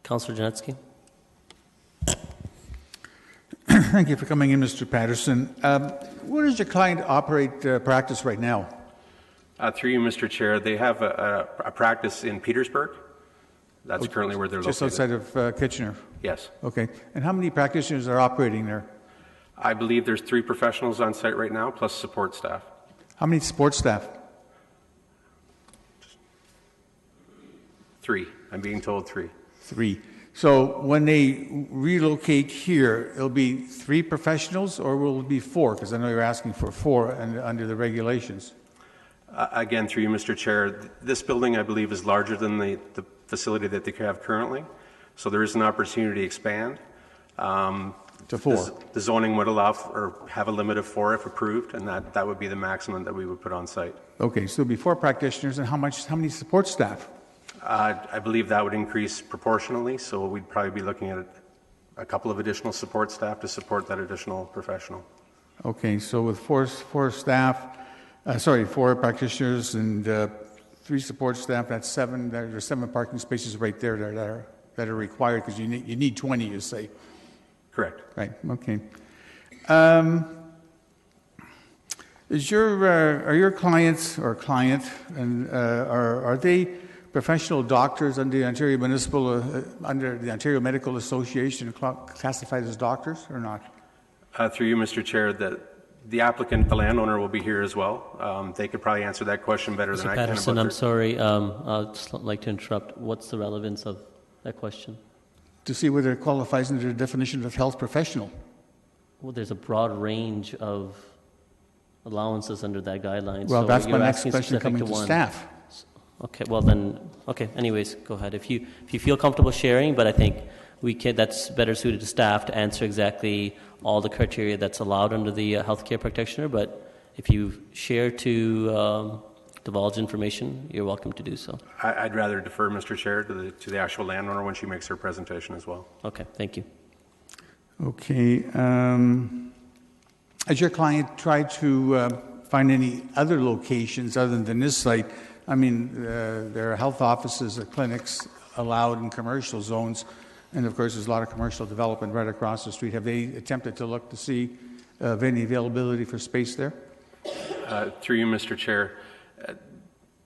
Councillor Janetsky. Thank you for coming in, Mr. Patterson. Where does your client operate practice right now? Through you, Mr. Chair, they have a practice in Petersburg. That's currently where they're just located. Just outside of Kitchener? Yes. Okay. And how many practitioners are operating there? I believe there's 3 professionals on site right now, plus support staff. How many support staff? 3. I'm being told 3. 3. So when they relocate here, it'll be 3 professionals, or will it be 4? Because I know you're asking for 4 under the regulations. Again, through you, Mr. Chair, this building, I believe, is larger than the facility that they have currently. So there is an opportunity to expand. To 4? The zoning would allow or have a limit of 4 if approved, and that would be the maximum that we would put on site. Okay, so it'll be 4 practitioners, and how many support staff? I believe that would increase proportionally, so we'd probably be looking at a couple of additional support staff to support that additional professional. Okay, so with 4 practitioners and 3 support staff, that's 7. There's 7 parking spaces right there that are required, because you need 20, you say. Correct. Right. Okay. Are your clients or client, and are they professional doctors under the Ontario Medical Association, classified as doctors or not? Through you, Mr. Chair, the applicant, the landowner, will be here as well. They could probably answer that question better than I can. Mr. Patterson, I'm sorry. I'd just like to interrupt. What's the relevance of that question? To see whether it qualifies under the definition of health professional. Well, there's a broad range of allowances under that guideline. Well, so that's my you're next asking question specific coming to one. staff. Okay, well then, okay, anyways, go ahead. If you feel comfortable sharing, but I think that's better suited to staff to answer exactly all the criteria that's allowed under the healthcare practitioner, but if you share to divulge information, you're welcome to do so. I'd rather defer, Mr. Chair, to the actual landowner when she makes her presentation as well. Okay, thank you. Okay. Has your client tried to find any other locations other than this site? I mean, there are health offices or clinics allowed in commercial zones, and of course there's a lot of commercial development right across the street. Have they attempted to look to see of any availability for space there? Through you, Mr. Chair,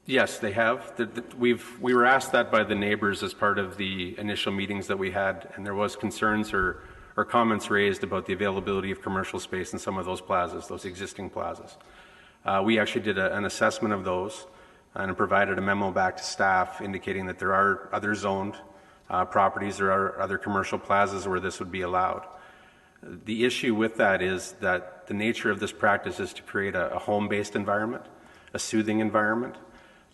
yes, they have. We were asked that by the neighbors as part of the initial meetings that we had, and there was concerns or comments raised about the availability of commercial space in some of those plazas, those existing plazas. We actually did an assessment of those and provided a memo back to staff indicating that there are other zoned properties, there are other commercial plazas where this would be allowed. The issue with that is that the nature of this practice is to create a home-based environment, a soothing environment.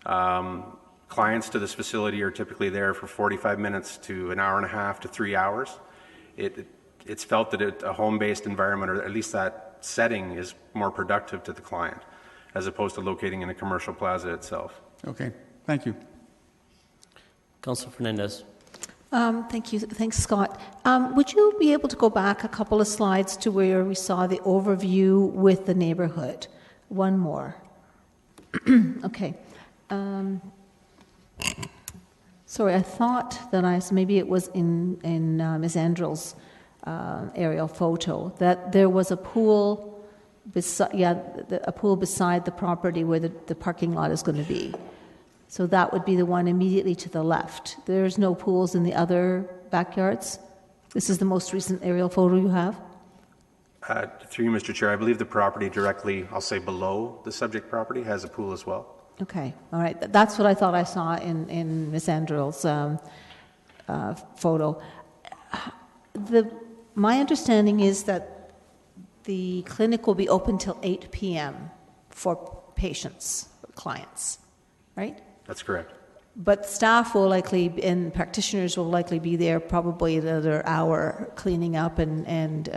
Clients to this facility are typically there for 45 minutes to an hour and a half to 3 hours. It's felt that a home-based environment, or at least that setting, is more productive to the client as opposed to locating in a commercial plaza itself. Okay, thank you. Councilor Fernandez. Thank you. Thanks, Scott. Would you be able to go back a couple of slides to where we saw the overview with the neighborhood? One more. Okay. Sorry, I thought that maybe it was in Ms. Andrill's aerial photo, that there was a pool a pool beside the property where the parking lot is going to be. So that would be the one immediately to the left. There's no pools in the other backyards? This is the most recent aerial photo you have? Through you, Mr. Chair, I believe the property directly, I'll say below the subject property, has a pool as well. Okay, all right. That's what I thought I saw in Ms. Andrill's photo. My understanding is that the clinic will be open till 8 p.m. for patients, clients, right? That's correct. But staff will likely, and practitioners will likely be there probably another hour cleaning up and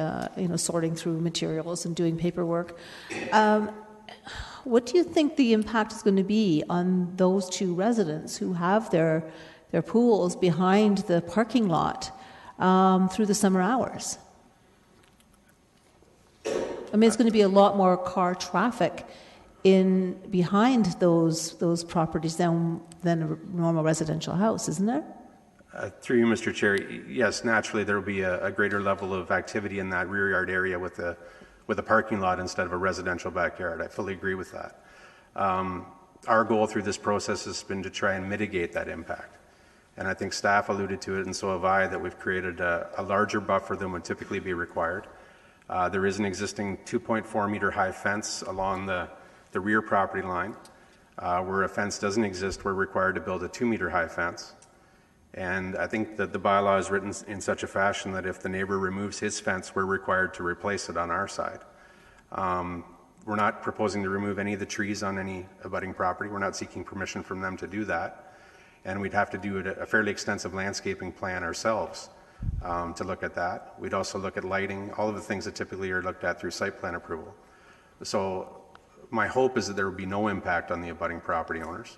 sorting through materials and doing paperwork. What do you think the impact is going to be on those two residents who have their pools behind the parking lot through the summer hours? I mean, it's going to be a lot more car traffic in behind those properties than a normal residential house, isn't there? Through you, Mr. Chair, yes, naturally there will be a greater level of activity in that rear yard area with a parking lot instead of a residential backyard. I fully agree with that. Our goal through this process has been to try and mitigate that impact. And I think staff alluded to it, and so have I, that we've created a larger buffer than would typically be required. There is an existing 2.4 meter high fence along the rear property line. Where a fence doesn't exist, we're required to build a 2 meter high fence. And I think that the bylaw is written in such a fashion that if the neighbor removes his fence, we're required to replace it on our side. We're not proposing to remove any of the trees on any abutting property. We're not seeking permission from them to do that. And we'd have to do a fairly extensive landscaping plan ourselves to look at that. We'd also look at lighting, all of the things that typically are looked at through site plan approval. So my hope is that there will be no impact on the abutting property owners.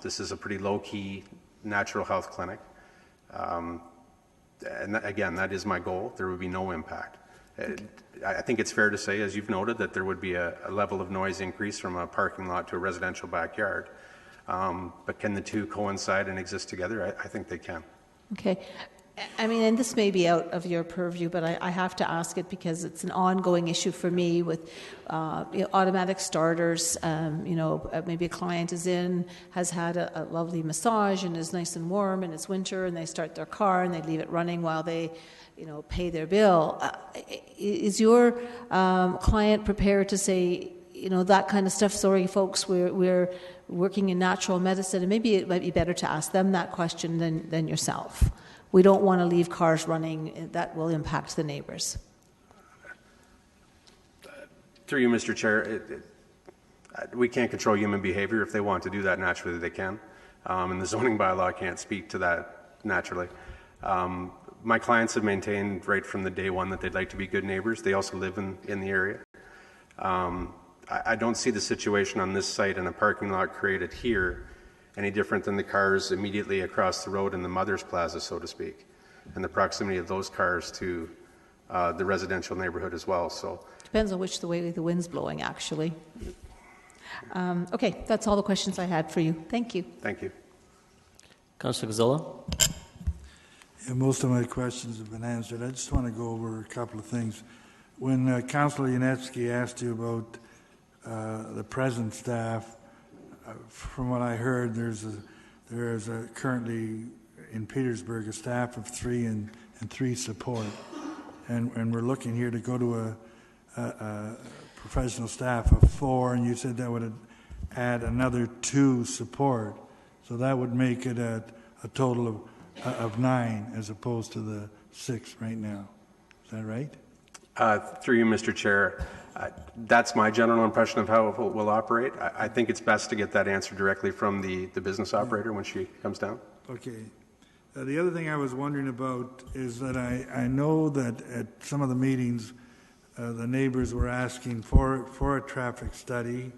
This is a pretty low-key natural health clinic. And again, that is my goal. There would be no impact. I think it's fair to say, as you've noted, that there would be a level of noise increase from a parking lot to a residential backyard. But can the two coincide and exist together? I think they can. Okay. I mean, and this may be out of your purview, but I have to ask it because it's an ongoing issue for me with automatic starters. Maybe a client has had a lovely massage and is nice and warm and it's winter and they start their car and they leave it running while they, pay their bill. Is your client prepared to say, that kind of stuff? Sorry, folks, we're working in natural medicine, and maybe it might be better to ask them that question than yourself. We don't want to leave cars running. That will impact the neighbors. Through you, Mr. Chair, We can't control human behavior. If they want to do that naturally, they can. And the zoning bylaw can't speak to that naturally. My clients have maintained right from the day one that they'd like to be good neighbors. They also live in the area. I don't see the situation on this site and a parking lot created here any different than the cars immediately across the road in the Mother's Plaza, so to speak, and the proximity of those cars to the residential neighborhood as well. So Depends on which the way the wind's blowing, actually. Okay, that's all the questions I had for you. Thank you. Thank you. Councillor Gazzola? Yeah, most of my questions have been answered. I just want to go over a couple of things. When Councillor Yanetsky asked you about the present staff, from what I heard, there is currently in Petersburg a staff of 3 and 3 support, and we're looking here to go to a professional staff of 4, and you said that would add another 2 support, so that would make it a total of 9 as opposed to the 6 right now. Is that right? Through you, Mr. Chair, that's my general impression of how it will operate. I think it's best to get that answer directly from the business operator when she comes down. Okay. The other thing I was wondering about is that I know that at some of the meetings, the neighbors were asking for a traffic study,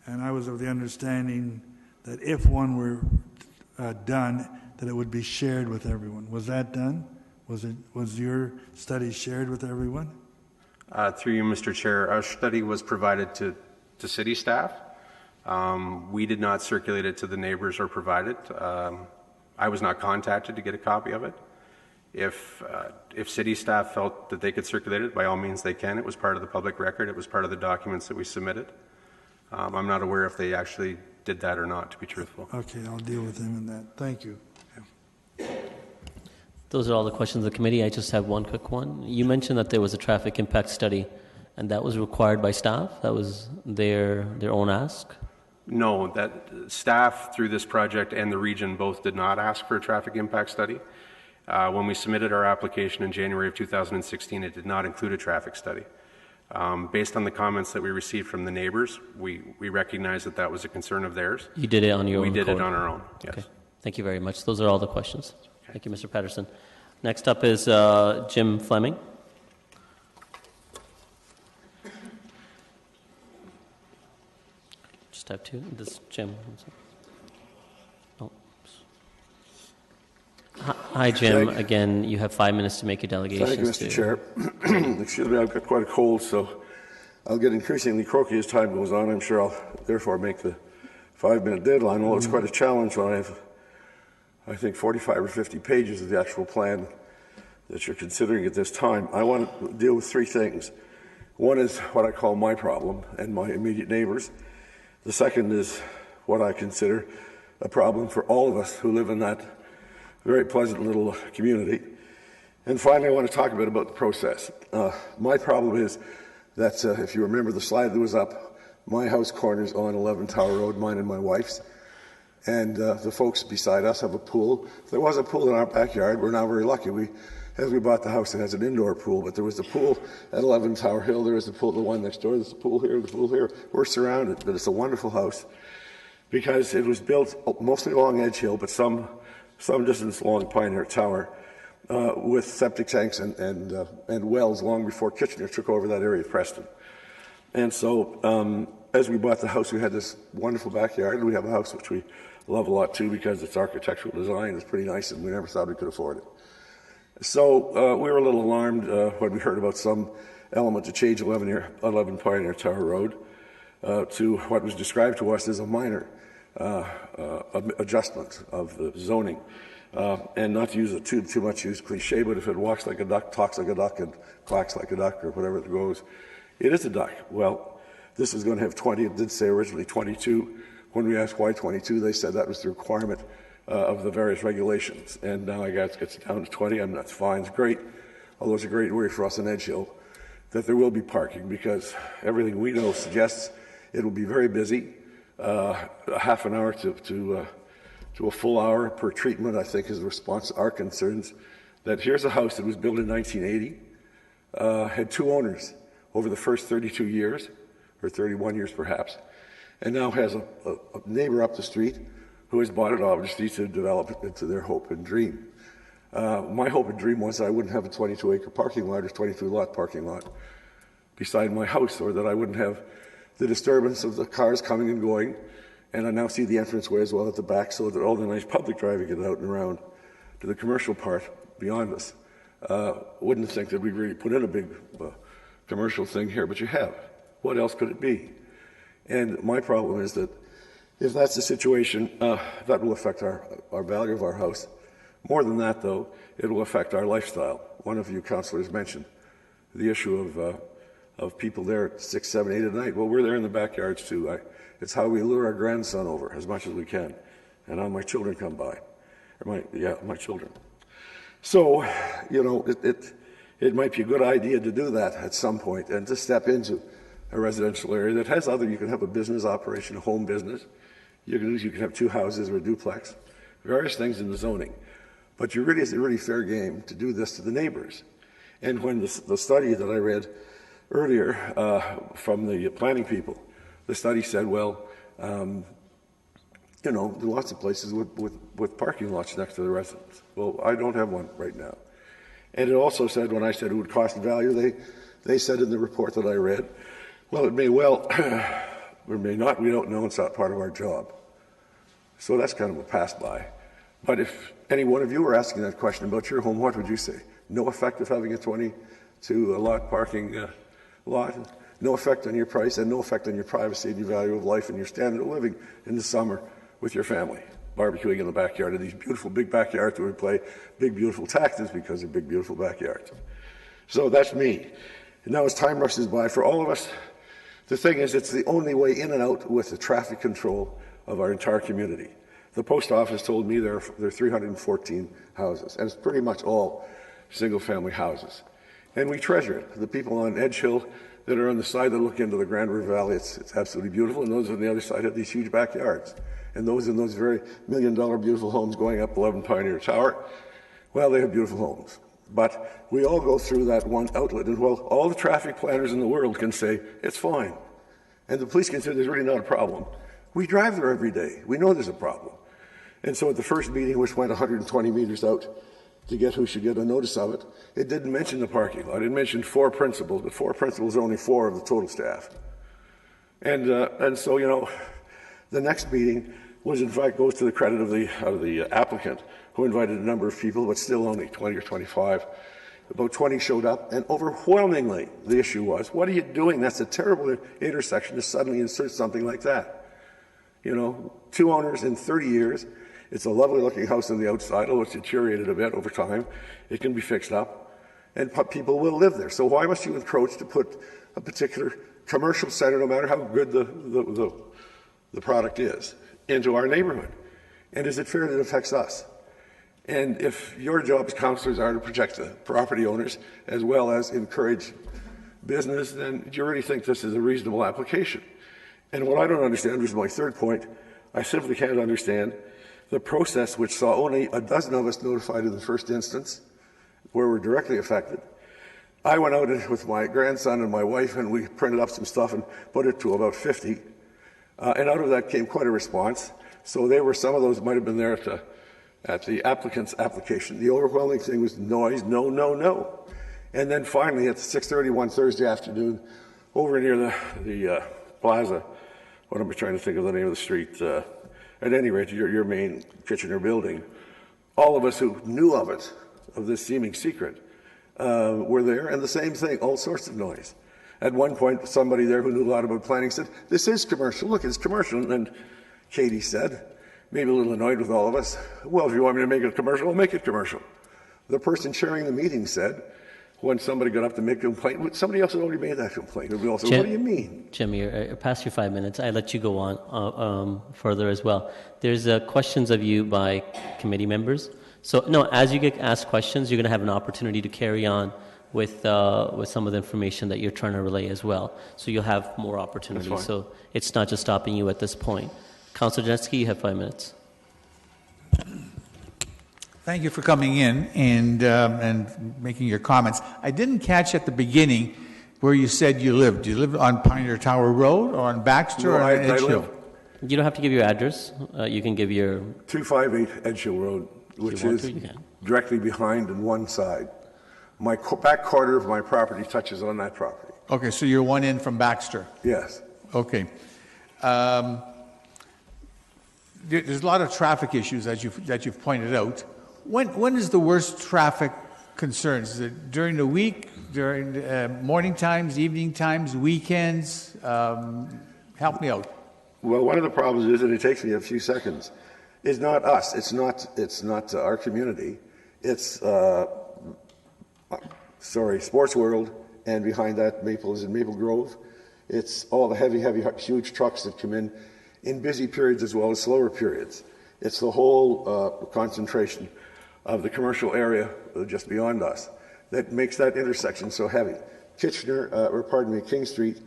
and I was of the understanding that if one were done, that it would be shared with everyone. Was that done? Was your study shared with everyone? Through you, Mr. Chair, our study was provided to city staff. We did not circulate it to the neighbors or provide it. I was not contacted to get a copy of it. If city staff felt that they could circulate it, by all means they can. It was part of the public record. It was part of the documents that we submitted. I'm not aware if they actually did that or not, to be truthful. Okay, I'll deal with them in that. Thank you. Those are all the questions of the committee. I just have one quick one. You mentioned that there was a traffic impact study, and that was required by staff? That was their own ask? No, that staff through this project and the region both did not ask for a traffic impact study. When we submitted our application in January of 2016, it did not include a traffic study. Based on the comments that we received from the neighbors, we recognized that that was a concern of theirs. You did it on your own? We did it on our own, yes. Okay. Thank you very much. Those are all the questions. Okay. Thank you, Mr. Patterson. Next up is Jim Fleming. Just have two. This is Jim. Oh. Hi, Jim. Again, you have 5 minutes to make your delegations. Thank you, Mr. Chair. Excuse me, I've got quite a cold, so I'll get increasingly croaky as time goes on. I'm sure I'll therefore make the 5-minute deadline, although it's quite a challenge when I have, I think, 45 or 50 pages of the actual plan that you're considering at this time. I want to deal with 3 things. One is what I call my problem and my immediate neighbors. The second is what I consider a problem for all of us who live in that very pleasant little community. And finally, I want to talk a bit about the process. My problem is that, if you remember the slide that was up, my house corners on 11 Tower Road, mine and my wife's, and the folks beside us have a pool. There was a pool in our backyard. We're now very lucky. As we bought the house, it has an indoor pool, but there was a pool at 11 Tower Hill. There was a pool, the one next door. There's a pool here, the pool here. We're surrounded, but it's a wonderful house because it was built mostly along Edge Hill, but some distance along Pioneer Tower, with septic tanks and wells long before Kitchener took over that area of Preston. And so, as we bought the house, we had this wonderful backyard, and we have a house which we love a lot too because its architectural design is pretty nice, and we never thought we could afford it. So we were a little alarmed when we heard about some element to change 11 Pioneer Tower Road to what was described to us as a minor adjustment of the zoning. And not to use a too much used cliche, but if it walks like a duck, talks like a duck, and quacks like a duck, or whatever it goes, it is a duck. Well, this is going to have 20. It did say originally 22. When we asked why 22, they said that was the requirement of the various regulations. And now I guess it's down to 20, and that's fine. It's great, although it's a great worry for us in Edge Hill that there will be parking because everything we know suggests it will be very busy. A half an hour to a full hour per treatment, I think, is the response to our concerns. That here's a house that was built in 1980, had 2 owners over the first 32 years, or 31 years perhaps, and now has a neighbor up the street who has bought it obviously to develop it into their hope and dream. My hope and dream was I wouldn't have a 22-acre parking lot or 22-lot parking lot beside my house, or that I wouldn't have the disturbance of the cars coming and going. And I now see the entranceway as well at the back, so that all the nice public driving get out and around to the commercial part beyond us. Wouldn't think that we really put in a big commercial thing here, but you have. What else could it be? And my problem is that if that's the situation, that will affect our value of our house. More than that, though, it will affect our lifestyle. One of you councillors mentioned the issue of people there at 6, 7, 8 at night. Well, we're there in the backyards too. It's how we lure our grandson over as much as we can, and how my children come by. My children. So, you know, it might be a good idea to do that at some point and to step into a residential area that has you can have a business operation, a home business. You can have 2 houses or a duplex, various things in the zoning. But it's a really fair game to do this to the neighbors. And when the study that I read earlier from the planning people, the study said, well, you know, there are lots of places with parking lots next to the residence. Well, I don't have one right now. And it also said, when I said it would cost value, they said in the report that I read, well, it may well, or may not, we don't know, it's not part of our job. So that's kind of a pass-by. But if any one of you were asking that question about your home, what would you say? No effect of having a 22-lot parking lot, no effect on your price, and no effect on your privacy and your value of life and your standard of living in the summer with your family, barbecuing in the backyard of these beautiful big backyards where we play big, beautiful taxes because they're big, beautiful backyards. So that's me. And now as time rushes by, for all of us, the thing is, it's the only way in and out with the traffic control of our entire community. The post office told me there are 314 houses, and it's pretty much all single-family houses. And we treasure it. The people on Edge Hill that are on the side that look into the Grand River Valley, it's absolutely beautiful, and those on the other side have these huge backyards. And those in those very million-dollar beautiful homes going up 11 Pioneer Tower, well, they have beautiful homes. But we all go through that one outlet, and well, all the traffic planners in the world can say, it's fine. And the police can say there's really not a problem. We drive there every day. We know there's a problem. And so at the first meeting, which went 120 meters out to get who should get a notice of it, it didn't mention the parking lot. It mentioned 4 principals, but 4 principals are only 4 of the total staff. And so, you know, the next meeting was, in fact, goes to the credit of the applicant, who invited a number of people, but still only 20 or 25. About 20 showed up, and overwhelmingly the issue was, what are you doing? That's a terrible intersection to suddenly insert something like that. You know, 2 owners in 30 years. It's a lovely looking house on the outside, although it's deteriorated a bit over time. It can be fixed up, and people will live there. So why must you encroach to put a particular commercial center, no matter how good the product is, into our neighborhood? And is it fair that it affects us? And if your job as councillors are to protect the property owners as well as encourage business, then do you really think this is a reasonable application? And what I don't understand, which is my third point, I simply can't understand the process which saw only a dozen of us notified in the first instance, where we're directly affected. I went out with my grandson and my wife, and we printed up some stuff and put it to about 50. And out of that came quite a response. So some of those might have been there at the applicant's application. The overwhelming thing was noise, no, no, no. And then finally at 6:30 one Thursday afternoon, over near the plaza, what am I trying to think of the name of the street? At any rate, your main Kitchener building, all of us who knew of it, of this seeming secret, were there, and the same thing, all sorts of noise. At one point, somebody there who knew a lot about planning said, this is commercial, look, it's commercial. And Katie said, maybe a little annoyed with all of us, well, if you want me to make it commercial, I'll make it commercial. The person chairing the meeting said, when somebody got up to make a complaint, somebody else had already made that complaint. And we all said, what do you mean? Jim, you're past your 5 minutes. I let you go on further as well. There's questions of you by committee members. So, no, as you get asked questions, you're going to have an opportunity to carry on with some of the information that you're trying to relay as well. So you'll have more opportunities. So it's not just stopping you at this point. Councillor Janetsky, you have 5 minutes. Thank you for coming in and making your comments. I didn't catch at the beginning where you said you lived. Do you live on Pioneer Tower Road or on Baxter No, or I on Edge Hill? live You don't have to give your address. You can give your... 258 Edge Hill Road, which want is to, you can. directly behind and one side. My back quarter of my property touches on that property. Okay, so you're one in from Baxter. Yes. Okay. There's a lot of traffic issues that you've pointed out. When is the worst traffic concerns? Is it during the week, during morning times, evening times, weekends? Help me out. Well, one of the problems is that it takes me a few seconds. It's not us. It's not our community. It's Sports World, and behind that Maple Grove. It's all the heavy, huge trucks that come in busy periods as well as slower periods. It's the whole concentration of the commercial area just beyond us that makes that intersection so heavy. King Street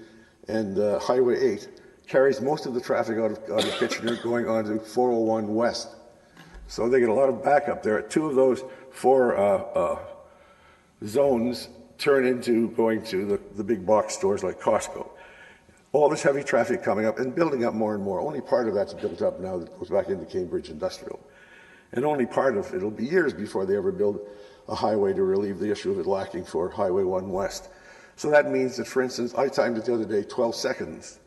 and Highway 8 carries most of the traffic out of Kitchener going on to 401 West. So they get a lot of backup there. Two of those four zones turn into going to the big box stores like Costco. All this heavy traffic coming up and building up more and more. Only part of that's built up now that goes back into Cambridge Industrial. And only part of it'll be years before they ever build a highway to relieve the issue of it lacking for Highway 1 West. So that means that, for instance, I timed it the other day 12 seconds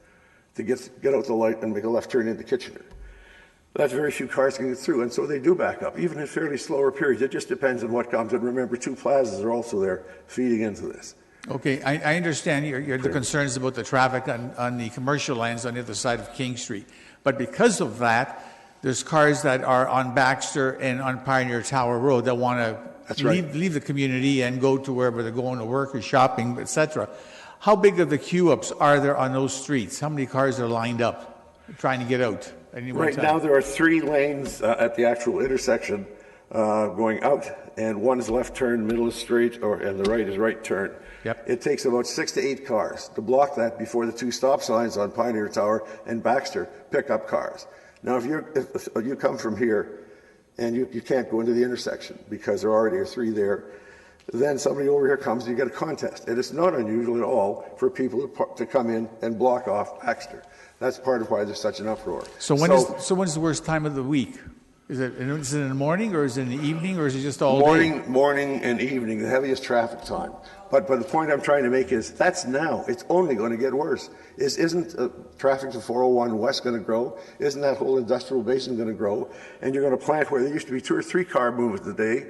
to get out the light and make a left turn into Kitchener. That's very few cars can get through, and so they do back up, even in fairly slower periods. It just depends on what comes. And remember, two plazas are also there feeding into this. Okay, I understand the concerns about the traffic on the commercial lanes on the other side of King Street. But because of that, there's cars that are on Baxter and on Pioneer Tower Road that want to leave the community and go to wherever they're going to work or shopping, etc. How big of the queue-ups are there on those streets? How many cars are lined up trying to get out at any one Right time? now there are 3 lanes at the actual intersection going out, and one is left turn, middle is straight, and the right is right turn. Yep. It takes about 6 to 8 cars to block that before the 2 stop signs on Pioneer Tower and Baxter pick up cars. Now, if you come from here and you can't go into the intersection because there already are 3 there, then somebody over here comes and you get a contest. And it's not unusual at all for people to come in and block off Baxter. That's part of why there's such an uproar. So when's the worst time of the week? Is it in the morning, or is it in the evening, or is it just all day? Morning and evening, the heaviest traffic time. But the point I'm trying to make is that's now. It's only going to get worse. Isn't traffic to 401 West going to grow? Isn't that whole industrial basin going to grow? And you're going to plant where there used to be 2 or 3 car movements a day,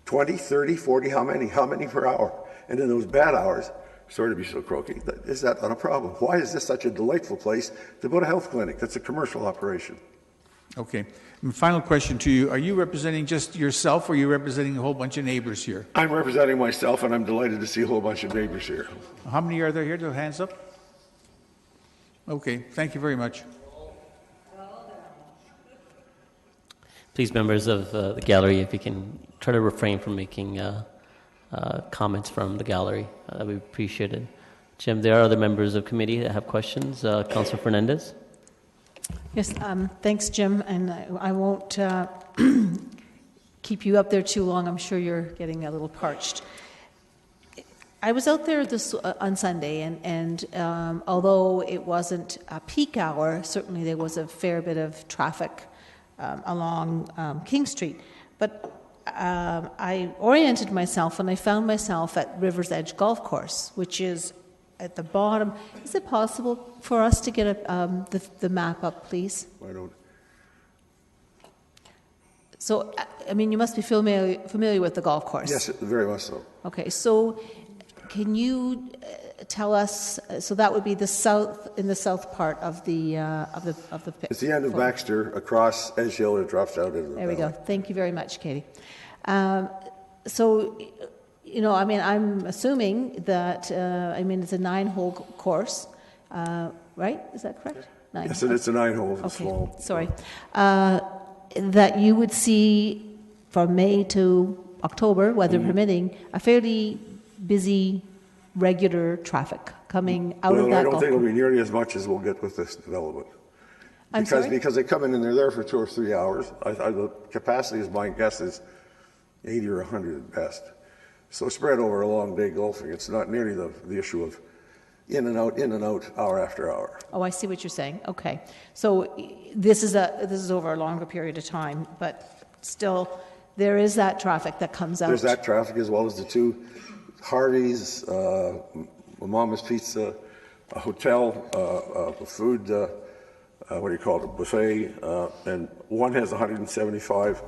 20, 30, 40, how many? How many per hour? And in those bad hours, sorry to be so croaky, is that not a problem? Why is this such a delightful place to put a health clinic that's a commercial operation? Okay. And final question to you. Are you representing just yourself, or are you representing a whole bunch of neighbors here? I'm representing myself, and I'm delighted to see a whole bunch of neighbors here. How many are there here? Do hands up? Okay. Thank you very much. Please, members of the gallery, if you can try to refrain from making comments from the gallery, that would be appreciated. Jim, there are other members of committee that have questions. Councilor Fernandez? Yes, thanks, Jim, and I won't keep you up there too long. I'm sure you're getting a little parched. I was out there on Sunday, and although it wasn't a peak hour, certainly there was a fair bit of traffic along King Street. But I oriented myself, and I found myself at River's Edge Golf Course, which is at the bottom. Is it possible for us to get the map up, please? Why don't? So, I mean, you must be familiar with the golf course. Yes, very much so. Okay, so can you tell us? So that would be in the south part of the pit. It's the end of Baxter across Edge Hill. It drops out into the There we valley. go. Thank you very much, Katie. So, you know, I mean, I'm assuming that, it's a 9-hole course, right? Is that correct? 9. Yes, and it's a 9-hole. Okay, sorry. That you would see from May to October, weather permitting, a fairly busy, regular traffic coming out of that Well, I don't golf think it'll course. be nearly as much as we'll get with this development. I'm sorry? Because they come in and they're there for 2 or 3 hours. The capacity, is my guess, is 80 or 100 at best. So spread over a long day golfing. It's not nearly the issue of in and out, hour after hour. Oh, I see what you're saying. Okay. So this is over a longer period of time, but still there is that traffic that comes out. There's that traffic as well as the two Harvey's, Mama's Pizza, a hotel, a food, what do you call it, a buffet, and one has 175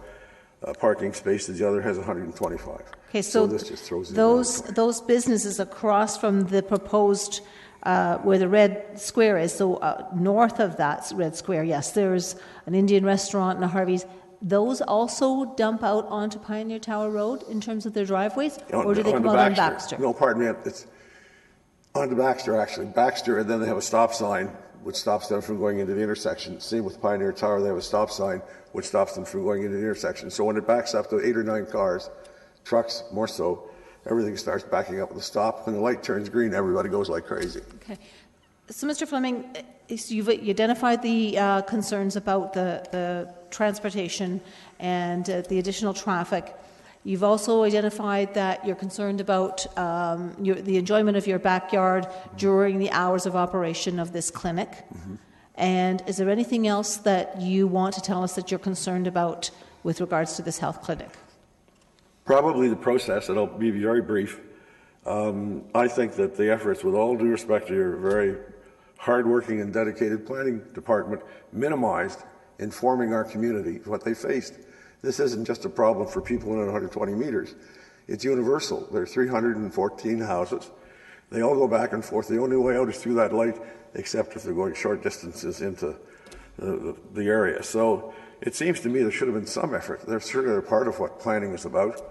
parking spaces, the other has 125. Okay, so this just throws it those businesses across from the proposed, where the red square is, so north of that red square, yes, there's an Indian restaurant and a Harvey's. Those also dump out onto Pioneer Tower Road in terms of their driveways, or do they come out on Baxter? No, pardon me, it's onto Baxter, actually. Baxter, and then they have a stop sign which stops them from going into the intersection. Same with Pioneer Tower, they have a stop sign which stops them from going into the intersection. So when it backs up to 8 or 9 cars, trucks more so, everything starts backing up with a stop. When the light turns green, everybody goes like crazy. Okay. So, Mr. Fleming, you've identified the concerns about the transportation and the additional traffic. You've also identified that you're concerned about the enjoyment of your backyard during the hours of operation of this clinic. Mm-hmm. And is there anything else that you want to tell us that you're concerned about with regards to this health clinic? Probably the process, and I'll be very brief. I think that the efforts, with all due respect to your very hardworking and dedicated planning department, minimized informing our community of what they faced. This isn't just a problem for people in 120 meters. It's universal. There are 314 houses. They all go back and forth. The only way out is through that light, except if they're going short distances into the area. So it seems to me there should have been some effort. They're certainly a part of what planning is about.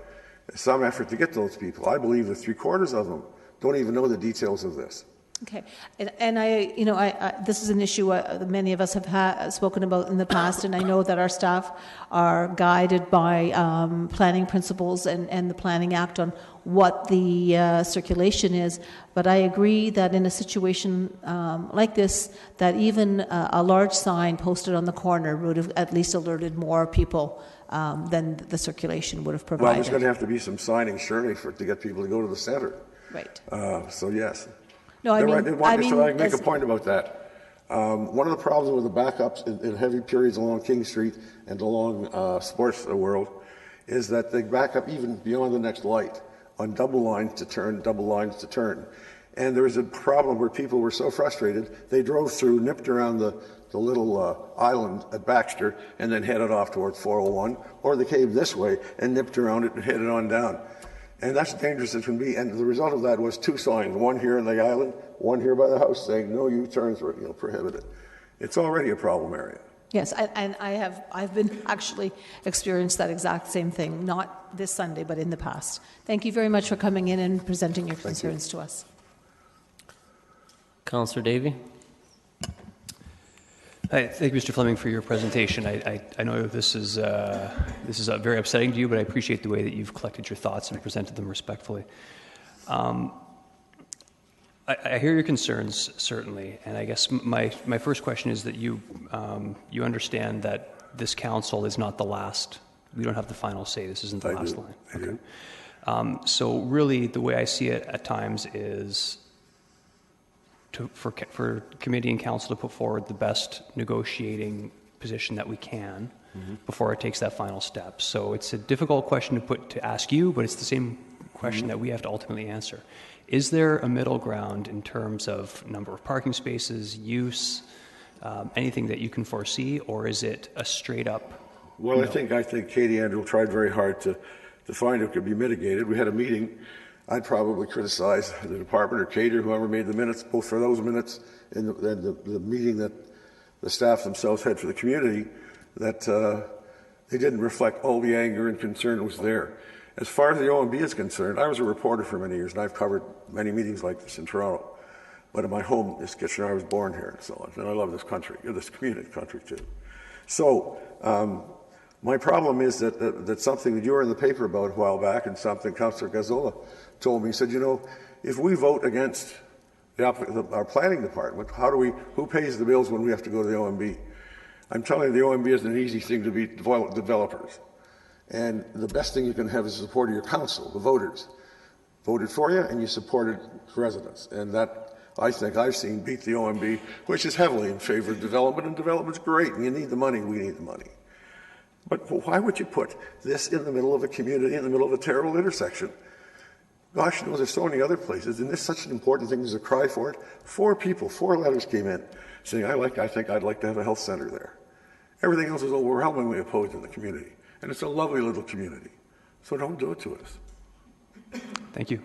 Some effort to get those people. I believe that 3/4 of them don't even know the details of this. Okay, and this is an issue that many of us have spoken about in the past, and I know that our staff are guided by planning principles and the Planning Act on what the circulation is. But I agree that in a situation like this, that even a large sign posted on the corner would have at least alerted more people than the circulation would have provided. Well, there's going to have to be some signing, surely, to get people to go to the centre. Right. So yes. No, I make a point about that. One of the problems with the backups in heavy periods along King Street and along Sports World is that they back up even beyond the next light on double lines to turn. And there was a problem where people were so frustrated, they drove through, nipped around the little island at Baxter, and then headed off towards 401, or they came this way and nipped around it and headed on down. And that's dangerous as can be. And the result of that was 2 signs, one here on the island, one here by the house, saying no U-turns are prohibited. It's already a problem area. Yes, and I've been actually experienced that exact same thing, not this Sunday, but in the past. Thank you very much for coming in and presenting your concerns to us. Councillor Davey. Hi, thank you, Mr. Fleming, for your presentation. I know this is very upsetting to you, but I appreciate the way that you've collected your thoughts and presented them respectfully. I hear your concerns, certainly, and I guess my first question is that you understand that this council is not the last. We don't have the final say. This isn't the last line. Okay. So really, the way I see it at times is for committee and council to put forward the best negotiating position that we can before it takes that final step. So it's a difficult question to ask you, but it's the same question that we have to ultimately answer. Is there a middle ground in terms of number of parking spaces, use, anything that you can foresee, or is it a straight up? Well, no? I think Katie Andrew tried very hard to find it could be mitigated. We had a meeting. I'd probably criticize the department or Katie or whoever made the minutes, both for those minutes and the meeting that the staff themselves had for the community, that they didn't reflect all the anger and concern that was there. As far as the OMB is concerned, I was a reporter for many years, and I've covered many meetings like this in Toronto. But in my home is Kitchener. I was born here and so on, and I love this country, this community country too. So my problem is that something that you were in the paper about a while back, and something Councillor Gazzola told me, he said, if we vote against our planning department, who pays the bills when we have to go to the OMB? I'm telling you, the OMB isn't an easy thing to be developers. And the best thing you can have is the support of your council, the voters. voted for you and you supported residents. And that, I think I've seen beat the OMB, which is heavily in favor of development, and development's great, and you need the money, we need the money. But why would you put this in the middle of a community, in the middle of a terrible intersection? Gosh, there's so many other places, and this is such an important thing. There's a cry for it. 4 letters came in saying, I think I'd like to have a health center there. Everything else is overwhelmingly opposed in the community. And it's a lovely little community. So don't do it to us. Thank you.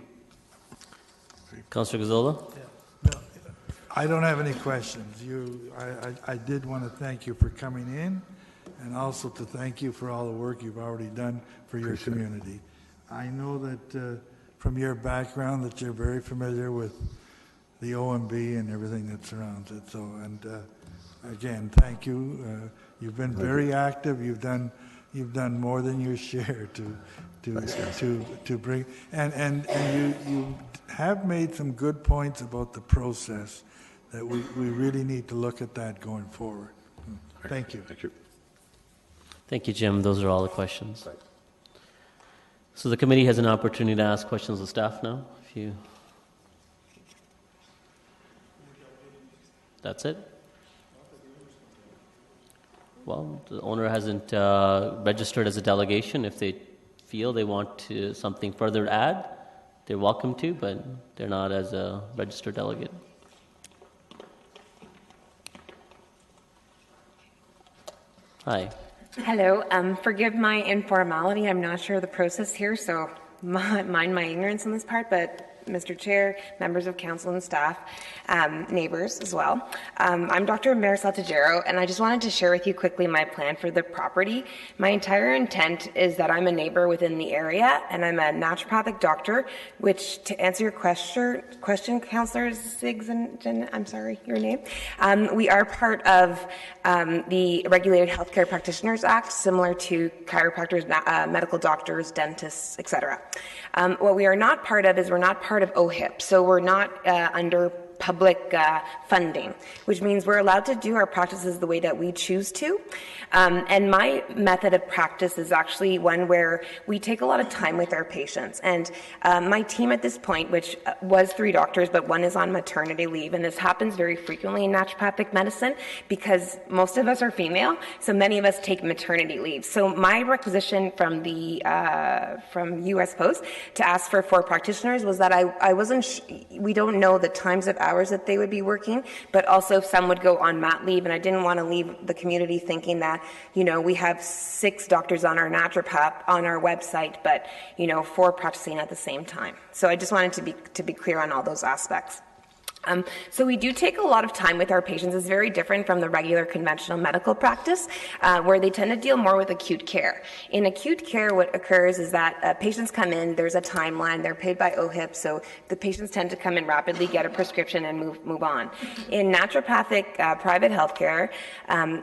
Councillor Gazzola? I don't have any questions. I did want to thank you for coming in, and also to thank you for all the work you've already done for your community. I know that from your background that you're very familiar with the OMB and everything that surrounds it. So, and again, thank you. You've been very active. You've done more than your share to bring, and you have made some good points about the process that we really need to look at that going forward. Thank you. Thank you. Thank you, Jim. Those are all the questions. So the committee has an opportunity to ask questions of staff now. That's it? Well, the owner hasn't registered as a delegation. If they feel they want to something further to add, they're welcome to, but they're not as a registered delegate. Hi. Hello. Forgive my informality. I'm not sure of the process here, so mind my ignorance on this part, but Mr. Chair, members of council and staff, neighbors as well. I'm Dr. Marisol Tajero, and I just wanted to share with you quickly my plan for the property. My entire intent is that I'm a neighbor within the area, and I'm a naturopathic doctor, which, to answer your question, Councillor Siggs and Jen, I'm sorry, your name, we are part of the Regulated Healthcare Practitioners Act, similar to chiropractors, medical doctors, dentists, etc. What we are not part of is we're not part of OHIP, so we're not under public funding, which means we're allowed to do our practices the way that we choose to. And my method of practice is actually one where we take a lot of time with our patients. And my team at this point, which was 3 doctors, but one is on maternity leave, and this happens very frequently in naturopathic medicine because most of us are female, so many of us take maternity leave. So my requisition from the from U.S. Post to ask for 4 practitioners was that I wasn't. We don't know the times of hours that they would be working, but also some would go on mat leave, and I didn't want to leave the community thinking that, you know, we have 6 doctors on our naturopath on our website, but, you know, 4 practicing at the same time. So I just wanted to be clear on all those aspects. So we do take a lot of time with our patients. It's very different from the regular conventional medical practice, where they tend to deal more with acute care. In acute care, what occurs is that patients come in, there's a timeline, they're paid by OHIP, so the patients tend to come in rapidly, get a prescription, and move on. In naturopathic private healthcare,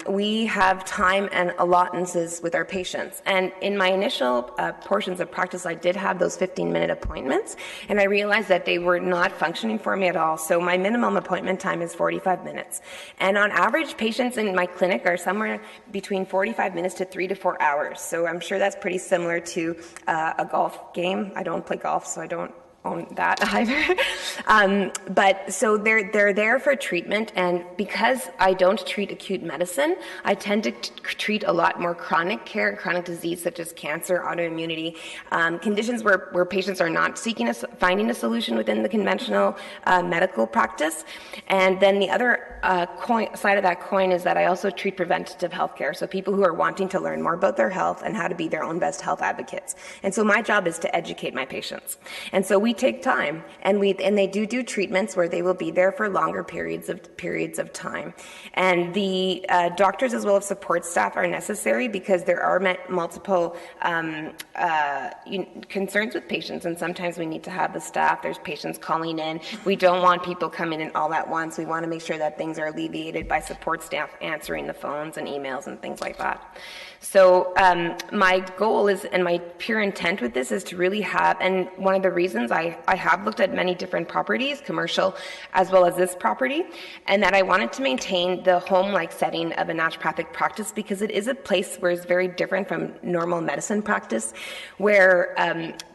we have time and allowances with our patients. And in my initial portions of practice, I did have those 15-minute appointments, and I realized that they were not functioning for me at all. So my minimum appointment time is 45 minutes. And on average, patients in my clinic are somewhere between 45 minutes to 3 to 4 hours. So I'm sure that's pretty similar to a golf game. I don't play golf, so I don't own that either. But so they're there for treatment, and because I don't treat acute medicine, I tend to treat a lot more chronic care, chronic disease such as cancer, autoimmunity, conditions where patients are not finding a solution within the conventional medical practice. And then the other side of that coin is that I also treat preventative health care, so people who are wanting to learn more about their health and how to be their own best health advocates. And so my job is to educate my patients. And so we take time, and they do treatments where they will be there for longer periods of time. And the doctors as well as support staff are necessary because there are multiple concerns with patients, and sometimes we need to have the staff. There's patients calling in. We don't want people coming in all at once. We want to make sure that things are alleviated by support staff answering the phones and emails and things like that. So my goal is, and my pure intent with this is to really have, and one of the reasons I have looked at many different properties, commercial as well as this property, and that I wanted to maintain the home-like setting of a naturopathic practice because it is a place where it's very different from normal medicine practice, where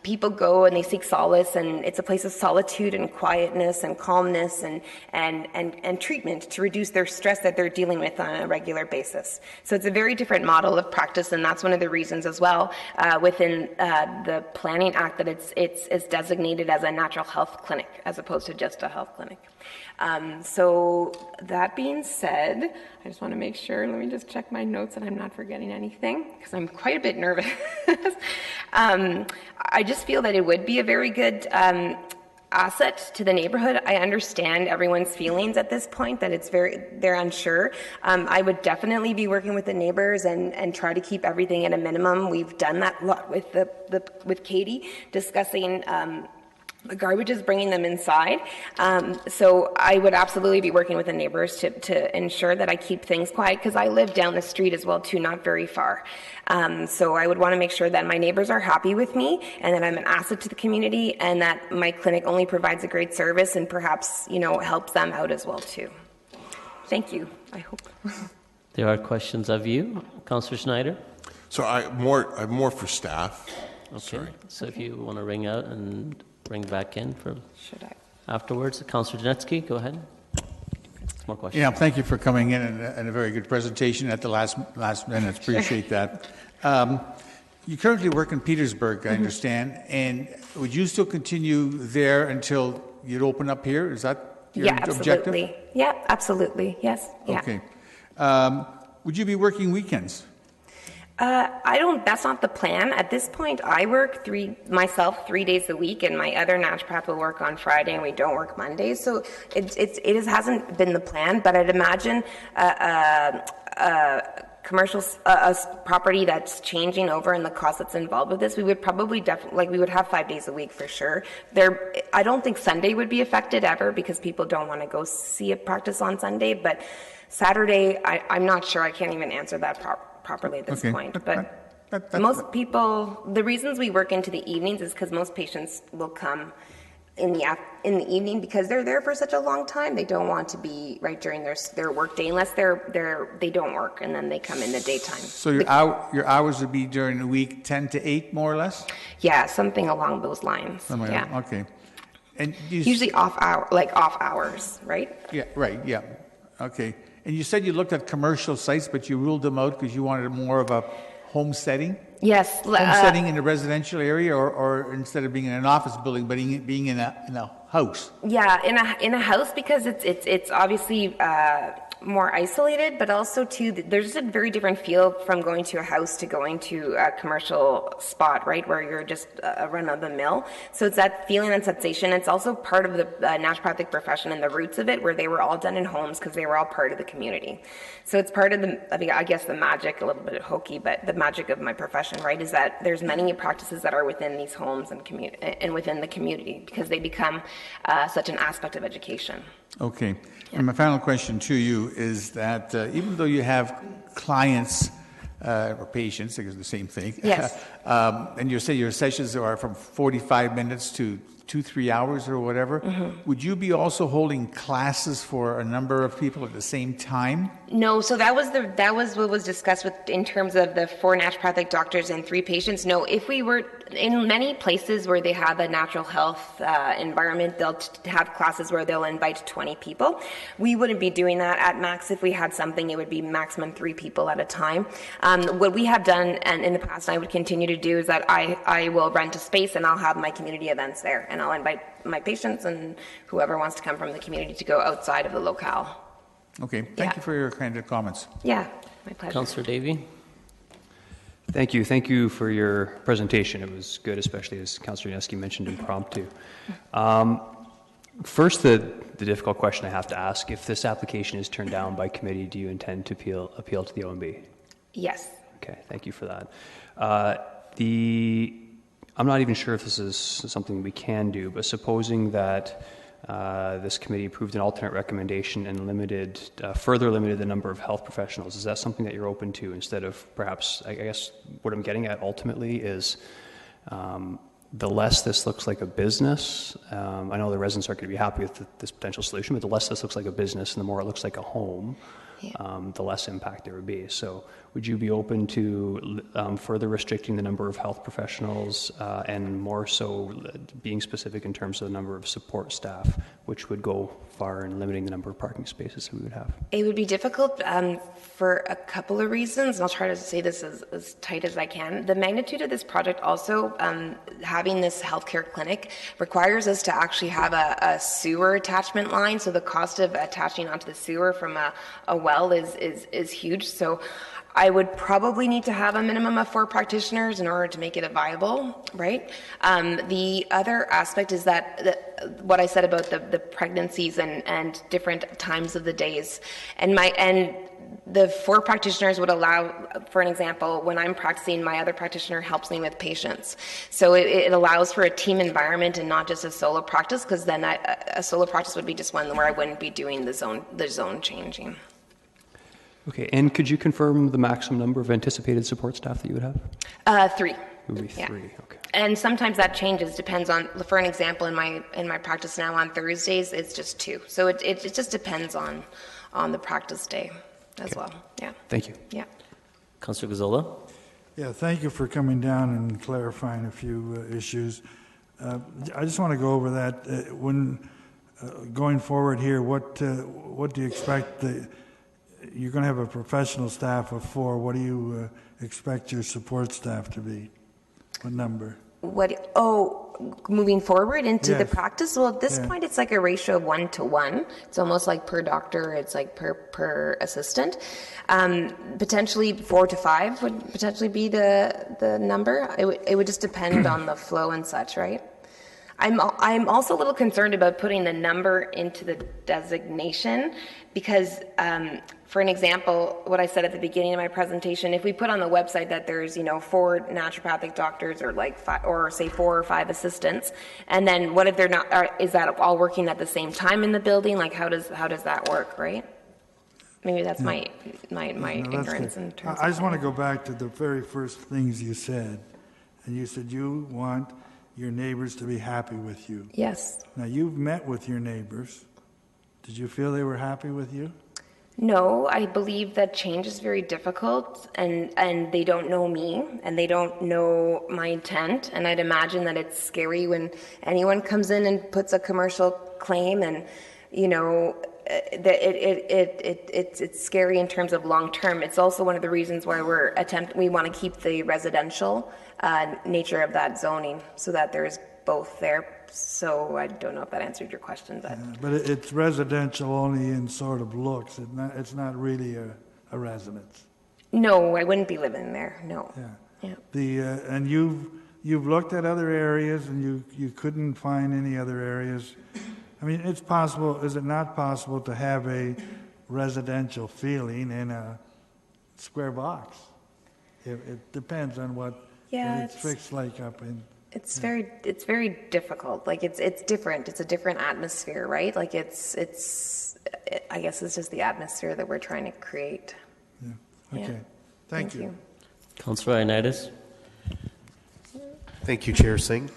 people go and they seek solace, and it's a place of solitude and quietness and calmness and treatment to reduce their stress that they're dealing with on a regular basis. So it's a very different model of practice, and that's one of the reasons as well within the Planning Act that it's designated as a natural health clinic as opposed to just a health clinic. So that being said, I just want to make sure, let me just check my notes that I'm not forgetting anything because I'm quite a bit nervous. I just feel that it would be a very good asset to the neighborhood. I understand everyone's feelings at this point, that they're unsure. I would definitely be working with the neighbors and try to keep everything at a minimum. We've done that a lot with Katie, discussing the garbage is bringing them inside. So I would absolutely be working with the neighbors to ensure that I keep things quiet, because I live down the street as well too, not very far. So I would want to make sure that my neighbors are happy with me and that I'm an asset to the community and that my clinic only provides a great service and perhaps, helps them out as well too. Thank you, I hope. There are questions of you. Councillor Schneider? So I'm more for staff. Okay. Sorry. So if you want to ring out and bring back in for Should I? Afterwards, Councillor Janetsky, go ahead. More questions. Yeah, thank you for coming in and a very good presentation at the last minute. Appreciate that. You currently work in Petersburg, I understand, and would you still continue there until you'd open up here? Is that your objective? Absolutely. Yeah, absolutely. Yes. Yeah. Okay. Would you be working weekends? That's not the plan. At this point, I work 3 days a week, and my other naturopath will work on Friday, and we don't work Mondays. So it hasn't been the plan, but I'd imagine commercial property that's changing over and the cost that's involved with this, we would probably we would have 5 days a week for sure. I don't think Sunday would be affected ever because people don't want to go see a practice on Sunday, but Saturday, I'm not sure. I can't even answer that properly at this point. But most people, the reasons we work into the evenings is because most patients will come in the evening because they're there for such a long time. They don't want to be right during their work day unless they don't work, and then they come in the daytime. So your hours would be during the week 10 to 8, more or less? Yeah, something along those lines. Yeah. Okay. And usually off hours, right? Yeah, right, yeah. Okay. And you said you looked at commercial sites, but you ruled them out because you wanted more of a home setting? Yes. Home setting in a residential area, or instead of being in an office building, but being in a house? Yeah, in a house, because it's obviously more isolated, but also too, there's just a very different feel from going to a house to going to a commercial spot, right, where you're just a run-of-the-mill. So it's that feeling and sensation. It's also part of the naturopathic profession and the roots of it, where they were all done in homes because they were all part of the community. So it's part of I guess the magic, a little bit hokey, but the magic of my profession, right, is that there's many practices that are within these homes and within the community because they become such an aspect of education. Okay. Yeah. And my final question to you is that even though you have clients or patients, I guess the same thing. Yes. And you say your sessions are from 45 minutes to 2-3 hours or whatever. Mm-hmm. Would you be also holding classes for a number of people at the same time? No, so that was what was discussed in terms of the 4 naturopathic doctors and 3 patients. No, if we were in many places where they have a natural health environment, they'll have classes where they'll invite 20 people. We wouldn't be doing that at max. If we had something, it would be maximum 3 people at a time. What we have done, and in the past, and I would continue to do, is that I will rent a space and I'll have my community events there, and I'll invite my patients and whoever wants to come from the community to go outside of the locale. Okay, thank you for your kind of comments. Yeah, my pleasure. Councillor Davey. Thank you for your presentation. It was good, especially as Councillor Janetsky mentioned, impromptu. First, the difficult question I have to ask: if this application is turned down by committee, do you intend to appeal to the OMB? Yes. Okay, thank you for that. I'm not even sure if this is something we can do, but supposing that this committee approved an alternate recommendation and further limited the number of health professionals, is that something that you're open to, instead of perhaps, I guess what I'm getting at ultimately is the less this looks like a business. I know the residents aren't going to be happy with this potential solution, but the less this looks like a business and the more it looks like a home, the less impact there would be. So would you be open to further restricting the number of health professionals and more so being specific in terms of the number of support staff, which would go far in limiting the number of parking spaces that we would have? It would be difficult for a couple of reasons, and I'll try to say this as tight as I can. The magnitude of this project also, having this healthcare clinic, requires us to actually have a sewer attachment line, so the cost of attaching onto the sewer from a well is huge. So I would probably need to have a minimum of 4 practitioners in order to make it viable, right? The other aspect is that what I said about the pregnancies and different times of the days, and the 4 practitioners would allow, for an example, when I'm practicing, my other practitioner helps me with patients. So it allows for a team environment and not just a solo practice, because then a solo practice would be just one where I wouldn't be doing the zone changing. Okay, and could you confirm the maximum number of anticipated support staff that you would have? 3. It would be 3, okay. And sometimes that changes, depends on, for an example, in my practice now on Thursdays, it's just 2. So it just depends on the practice day as well. Yeah. Thank you. Yeah. Councillor Gazzola? Yeah, thank you for coming down and clarifying a few issues. I just want to go over that. When going forward here, what do you expect? You're going to have a professional staff of 4. What do you expect your support staff to be? What number? Moving forward into the Yes. practice? Well, at this point, it's like a ratio of 1 to 1. It's almost like per doctor, it's like per assistant. Potentially 4 to 5 would potentially be the number. It would just depend on the flow and such, right? I'm also a little concerned about putting the number into the designation because, for an example, what I said at the beginning of my presentation, if we put on the website that there's 4 naturopathic doctors or like 5, or say 4 or 5 assistants, and then what if they're not? Is that all working at the same time in the building? Like how does that work, right? Maybe that's my ignorance in terms. I just want to go back to the very first things you said, and you said you want your neighbors to be happy with you. Yes. Now, you've met with your neighbors. Did you feel they were happy with you? No, I believe that change is very difficult, and they don't know me, and they don't know my intent, and I'd imagine that it's scary when anyone comes in and puts a commercial claim, and, that it's scary in terms of long term. It's also one of the reasons why we want to keep the residential nature of that zoning so that there's both there. So I don't know if that answered your question, but It's residential only in sort of looks. It's not really a residence. no, I wouldn't be living there. No. Yeah. And you've looked at other areas and you couldn't find any other areas. I mean, it's possible. Is it not possible to have a residential feeling in a square box? It depends on what it's fixed like up in. It's very difficult. Like it's different. It's a different atmosphere, right? Like I guess it's just the atmosphere that we're trying to create. Yeah. Okay. Yeah. Thank you. Councillor Ioannidis? Thank you, Chair Singh,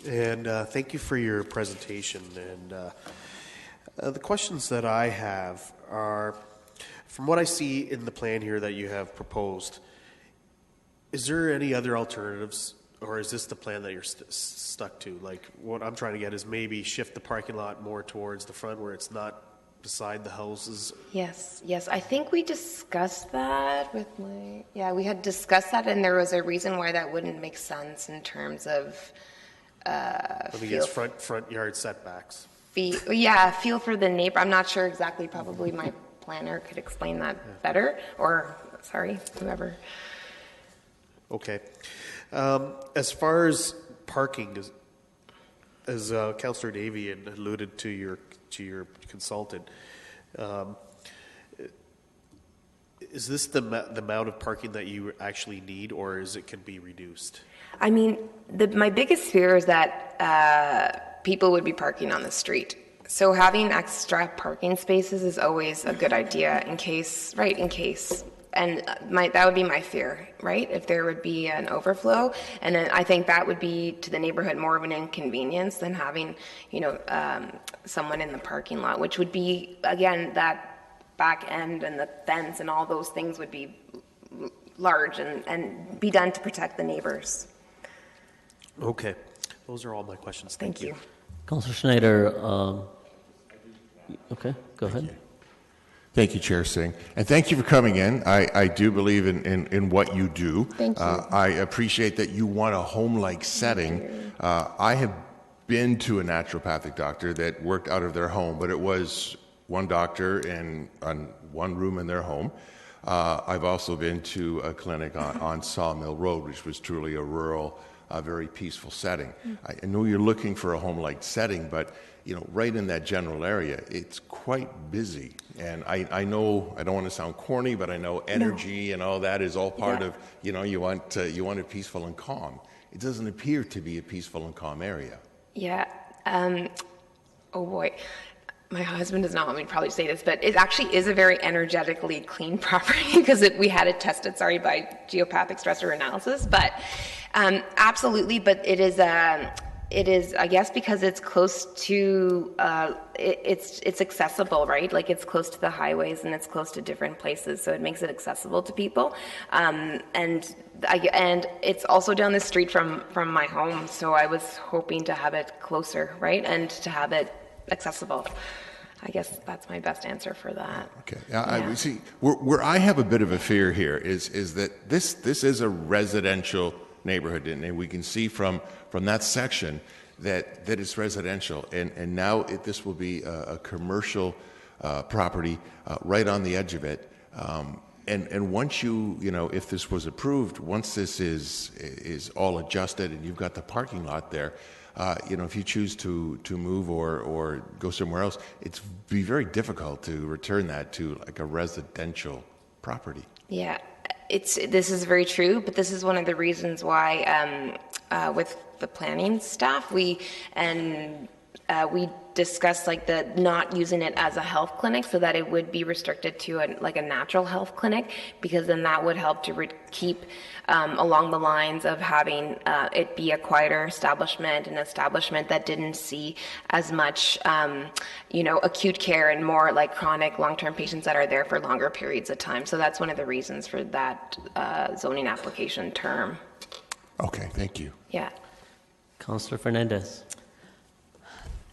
and thank you for your presentation. And the questions that I have are, from what I see in the plan here that you have proposed, is there any other alternatives, or is this the plan that you're stuck to? Like, what I'm trying to get is maybe shift the parking lot more towards the front where it's not beside the houses. Yes. I think we discussed that with we had discussed that, and there was a reason why that wouldn't make sense in terms of it's front yard setbacks. Feel for the neighbor. I'm not sure exactly. Probably my planner could explain that better, or whoever. Okay. As far as parking, as Councillor Davian alluded to your consultant, is this the amount of parking that you actually need, or can be reduced? I mean, my biggest fear is that people would be parking on the street. So having extra parking spaces is always a good idea in case that would be my fear, right? If there would be an overflow, and then I think that would be to the neighborhood more of an inconvenience than having, someone in the parking lot, which would be, again, that back end and the fence and all those things would be large and be done to protect the neighbors. Okay. Those are all my questions. Thank you. Councillor Schneider, okay, go ahead. Thank you, Chair Singh. And thank you for coming in. I do believe in what you do. Thank you. I appreciate that you want a home-like setting. I have been to a naturopathic doctor that worked out of their home, but it was one doctor in one room in their home. I've also been to a clinic on Sawmill Road, which was truly a rural, very peaceful setting. I know you're looking for a home-like setting, but right in that general area, it's quite busy. And I know, I don't want to sound corny, but I know energy and all that is all part of, you want it peaceful and calm. It doesn't appear to be a peaceful and calm area. Yeah. Oh boy. My husband does not want me to probably say this, but it actually is a very energetically clean property because we had it tested, by geopathic stressor analysis. But absolutely, but it is, I guess, because it's close to, it's accessible, right? Like it's close to the highways and it's close to different places, so it makes it accessible to people. And it's also down the street from my home, so I was hoping to have it closer, right, and to have it accessible. I guess that's my best answer for that. Okay. I see. Where I have a bit of a fear here is that this is a residential neighborhood, and we can see from that section that it's residential, and now this will be a commercial property right on the edge of it. And once if this was approved, once this is all adjusted and you've got the parking lot there, if you choose to move or go somewhere else, it's be very difficult to return that to like a residential property. Yeah, this is very true, but this is one of the reasons why with the planning staff we discussed the not using it as a health clinic, so that it would be restricted to a natural health clinic, because then that would help to keep along the lines of having it be a quieter establishment, an establishment that didn't see as much acute care and more like chronic long-term patients that are there for longer periods of time. So that's one of the reasons for that zoning application term. Okay, thank you. Yeah. Councillor Fernandez.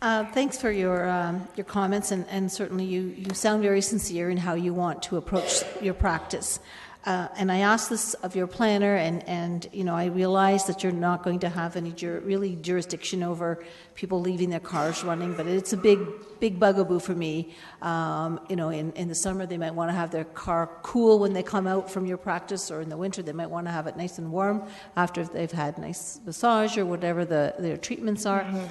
Thanks for your comments, and certainly you sound very sincere in how you want to approach your practice. And I asked this of your planner, and I realize that you're not going to have any jurisdiction over people leaving their cars running, but it's a big bugaboo for me. In the summer they might want to have their car cool when they come out from your practice, or in the winter they might want to have it nice and warm after they've had nice massage or whatever their treatments are. Mm-hmm.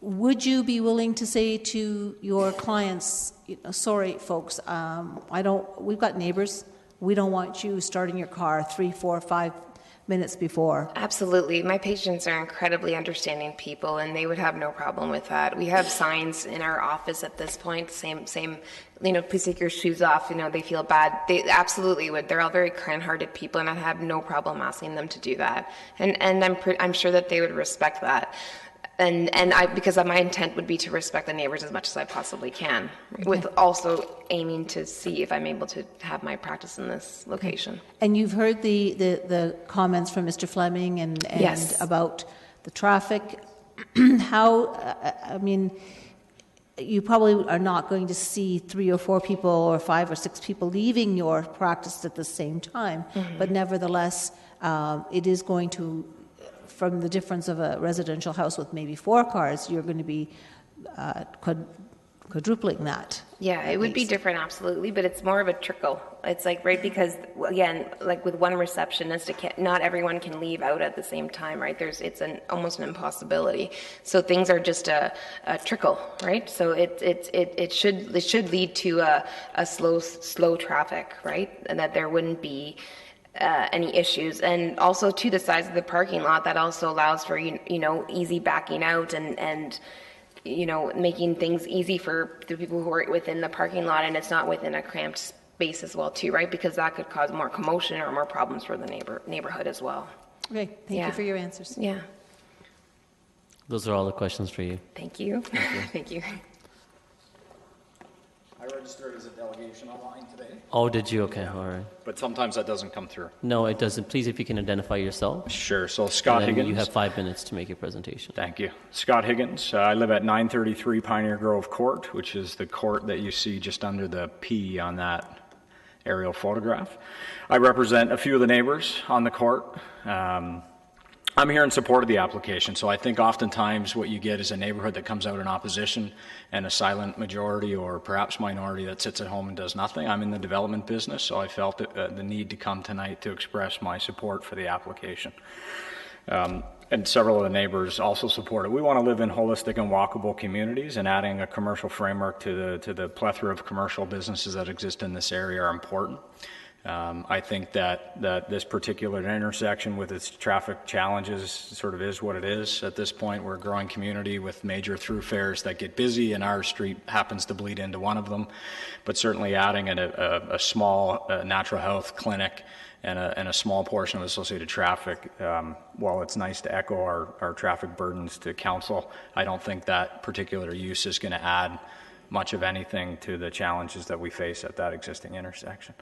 Would you be willing to say to your clients, sorry, folks, we've got neighbors. We don't want you starting your car 3, 4, 5 minutes before. Absolutely. My patients are incredibly understanding people, and they would have no problem with that. We have signs in our office at this point, same, please take your shoes off, they feel bad. They absolutely would. They're all very kind-hearted people, and I have no problem asking them to do that. And I'm sure that they would respect that. And because my intent would be to respect the neighbors as much as I possibly can, with also aiming to see if I'm able to have my practice in this location. And you've heard the comments from Mr. Fleming and yes. about the traffic. You probably are not going to see 3 or 4 people or 5 or 6 people leaving your practice at the same time, mm-hmm. but nevertheless, it is going to, from the difference of a residential house with maybe 4 cars, you're going to be quadrupling that. Yeah, it would be different, absolutely, but it's more of a trickle. It's because, again, with one receptionist, not everyone can leave out at the same time, right? It's almost an impossibility. So things are just a trickle, right? So it should lead to a slow traffic, right? And that there wouldn't be any issues. And also to the size of the parking lot, that also allows for easy backing out and making things easy for the people who are within the parking lot, and it's not within a cramped base as well too, right? Because that could cause more commotion or more problems for the neighborhood as well. Okay, thank you for your answers. Yeah. Those are all the questions for you. Thank you. Thank you. I registered as a delegation online today. Oh, did you? Okay, all right. But sometimes that doesn't come through. No, it doesn't. Please, if you can identify yourself. Sure. So Scott And then Higgins. You have 5 minutes to make your presentation. Thank you. Scott Higgins. I live at 933 Pioneer Grove Court, which is the court that you see just under the P on that aerial photograph. I represent a few of the neighbors on the court. I'm here in support of the application, so I think oftentimes what you get is a neighborhood that comes out in opposition and a silent majority or perhaps minority that sits at home and does nothing. I'm in the development business, so I felt the need to come tonight to express my support for the application. And several of the neighbors also support it. We want to live in holistic and walkable communities, and adding a commercial framework to the plethora of commercial businesses that exist in this area are important. I think that this particular intersection with its traffic challenges sort of is what it is at this point. We're a growing community with major thoroughfares that get busy, and our street happens to bleed into one of them. But certainly adding a small natural health clinic and a small portion of associated traffic, while it's nice to echo our traffic burdens to council, I don't think that particular use is going to add much of anything to the challenges that we face at that existing intersection.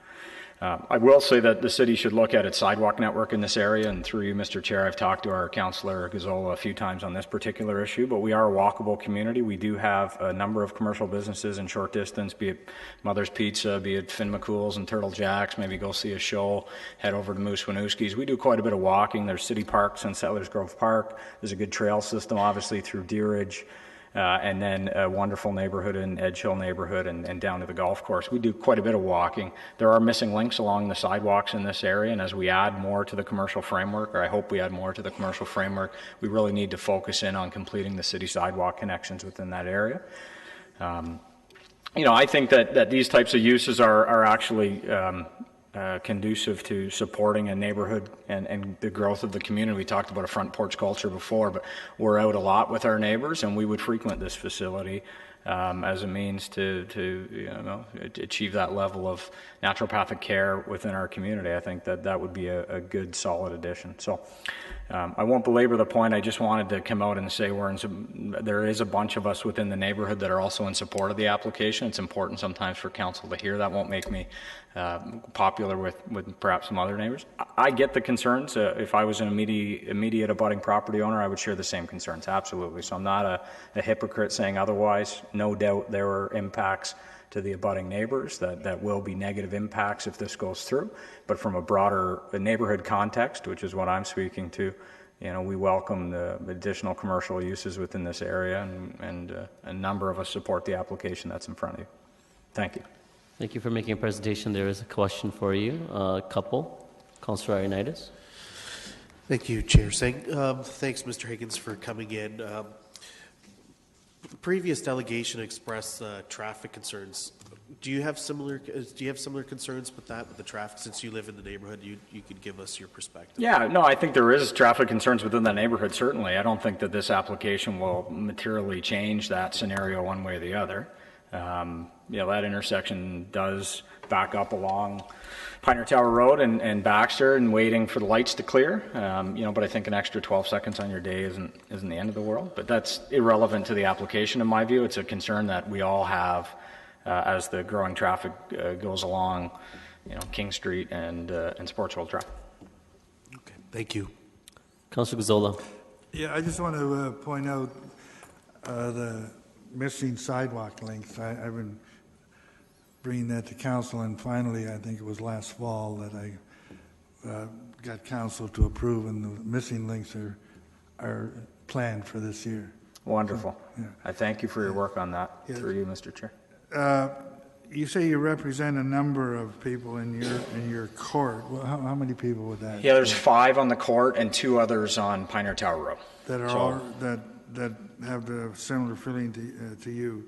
I will say that the city should look at its sidewalk network in this area, and through you, Mr. Chair, I've talked to our councillor Gazzola a few times on this particular issue, but we are a walkable community. We do have a number of commercial businesses in short distance, be it Mother's Pizza, be it Finn McCool's and Turtle Jack's, maybe go see a show, head over to Moose Winooski's. We do quite a bit of walking. There's city parks in Settlers Grove Park. There's a good trail system, obviously, through Deerridge. And then a wonderful neighborhood in Edge Hill neighborhood and down to the golf course. We do quite a bit of walking. There are missing links along the sidewalks in this area, and as we add more to the commercial framework, or I hope we add more to the commercial framework, we really need to focus in on completing the city sidewalk connections within that area. I think that these types of uses are actually conducive to supporting a neighborhood and the growth of the community. We talked about a front porch culture before, but we're out a lot with our neighbors, and we would frequent this facility as a means to achieve that level of naturopathic care within our community. I think that would be a good, solid addition. So I won't belabor the point. I just wanted to come out and say there is a bunch of us within the neighborhood that are also in support of the application. It's important sometimes for council to hear. That won't make me popular with perhaps some other neighbors. I get the concerns. If I was an immediate abutting property owner, I would share the same concerns, absolutely. So I'm not a hypocrite saying otherwise. No doubt there are impacts to the abutting neighbors that will be negative impacts if this goes through. But from a broader neighborhood context, which is what I'm speaking to, we welcome the additional commercial uses within this area, and a number of us support the application that's in front of you. Thank you. Thank you for making a presentation. There is a question for you. Councillor Ioannidis. Thank you, Chair Singh. Thanks, Mr. Higgins, for coming in. The previous delegation expressed traffic concerns. Do you have similar concerns with that, with the traffic? Since you live in the neighborhood, you could give us your perspective. Yeah, no, I think there is traffic concerns within the neighborhood, certainly. I don't think that this application will materially change that scenario one way or the other. That intersection does back up along Pioneer Tower Road and Baxter, and waiting for the lights to clear. But I think an extra 12 seconds on your day isn't the end of the world. But that's irrelevant to the application, in my view. It's a concern that we all have as the growing traffic goes along, King Street and Sports World Drive. Okay, thank you. Councillor Gazzola. Yeah, I just want to point out the missing sidewalk links. I've been bringing that to council, and finally, I think it was last fall that I got council to approve, and the missing links are planned for this year. Wonderful. So, yeah. I thank you for your work on that, through you, Mr. Chair. You say you represent a number of people in your court. Well, how many people would that? Yeah, there's 5 on the court and 2 others on Pioneer Tower Road. That are all that have the similar feeling to you.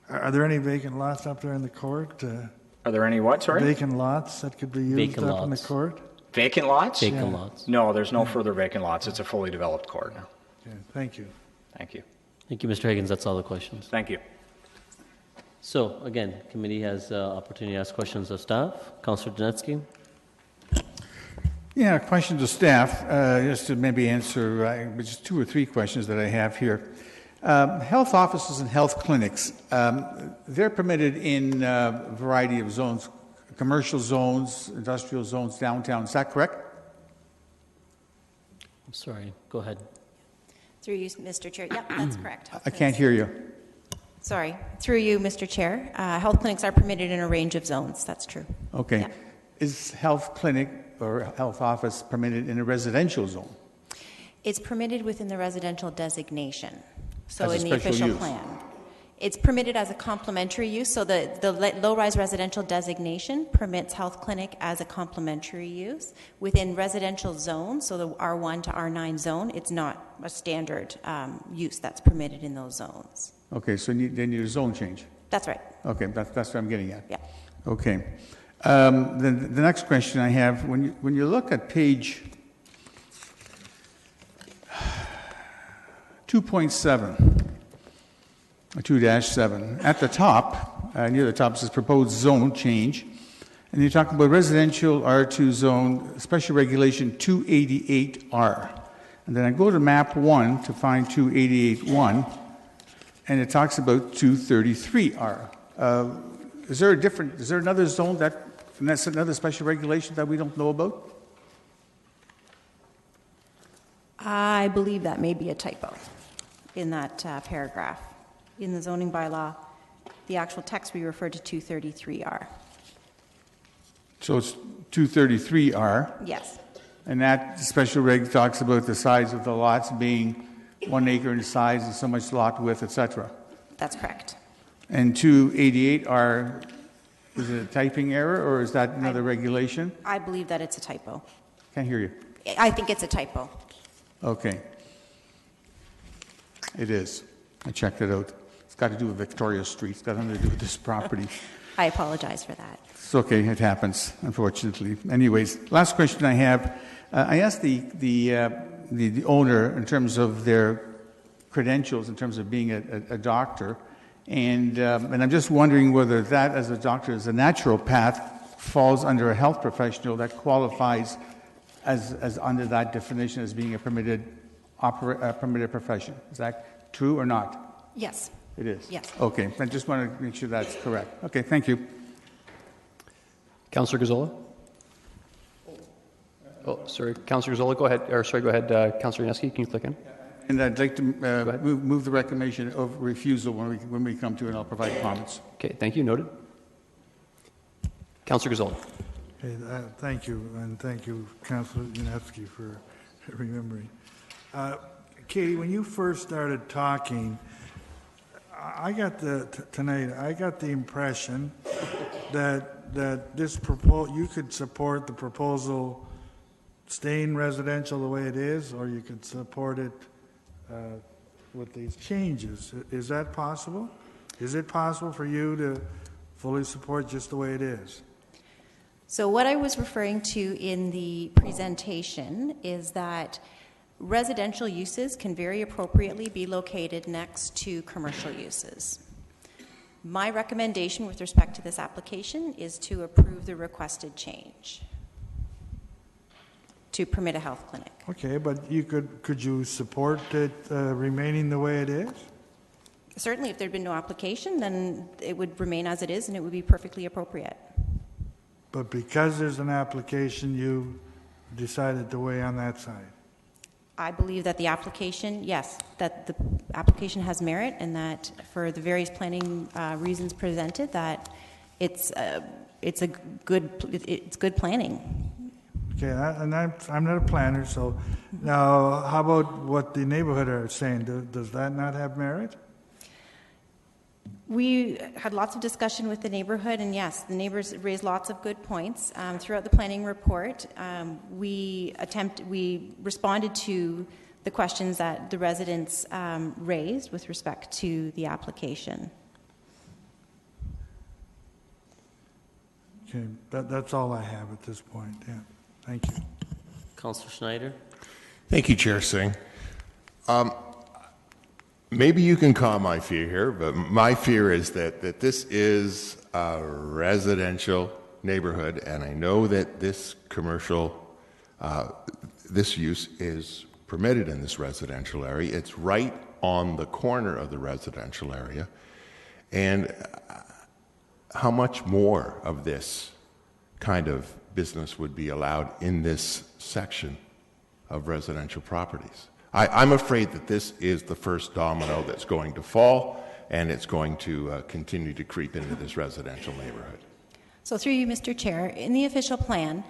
Are there any vacant lots up there in the court? Are there any what, sorry? Vacant lots that could be used up in the court? Vacant lots? Vacant lots. No, there's no further vacant lots. It's a fully developed court now. Okay, thank you. Thank you. Thank you, Mr. Higgins. That's all the questions. Thank you. So again, committee has opportunity to ask questions of staff. Councillor Janetsky. Yeah, question to staff, just to maybe answer just 2 or 3 questions that I have here. Health offices and health clinics, they're permitted in a variety of zones, commercial zones, industrial zones, downtown. Is that correct? I'm sorry, go ahead. Through you, Mr. Chair. Yep, that's correct. I can't hear you. Sorry. Through you, Mr. Chair. Health clinics are permitted in a range of zones. That's true. Okay. Yeah. Is health clinic or health office permitted in a residential zone? It's permitted within the residential designation. So As a in the special official use. plan. It's permitted as a complementary use. So the low-rise residential designation permits health clinic as a complementary use. Within residential zones, so the R1 to R9 zone, it's not a standard use that's permitted in those zones. Okay, so they need a zone change. That's right. Okay, that's what I'm getting at. Yeah. Okay. Then the next question I have, when you look at page 2.7, 2-7, at the top, near the top, it says proposed zone change, and you talk about residential R2 zone, special regulation 288R. And then I go to map 1 to find 288-1, and it talks about 233R. Is there another zone that's another special regulation that we don't know about? I believe that may be a typo in that paragraph. In the zoning bylaw, the actual text we refer to 233R. So it's 233R. Yes. And that special reg talks about the size of the lots being 1 acre in size and so much lot width, etc. That's correct. And 288R, is it a typing error or is that another regulation? I believe that it's a typo. Can't hear you. I think it's a typo. Okay. It is. I checked it out. It's got to do with Victoria Street. It's got nothing to do with this property. I apologize for that. It's okay. It happens, unfortunately. Anyways, last question I have. I asked the owner in terms of their credentials, in terms of being a doctor, and I'm just wondering whether that, as a doctor, as a naturopath, falls under a health professional that qualifies as under that definition as being a permitted profession. Is that true or not? Yes. It is? Yes. Okay. I just want to make sure that's correct. Okay. Thank you. Councillor Gazzola? Oh, sorry. Councillor Gazzola, go ahead. Or sorry, go ahead. Councillor Yaneski, can you click in? And I'd like to move the recommendation of refusal when we come to it, and I'll provide comments. Okay. Thank you. Noted. Councillor Gazzola. Okay, thank you, and thank you, Councillor Yanevsky, for remembering. Katie, when you first started talking, I got the impression that this you could support the proposal staying residential the way it is, or you could support it with these changes. Is that possible? Is it possible for you to fully support just the way it is? So what I was referring to in the presentation is that residential uses can very appropriately be located next to commercial uses. My recommendation with respect to this application is to approve the requested change to permit a health clinic. Okay, but could you support it remaining the way it is? Certainly, if there'd been no application, then it would remain as it is and it would be perfectly appropriate. But because there's an application, you decided to weigh on that side? I believe that the application, yes, that the application has merit and that for the various planning reasons presented, that it's good planning. Okay, and I'm not a planner, so now how about what the neighborhood are saying? Does that not have merit? We had lots of discussion with the neighborhood, and yes, the neighbors raised lots of good points. Throughout the planning report, we responded to the questions that the residents raised with respect to the application. Okay, that's all I have at this point. Yeah, thank you. Councillor Schneider. Thank you, Chair Singh. maybe you can calm my fear here, but my fear is that this is a residential neighborhood, and I know that this commercial, this use is permitted in this residential area. It's right on the corner of the residential area. And how much more of this kind of business would be allowed in this section of residential properties? I'm afraid that this is the first domino that's going to fall, and it's going to continue to creep into this residential neighborhood. So through you, Mr. Chair, in the official plan,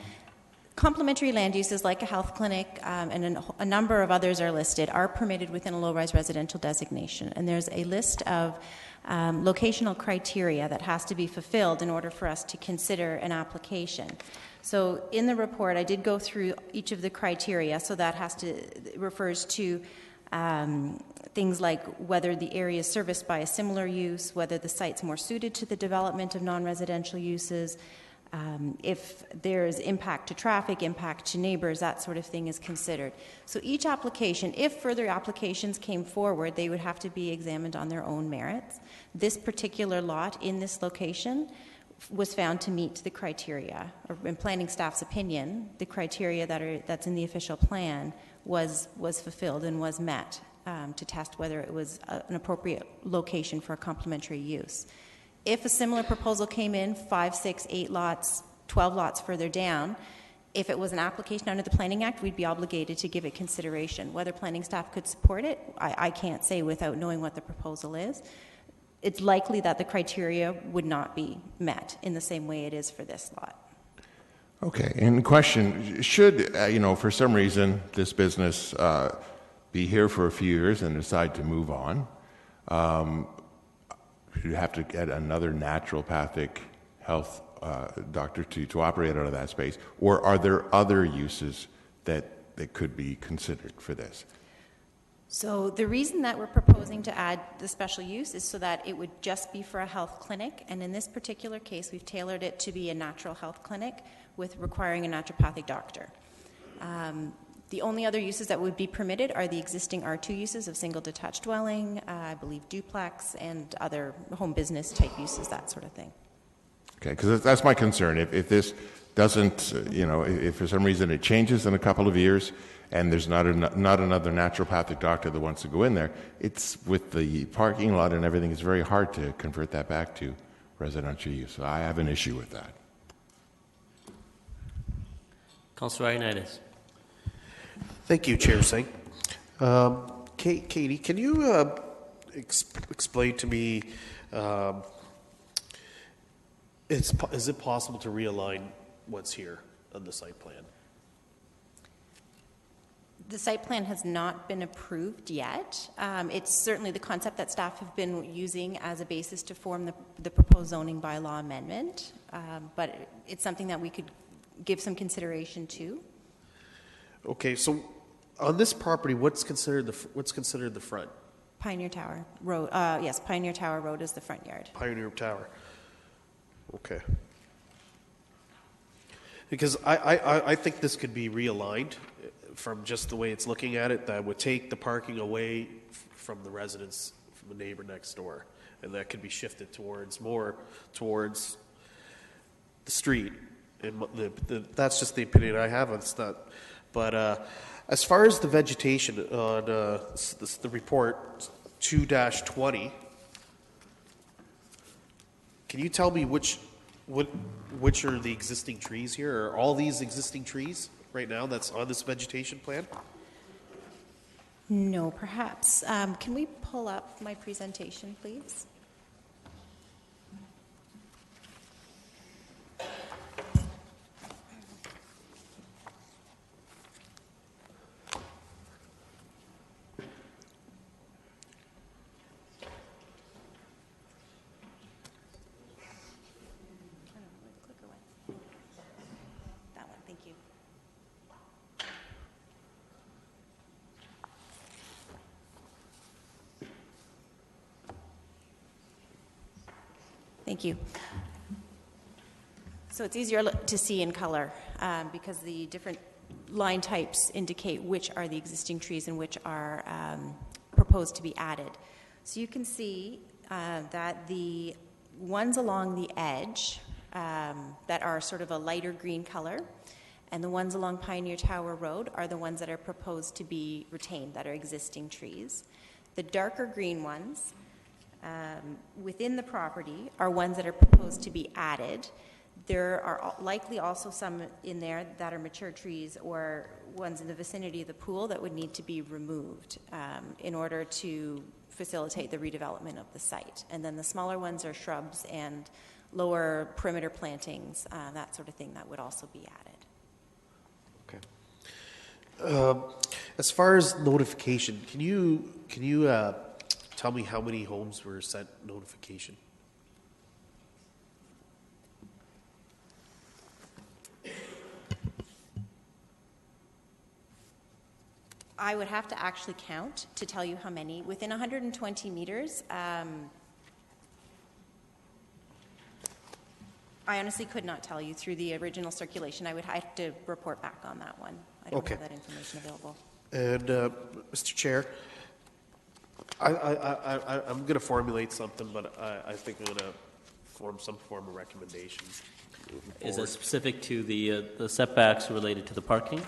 complementary land uses like a health clinic and a number of others are listed, are permitted within a low-rise residential designation. And there's a list of locational criteria that has to be fulfilled in order for us to consider an application. So in the report, I did go through each of the criteria. So that refers to things like whether the area is serviced by a similar use, whether the site's more suited to the development of non-residential uses, if there's impact to traffic, impact to neighbors, that sort of thing is considered. So each application, if further applications came forward, they would have to be examined on their own merits. This particular lot in this location was found to meet the criteria, or in planning staff's opinion, the criteria that's in the official plan was fulfilled and was met to test whether it was an appropriate location for a complementary use. If a similar proposal came in 5, 6, 8 lots, 12 lots further down, if it was an application under the Planning Act, we'd be obligated to give it consideration. Whether planning staff could support it, I can't say without knowing what the proposal is. It's likely that the criteria would not be met in the same way it is for this lot. Okay, and the question, should, for some reason, this business be here for a few years and decide to move on, you have to get another naturopathic health doctor to operate out of that space, or are there other uses that could be considered for this? So the reason that we're proposing to add the special use is so that it would just be for a health clinic, and in this particular case, we've tailored it to be a natural health clinic with requiring a naturopathic doctor. The only other uses that would be permitted are the existing R2 uses of single detached dwelling, I believe duplex, and other home business type uses, that sort of thing. Okay, because that's my concern. If this doesn't, if for some reason it changes in a couple of years and there's not another naturopathic doctor that wants to go in there, it's with the parking lot and everything, it's very hard to convert that back to residential use. So I have an issue with that. Councillor Ioannidis. Thank you, Chair Singh. Katie, can you explain to me, is it possible to realign what's here on the site plan? The site plan has not been approved yet. It's certainly the concept that staff have been using as a basis to form the proposed zoning bylaw amendment, but it's something that we could give some consideration to. Okay, so on this property, what's considered the front? Pioneer Tower Road. Yes, Pioneer Tower Road is the front yard. Pioneer Tower. Okay. Because I think this could be realigned from just the way it's looking at it. That would take the parking away from the residents, from the neighbor next door, and that could be shifted more towards the street. And that's just the opinion I have. It's not. But as far as the vegetation on the report 2-20, can you tell me which are the existing trees here? Are all these existing trees right now that's on this vegetation plan? No, perhaps. Can we pull up my presentation, please? Thank you. So it's easier to see in color because the different line types indicate which are the existing trees and which are proposed to be added. So you can see that the ones along the edge that are sort of a lighter green color, and the ones along Pioneer Tower Road are the ones that are proposed to be retained, that are existing trees. The darker green ones within the property are ones that are proposed to be added. There are likely also some in there that are mature trees or ones in the vicinity of the pool that would need to be removed in order to facilitate the redevelopment of the site. And then the smaller ones are shrubs and lower perimeter plantings, that sort of thing that would also be added. As far as notification, can you tell me how many homes were sent notification? I would have to actually count to tell you how many. Within 120 meters, I honestly could not tell you through the original circulation. I would have to report back on that one. I don't have that information available. And Mr. Chair, I'm going to formulate something, but I think I'm going to form some form of recommendation. Is it specific to the setbacks related to the parking?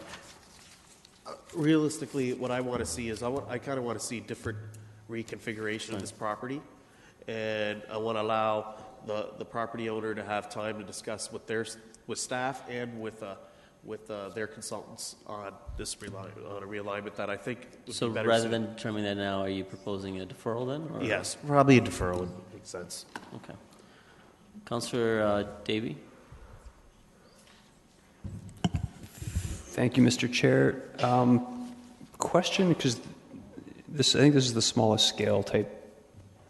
Realistically, what I want to see is I kind of want to see different reconfiguration of this property, and I want to allow the property owner to have time to discuss with staff and with their consultants on this on a realignment that I think would So be better rather suited. than determining that now, are you proposing a deferral then? Or? Yes, probably a deferral would make sense. Okay. Councillor Davey? Thank you, Mr. Chair. Question, because I think this is the smallest scale type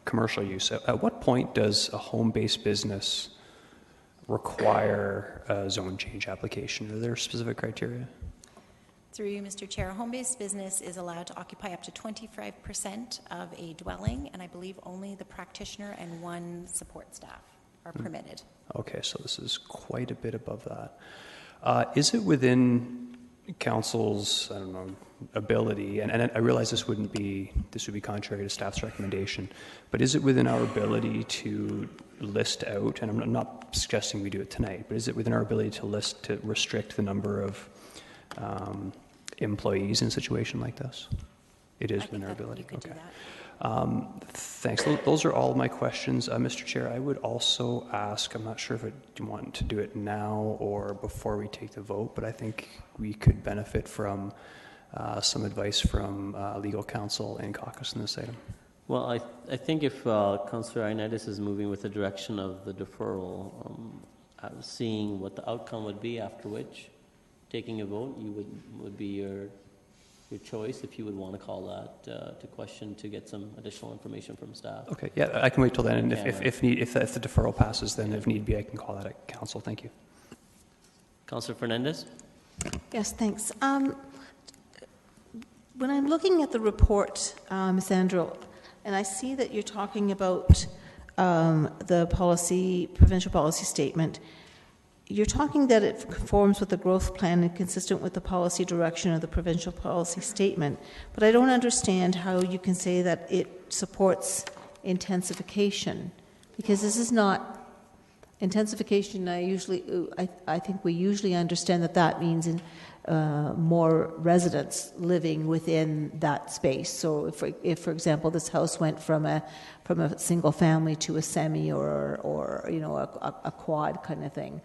commercial use. At what point does a home-based business require a zone change application? Are there specific criteria? Through you, Mr. Chair, a home-based business is allowed to occupy up to 25% of a dwelling, and I believe only the practitioner and one support staff are permitted. Okay, so this is quite a bit above that. Is it within council's, I don't know, ability, and I realize this would be contrary to staff's recommendation, but is it within our ability to list out, and I'm not suggesting we do it tonight, but is it within our ability to restrict the number of employees in a situation like this? It is within our ability. Okay. Thanks. Those are all of my questions. Mr. Chair, I would also ask, I'm not sure if you want to do it now or before we take the vote, but I think we could benefit from some advice from legal counsel and caucus in this item. Well, I think if Councillor Ioannidis is moving with the direction of the deferral, seeing what the outcome would be, after which taking a vote would be your choice if you would want to call that to question to get some additional information from staff. Okay, yeah, I can wait till then, and if the deferral passes, then if need be, I can call that at council. Thank you. Councillor Fernandez? Yes, thanks. When I'm looking at the report, Ms. Andrew, and I see that you're talking about the provincial policy statement, you're talking that it conforms with the growth plan and consistent with the policy direction of the provincial policy statement, but I don't understand how you can say that it supports intensification, because this is not intensification. I think we usually understand that means more residents living within that space. So if for example, this house went from a single family to a semi or a quad kind of thing.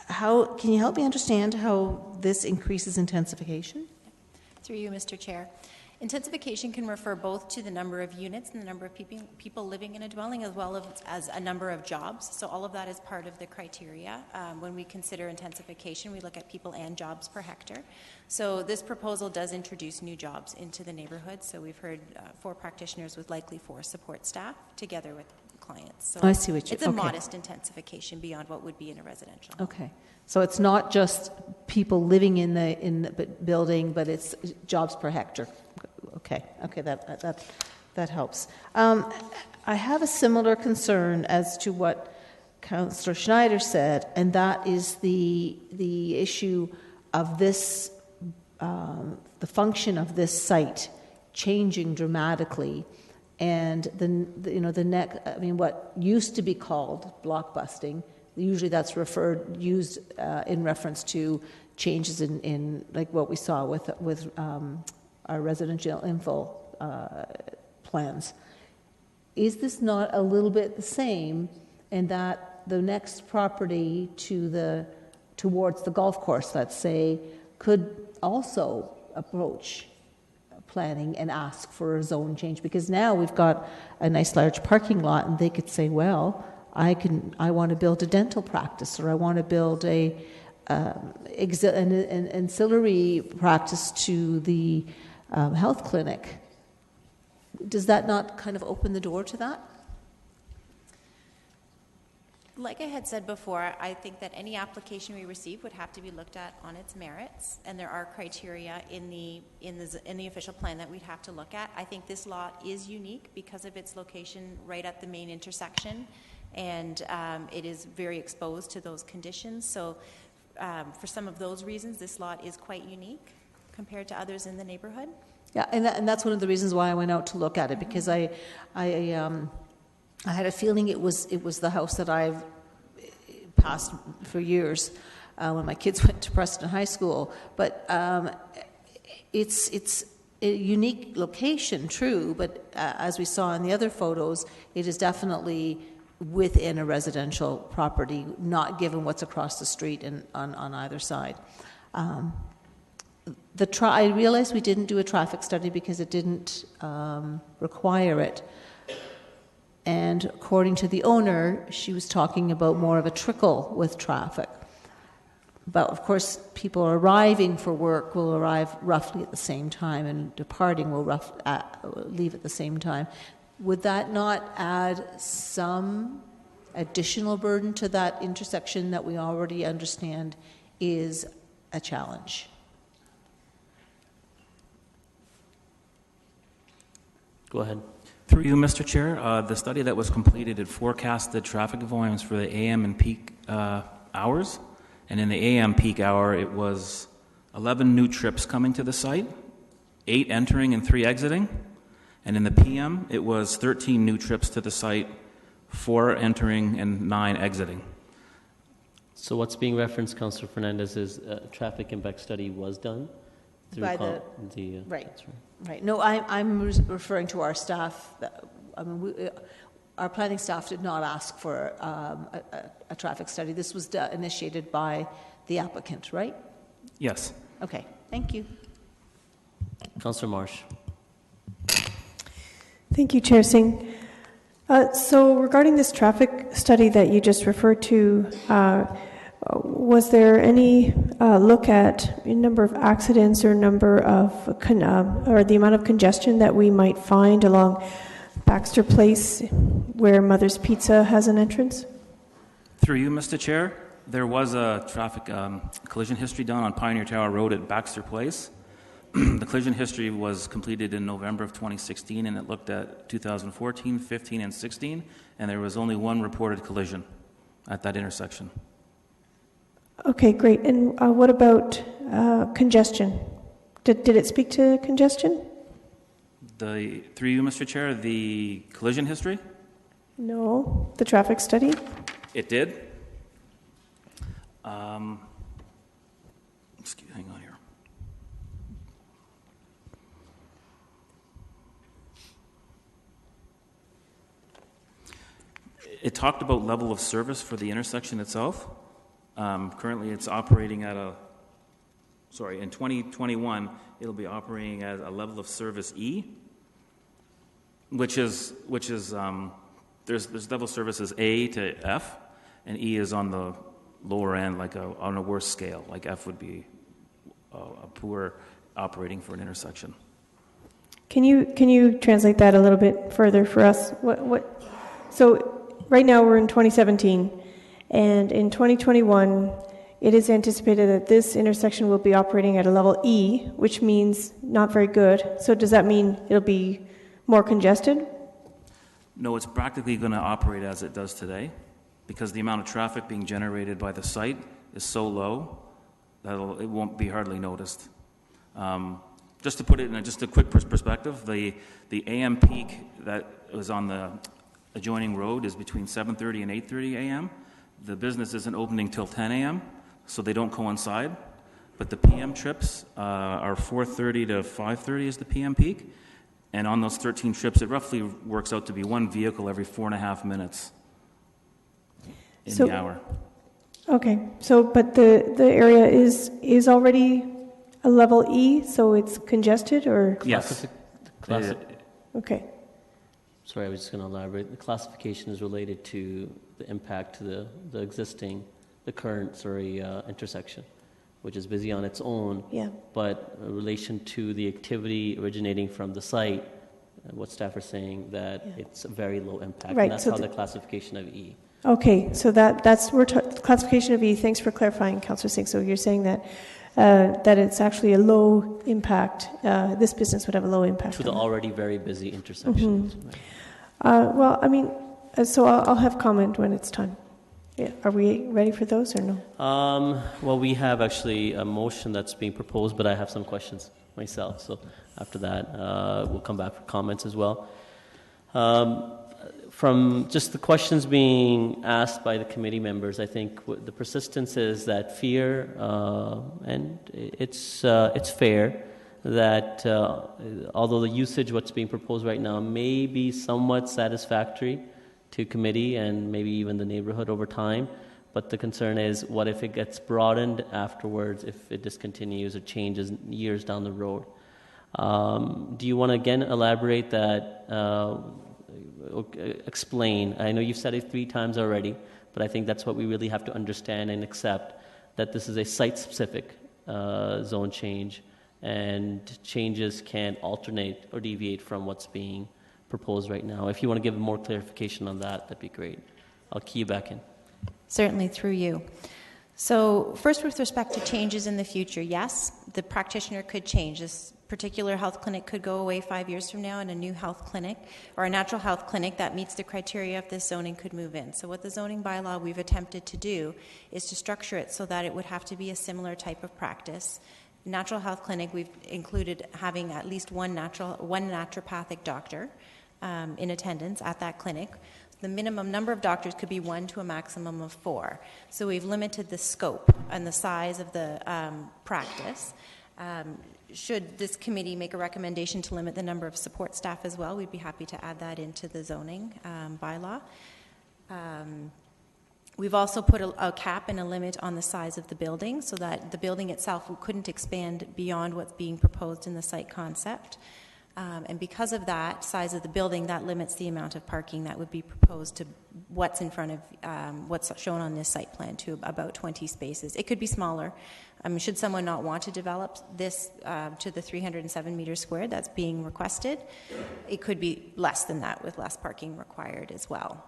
How can you help me understand how this increases intensification? Through you, Mr. Chair. Intensification can refer both to the number of units and the number of people living in a dwelling, as well as a number of jobs. So all of that is part of the criteria. When we consider intensification, we look at people and jobs per hectare. So this proposal does introduce new jobs into the neighborhood. So we've heard 4 practitioners with likely 4 support staff together with clients. So I see what you. It's a modest intensification beyond what would be in a residential. Okay, so it's not just people living in the building, but it's jobs per hectare. Okay, that helps. I have a similar concern as to what Councillor Schneider said, and that is the issue of this, the function of this site changing dramatically, and what used to be called blockbusting, usually that's used in reference to changes in like what we saw with our residential infill plans. Is this not a little bit the same in that the next property towards the golf course, let's say, could also approach planning and ask for a zone change? Because now we've got a nice large parking lot, and they could say, well, I want to build a dental practice, or I want to build an ancillary practice to the health clinic. Does that not kind of open the door to that? Like I had said before, I think that any application we receive would have to be looked at on its merits, and there are criteria in the official plan that we'd have to look at. I think this lot is unique because of its location right at the main intersection, and it is very exposed to those conditions. So for some of those reasons, this lot is quite unique compared to others in the neighborhood. Yeah, and that's one of the reasons why I went out to look at it, because I had a feeling it was the house that I've passed for years when my kids went to Preston High School. But it's a unique location, true, but as we saw in the other photos, it is definitely within a residential property, not given what's across the street and on either side. I realized we didn't do a traffic study because it didn't require it. And according to the owner, she was talking about more of a trickle with traffic. But of course, people arriving for work will arrive roughly at the same time, and departing will leave at the same time. Would that not add some additional burden to that intersection that we already understand is a challenge? Go ahead. Through you, Mr. Chair, the study that was completed, it forecasted traffic volumes for the AM and peak hours. And in the AM peak hour, it was 11 new trips coming to the site, 8 entering and 3 exiting. And in the PM, it was 13 new trips to the site, 4 entering and 9 exiting. So what's being referenced, Councillor Fernandez, is a traffic impact study was done? By right. No, I'm referring to our staff. Our planning staff did not ask for a traffic study. This was initiated by the applicant, right? Yes. Okay, thank you. Councillor Marsh. Thank you, Chair Singh. So regarding this traffic study that you just referred to, was there any look at a number of accidents or number of or the amount of congestion that we might find along Baxter Place, where Mother's Pizza has an entrance? Through you, Mr. Chair, there was a traffic collision history done on Pioneer Tower Road at Baxter Place. The collision history was completed in November of 2016, and it looked at 2014, 15, and 16, and there was only one reported collision at that intersection. Okay, great. And what about congestion? Did it speak to congestion? Through you, Mr. Chair, the collision history? No, the traffic study? It did. Hang on here. It talked about level of service for the intersection itself. Currently, it's operating at in 2021, it'll be operating at a level of service E, which is there's level services A to F, and E is on the lower end, like on a worse scale. Like F would be a poor operating for an intersection. Can you translate that a little bit further for us? So right now we're in 2017, and in 2021, it is anticipated that this intersection will be operating at a level E, which means not very good. So does that mean it'll be more congested? No, it's practically going to operate as it does today, because the amount of traffic being generated by the site is so low that it won't be hardly noticed. Just to put it in just a quick perspective, the AM peak that was on the adjoining road is between 7:30 and 8:30 a.m. The business isn't opening till 10 a.m., so they don't coincide. But the PM trips are 4:30 to 5:30 is the PM peak. And on those 13 trips, it roughly works out to be one vehicle every 4.5 minutes in the hour. Okay, so but the area is already a level E, so it's congested, or? Yes. Okay. Sorry, I was just going to elaborate. The classification is related to the impact to the current intersection, which is busy on its own. Yeah. But in relation to the activity originating from the site, what staff are saying that it's a very low impact. Right, And that's so how the classification of E. Okay, so that's classification of E. Thanks for clarifying, Councillor Singh. So you're saying that that it's actually a low impact. This business would have a low impact To the on that. already very busy intersections. Well, I mean, so I'll have comment when it's time. Yeah. Are we ready for those or no? Well, we have actually a motion that's being proposed, but I have some questions myself. So after that, we'll come back for comments as well. From just the questions being asked by the committee members, I think the persistence is that fear, and it's fair, that although the usage, what's being proposed right now, may be somewhat satisfactory to committee and maybe even the neighborhood over time, but the concern is what if it gets broadened afterwards, if it discontinues or changes years down the road. Do you want to again elaborate that, explain? I know you've said it 3 times already, but I think that's what we really have to understand and accept, that this is a site-specific zone change, and changes can alternate or deviate from what's being proposed right now. If you want to give more clarification on that, that'd be great. I'll key you back in. Certainly, through you. So first, with respect to changes in the future, yes, the practitioner could change. This particular health clinic could go away 5 years from now, and a new health clinic or a natural health clinic that meets the criteria of this zoning could move in. So what the zoning bylaw we've attempted to do is to structure it so that it would have to be a similar type of practice. Natural health clinic, we've included having at least one naturopathic doctor in attendance at that clinic. The minimum number of doctors could be 1 to a maximum of 4. So we've limited the scope and the size of the practice. Should this committee make a recommendation to limit the number of support staff as well, we'd be happy to add that into the zoning bylaw. We've also put a cap and a limit on the size of the building so that the building itself couldn't expand beyond what's being proposed in the site concept. And because of that size of the building, that limits the amount of parking that would be proposed to what's in front of what's shown on this site plan, to about 20 spaces. It could be smaller. Should someone not want to develop this to the 307 meters squared that's being requested, it could be less than that with less parking required as well.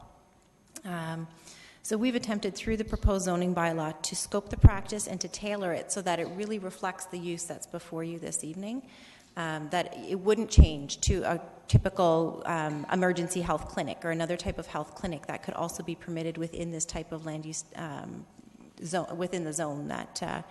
So we've attempted through the proposed zoning bylaw to scope the practice and to tailor it so that it really reflects the use that's before you this evening. That it wouldn't change to a typical emergency health clinic or another type of health clinic that could also be permitted within this type of land use zone, within the zone that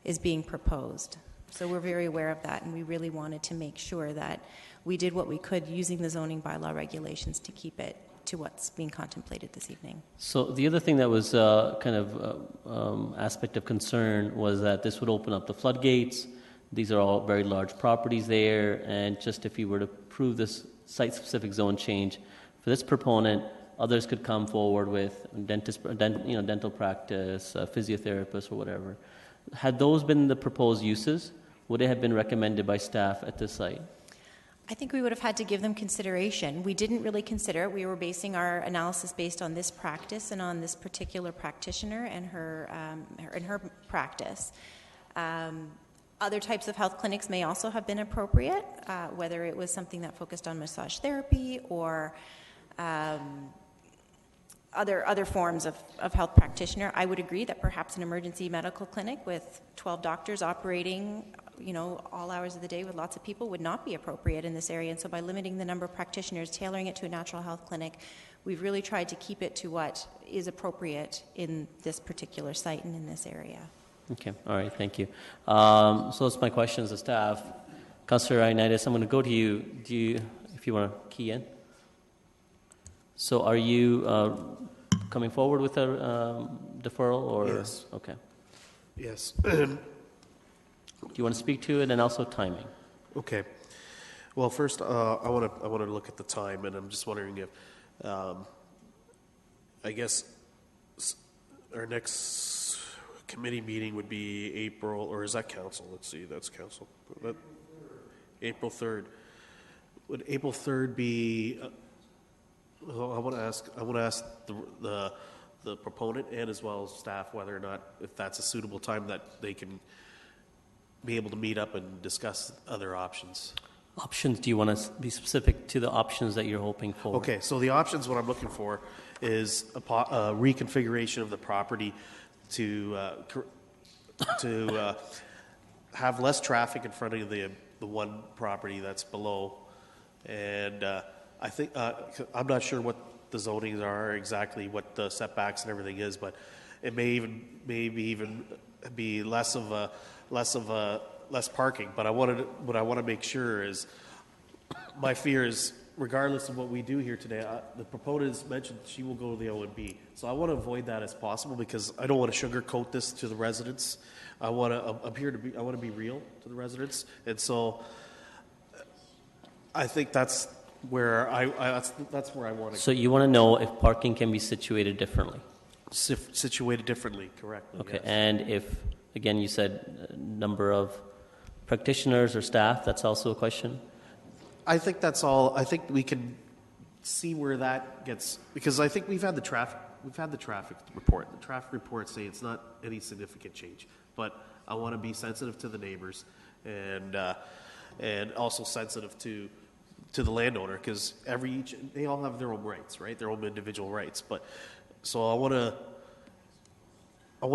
is being proposed. So we're very aware of that, and we really wanted to make sure that we did what we could using the zoning bylaw regulations to keep it to what's being contemplated this evening. So the other thing that was aspect of concern was that this would open up the floodgates. These are all very large properties there, and just if you were to approve this site-specific zone change for this proponent, others could come forward with dental practice, physiotherapist, or whatever. Had those been the proposed uses, would it have been recommended by staff at this site? I think we would have had to give them consideration. We didn't really consider it. We were basing our analysis based on this practice and on this particular practitioner and her practice. Other types of health clinics may also have been appropriate, whether it was something that focused on massage therapy or other forms of health practitioner. I would agree that perhaps an emergency medical clinic with 12 doctors operating, all hours of the day with lots of people would not be appropriate in this area. And so by limiting the number of practitioners, tailoring it to a natural health clinic, we've really tried to keep it to what is appropriate in this particular site and in this area. Okay, all right, thank you. So that's my question as a staff. Councillor Ioannidis, I'm going to go to you. If you want to key in? So are you coming forward with a deferral, or? Yes. Okay. Yes. Do you want to speak to it, and also timing? Okay. Well, first, I want to look at the time, and I'm just wondering if, I guess, our next committee meeting would be April, or is that council? Let's see, that's council. April 3rd. Would April 3rd be? I want to ask the proponent and as well as staff whether or not, if that's a suitable time that they can be able to meet up and discuss other options. Options, do you want to be specific to the options that you're hoping for? Okay, so the options, what I'm looking for is a reconfiguration of the property to have less traffic in front of the one property that's below. And I think, I'm not sure what the zonings are exactly, what the setbacks and everything is, but it maybe even be less parking. But what I want to make sure is, my fear is, regardless of what we do here today, the proponent has mentioned she will go to the OMB. So I want to avoid that as possible, because I don't want to sugarcoat this to the residents. I want to be real to the residents, and so I think that's where that's where I want to. So you want to know if parking can be situated differently? Situated differently, correct. Okay, yes. and if, again, you said number of practitioners or staff, that's also a question? I think that's all. I think we can see where that gets, because I think we've had the traffic report. The traffic reports say it's not any significant change, but I want to be sensitive to the neighbors and also sensitive to the landowner, because they all have their own rights, right? Their own individual rights. But so I want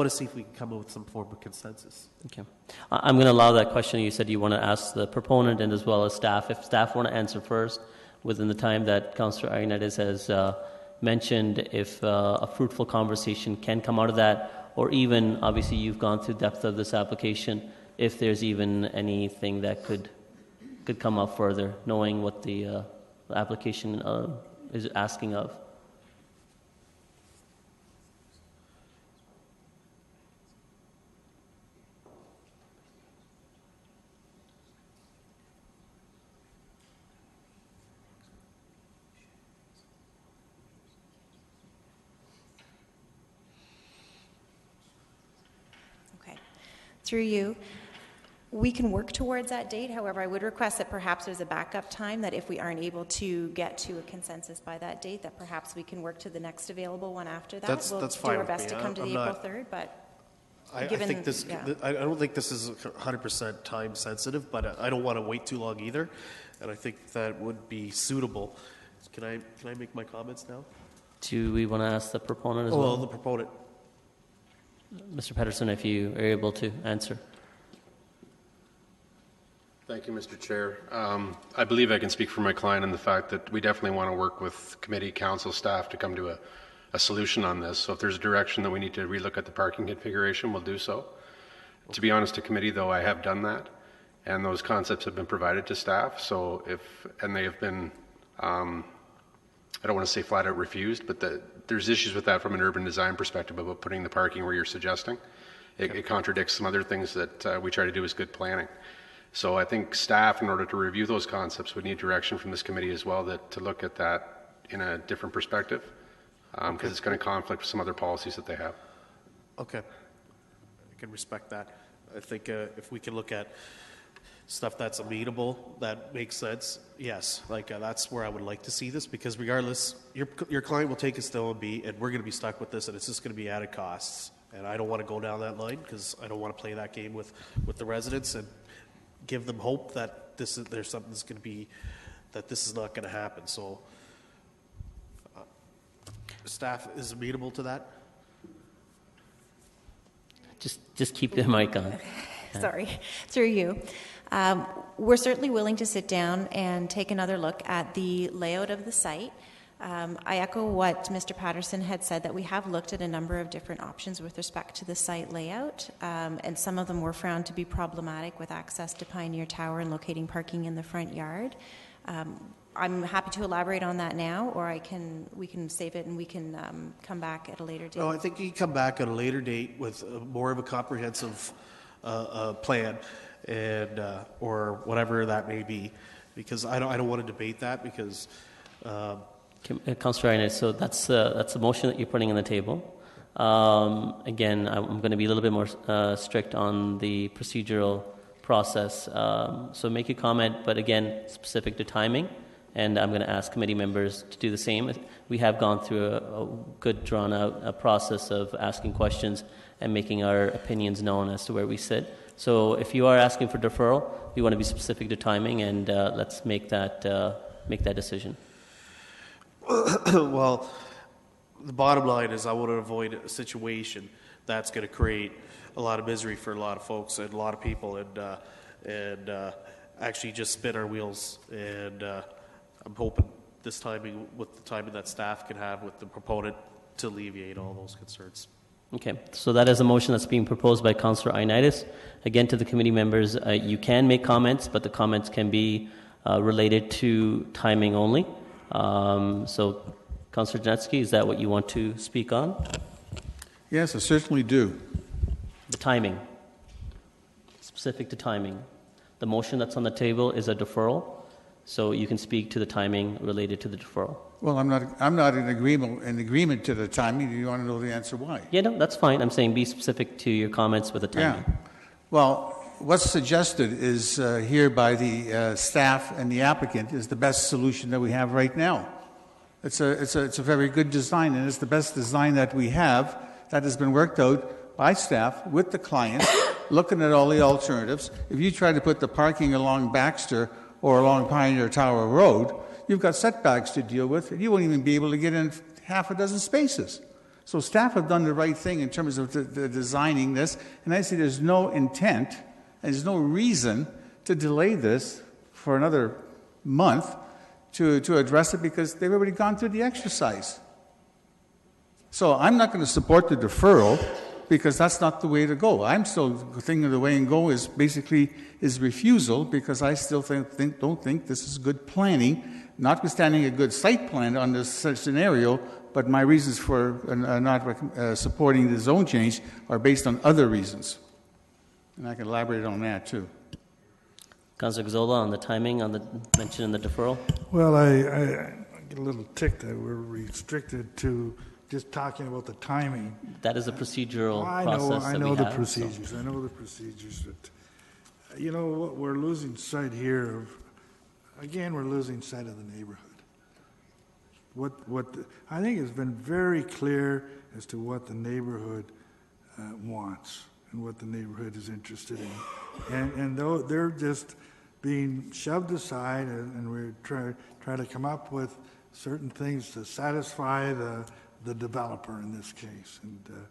to see if we can come up with some form of consensus. Okay. I'm going to allow that question. You said you want to ask the proponent and as well as staff. If staff want to answer first, within the time that Councillor Ioannidis has mentioned, if a fruitful conversation can come out of that, or even, obviously, you've gone through depth of this application, if there's even anything that could come up further, knowing what the application is asking of. Through you, we can work towards that date. However, I would request that perhaps there's a backup time, that if we aren't able to get to a consensus by that date, that perhaps we can work to the next available one after that. That's we'll fine do our with best me. to come to the April 3rd, but I think this. yeah. I don't think this is 100% time sensitive, but I don't want to wait too long either, and I think that would be suitable. Can I make my comments now? Do we want to ask the proponent as well? Well, the proponent. Mr. Pedersen, if you are able to answer. Thank you, Mr. Chair. I believe I can speak for my client in the fact that we definitely want to work with committee, council, staff to come to a solution on this. So if there's a direction that we need to relook at the parking configuration, we'll do so. To be honest, to committee, though, I have done that, and those concepts have been provided to staff. So and they have been, I don't want to say flat out refused, but there's issues with that from an urban design perspective about putting the parking where you're suggesting. It contradicts some other things that we try to do as good planning. So I think staff, in order to review those concepts, would need direction from this committee as well to look at that in a different perspective, because it's going to conflict with some other policies that they have. Okay. I can respect that. I think if we can look at stuff that's amenable, that makes sense, yes. That's where I would like to see this, because regardless, your client will take us to OMB, and we're going to be stuck with this, and it's just going to be added costs. And I don't want to go down that line, because I don't want to play that game with the residents and give them hope that there's something that's going to be, that this is not going to happen. So staff is amenable to that? Just keep the mic on. Sorry, through you. We're certainly willing to sit down and take another look at the layout of the site. I echo what Mr. Patterson had said, that we have looked at a number of different options with respect to the site layout, and some of them were found to be problematic with access to Pioneer Tower and locating parking in the front yard. I'm happy to elaborate on that now, or we can save it and we can come back at a later date. No, I think you can come back at a later date with more of a comprehensive plan, and or whatever that may be, because I don't want to debate that, because. Councillor Inez, so that's a motion that you're putting on the table. Again, I'm going to be a little bit more strict on the procedural process. So make your comment, but again, specific to timing. And I'm going to ask committee members to do the same. We have gone through a good, drawn-out process of asking questions and making our opinions known as to where we sit. So if you are asking for deferral, we want to be specific to timing, and let's make that decision. Well, the bottom line is I want to avoid a situation that's going to create a lot of misery for a lot of folks and a lot of people, and actually just spin our wheels. And I'm hoping this timing, with the timing that staff can have with the proponent, to alleviate all those concerns. Okay, so that is a motion that's being proposed by Councillor Ioannidis. Again, to the committee members, you can make comments, but the comments can be related to timing only. So, Councillor Janetsky, is that what you want to speak on? Yes, I certainly do. The timing, specific to timing. The motion that's on the table is a deferral, so you can speak to the timing related to the deferral. Well, I'm not in agreement to the timing. Do you want to know the answer why? Yeah, no, that's fine. I'm saying be specific to your comments with the timing. Yeah. Well, what's suggested is here by the staff and the applicant is the best solution that we have right now. It's a very good design, and it's the best design that we have that has been worked out by staff with the client, looking at all the alternatives. If you try to put the parking along Baxter or along Pioneer Tower Road, you've got setbacks to deal with, and you won't even be able to get in half a dozen spaces. So staff have done the right thing in terms of the designing this, and I see there's no intent, and there's no reason to delay this for another month to address it, because they've already gone through the exercise. So I'm not going to support the deferral, because that's not the way to go. I'm still thinking the way to go is basically refusal, because I still don't think this is good planning, notwithstanding a good site plan on this scenario, but my reasons for not supporting the zone change are based on other reasons. And I can elaborate on that too. Councillor Gazzola, on the timing, on the mention in the deferral? Well, I get a little ticked that we're restricted to just talking about the timing. That is a procedural process. I know the procedures. I know the procedures. But you know what? We're losing sight here of. Again, we're losing sight of the neighborhood. I think it's been very clear as to what the neighborhood wants and what the neighborhood is interested in, and though they're just being shoved aside, and we're trying to come up with certain things to satisfy the developer in this case. And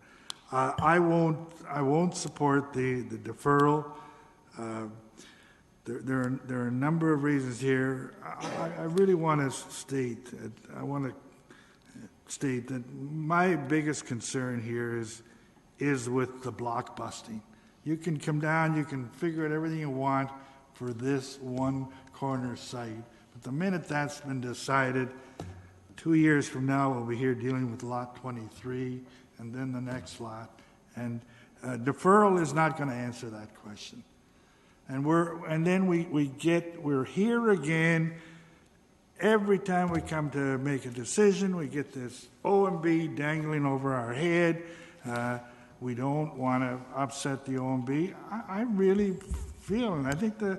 I won't support the deferral. There are a number of reasons here. I really want to state that my biggest concern here is with the block busting. You can come down, you can figure out everything you want for this one corner site, but the minute that's been decided, 2 years from now we'll be here dealing with lot 23 and then the next lot, and deferral is not going to answer that question. And we're here again. Every time we come to make a decision, we get this OMB dangling over our head. We don't want to upset the OMB. I really feel, and I think the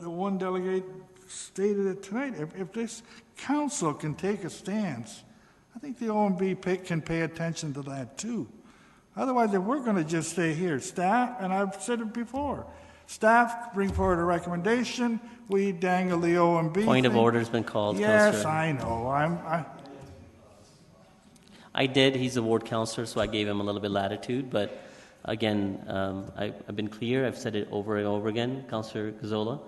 one delegate stated it tonight, if this council can take a stance, I think the OMB can pay attention to that too. Otherwise, if we're going to just stay here, staff, and I've said it before, staff bring forward a recommendation, we dangle the OMB. Point of order has been called. Yes, Councillor. I know. I did. He's a ward councillor, so I gave him a little bit of latitude. But again, I've been clear. I've said it over and over again, Councillor Gazzola,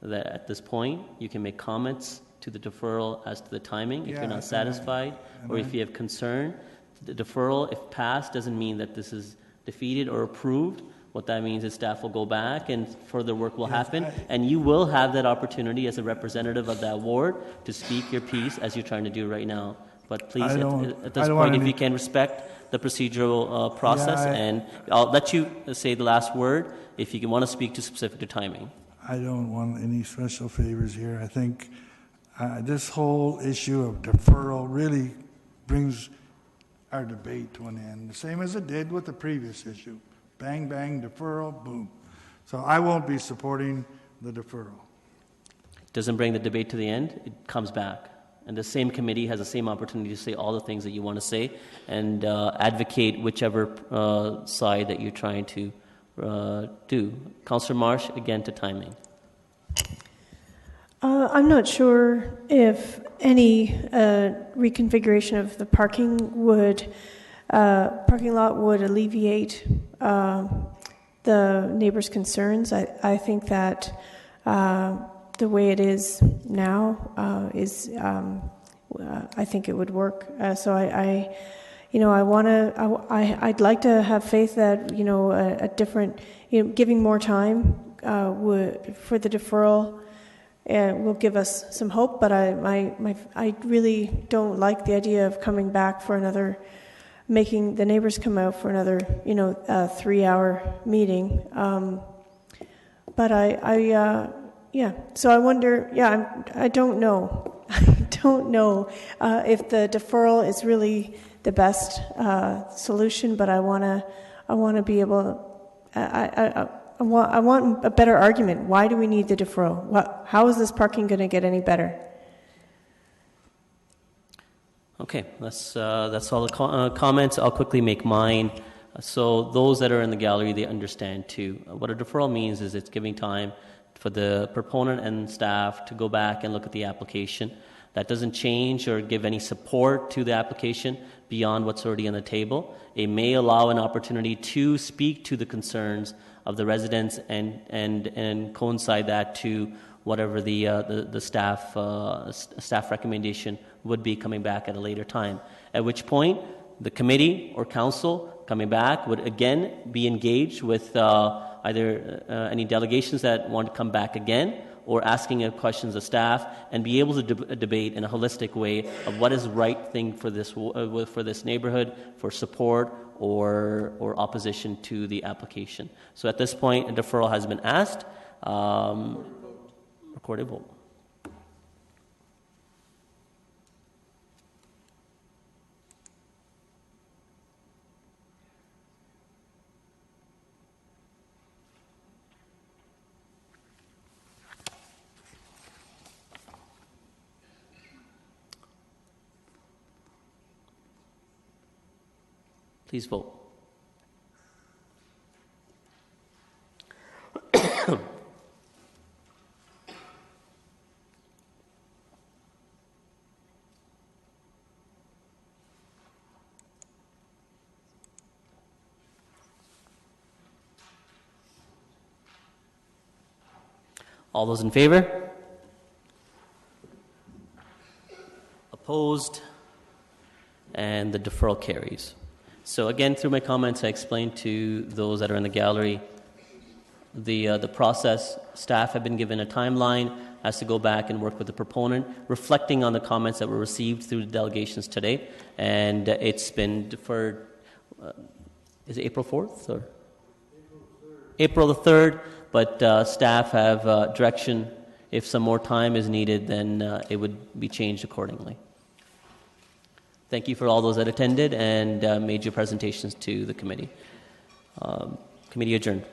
that at this point you can make comments to the deferral as to the timing, if Yeah, you're not satisfied, or if you have concern. The deferral, if passed, doesn't mean that this is defeated or approved. What that means is staff will go back and further work will happen, and you will have that opportunity as a representative of that ward to speak your piece as you're trying to do right now. But please, at this point, if you can respect the procedural process, and I'll let you say the last word if you want to speak to specific to timing. I don't want any special favors here. I think this whole issue of deferral really brings our debate to an end, the same as it did with the previous issue. Bang, bang, deferral, boom. So I won't be supporting the deferral. Doesn't bring the debate to the end, it comes back. And the same committee has the same opportunity to say all the things that you want to say and advocate whichever side that you're trying to do. Councillor Marsh, again to timing. I'm not sure if any reconfiguration of the parking lot would alleviate the neighbors' concerns. I think that the way it is now I think it would work. So I'd like to have faith that a different, giving more time for the deferral will give us some hope. But I really don't like the idea of coming back for another, making the neighbors come out for another 3-hour meeting. But so I wonder. I don't know. I don't know if the deferral is really the best solution. But I want to be able. I want a better argument. Why do we need the deferral? How is this parking going to get any better? Okay, that's all the comments. I'll quickly make mine. So those that are in the gallery, they understand too. What a deferral means is it's giving time for the proponent and staff to go back and look at the application. That doesn't change or give any support to the application beyond what's already on the table. It may allow an opportunity to speak to the concerns of the residents and coincide that to whatever the staff recommendation would be coming back at a later time. At which point, the committee or council coming back would again be engaged with either any delegations that want to come back again, or asking questions of staff, and be able to debate in a holistic way of what is the right thing for this neighborhood, for support or opposition to the application. So at this point, a deferral has been asked. Recorded vote. Please vote. All those in favor? Opposed? And the deferral carries. So again, through my comments, I explained to those that are in the gallery the process. Staff have been given a timeline as to go back and work with the proponent, reflecting on the comments that were received through the delegations today. And it's been deferred. Is it April 4th? Or? April the 3rd. But staff have direction. If some more time is needed, then it would be changed accordingly. Thank you for all those that attended and made your presentations to the committee. Committee adjourned.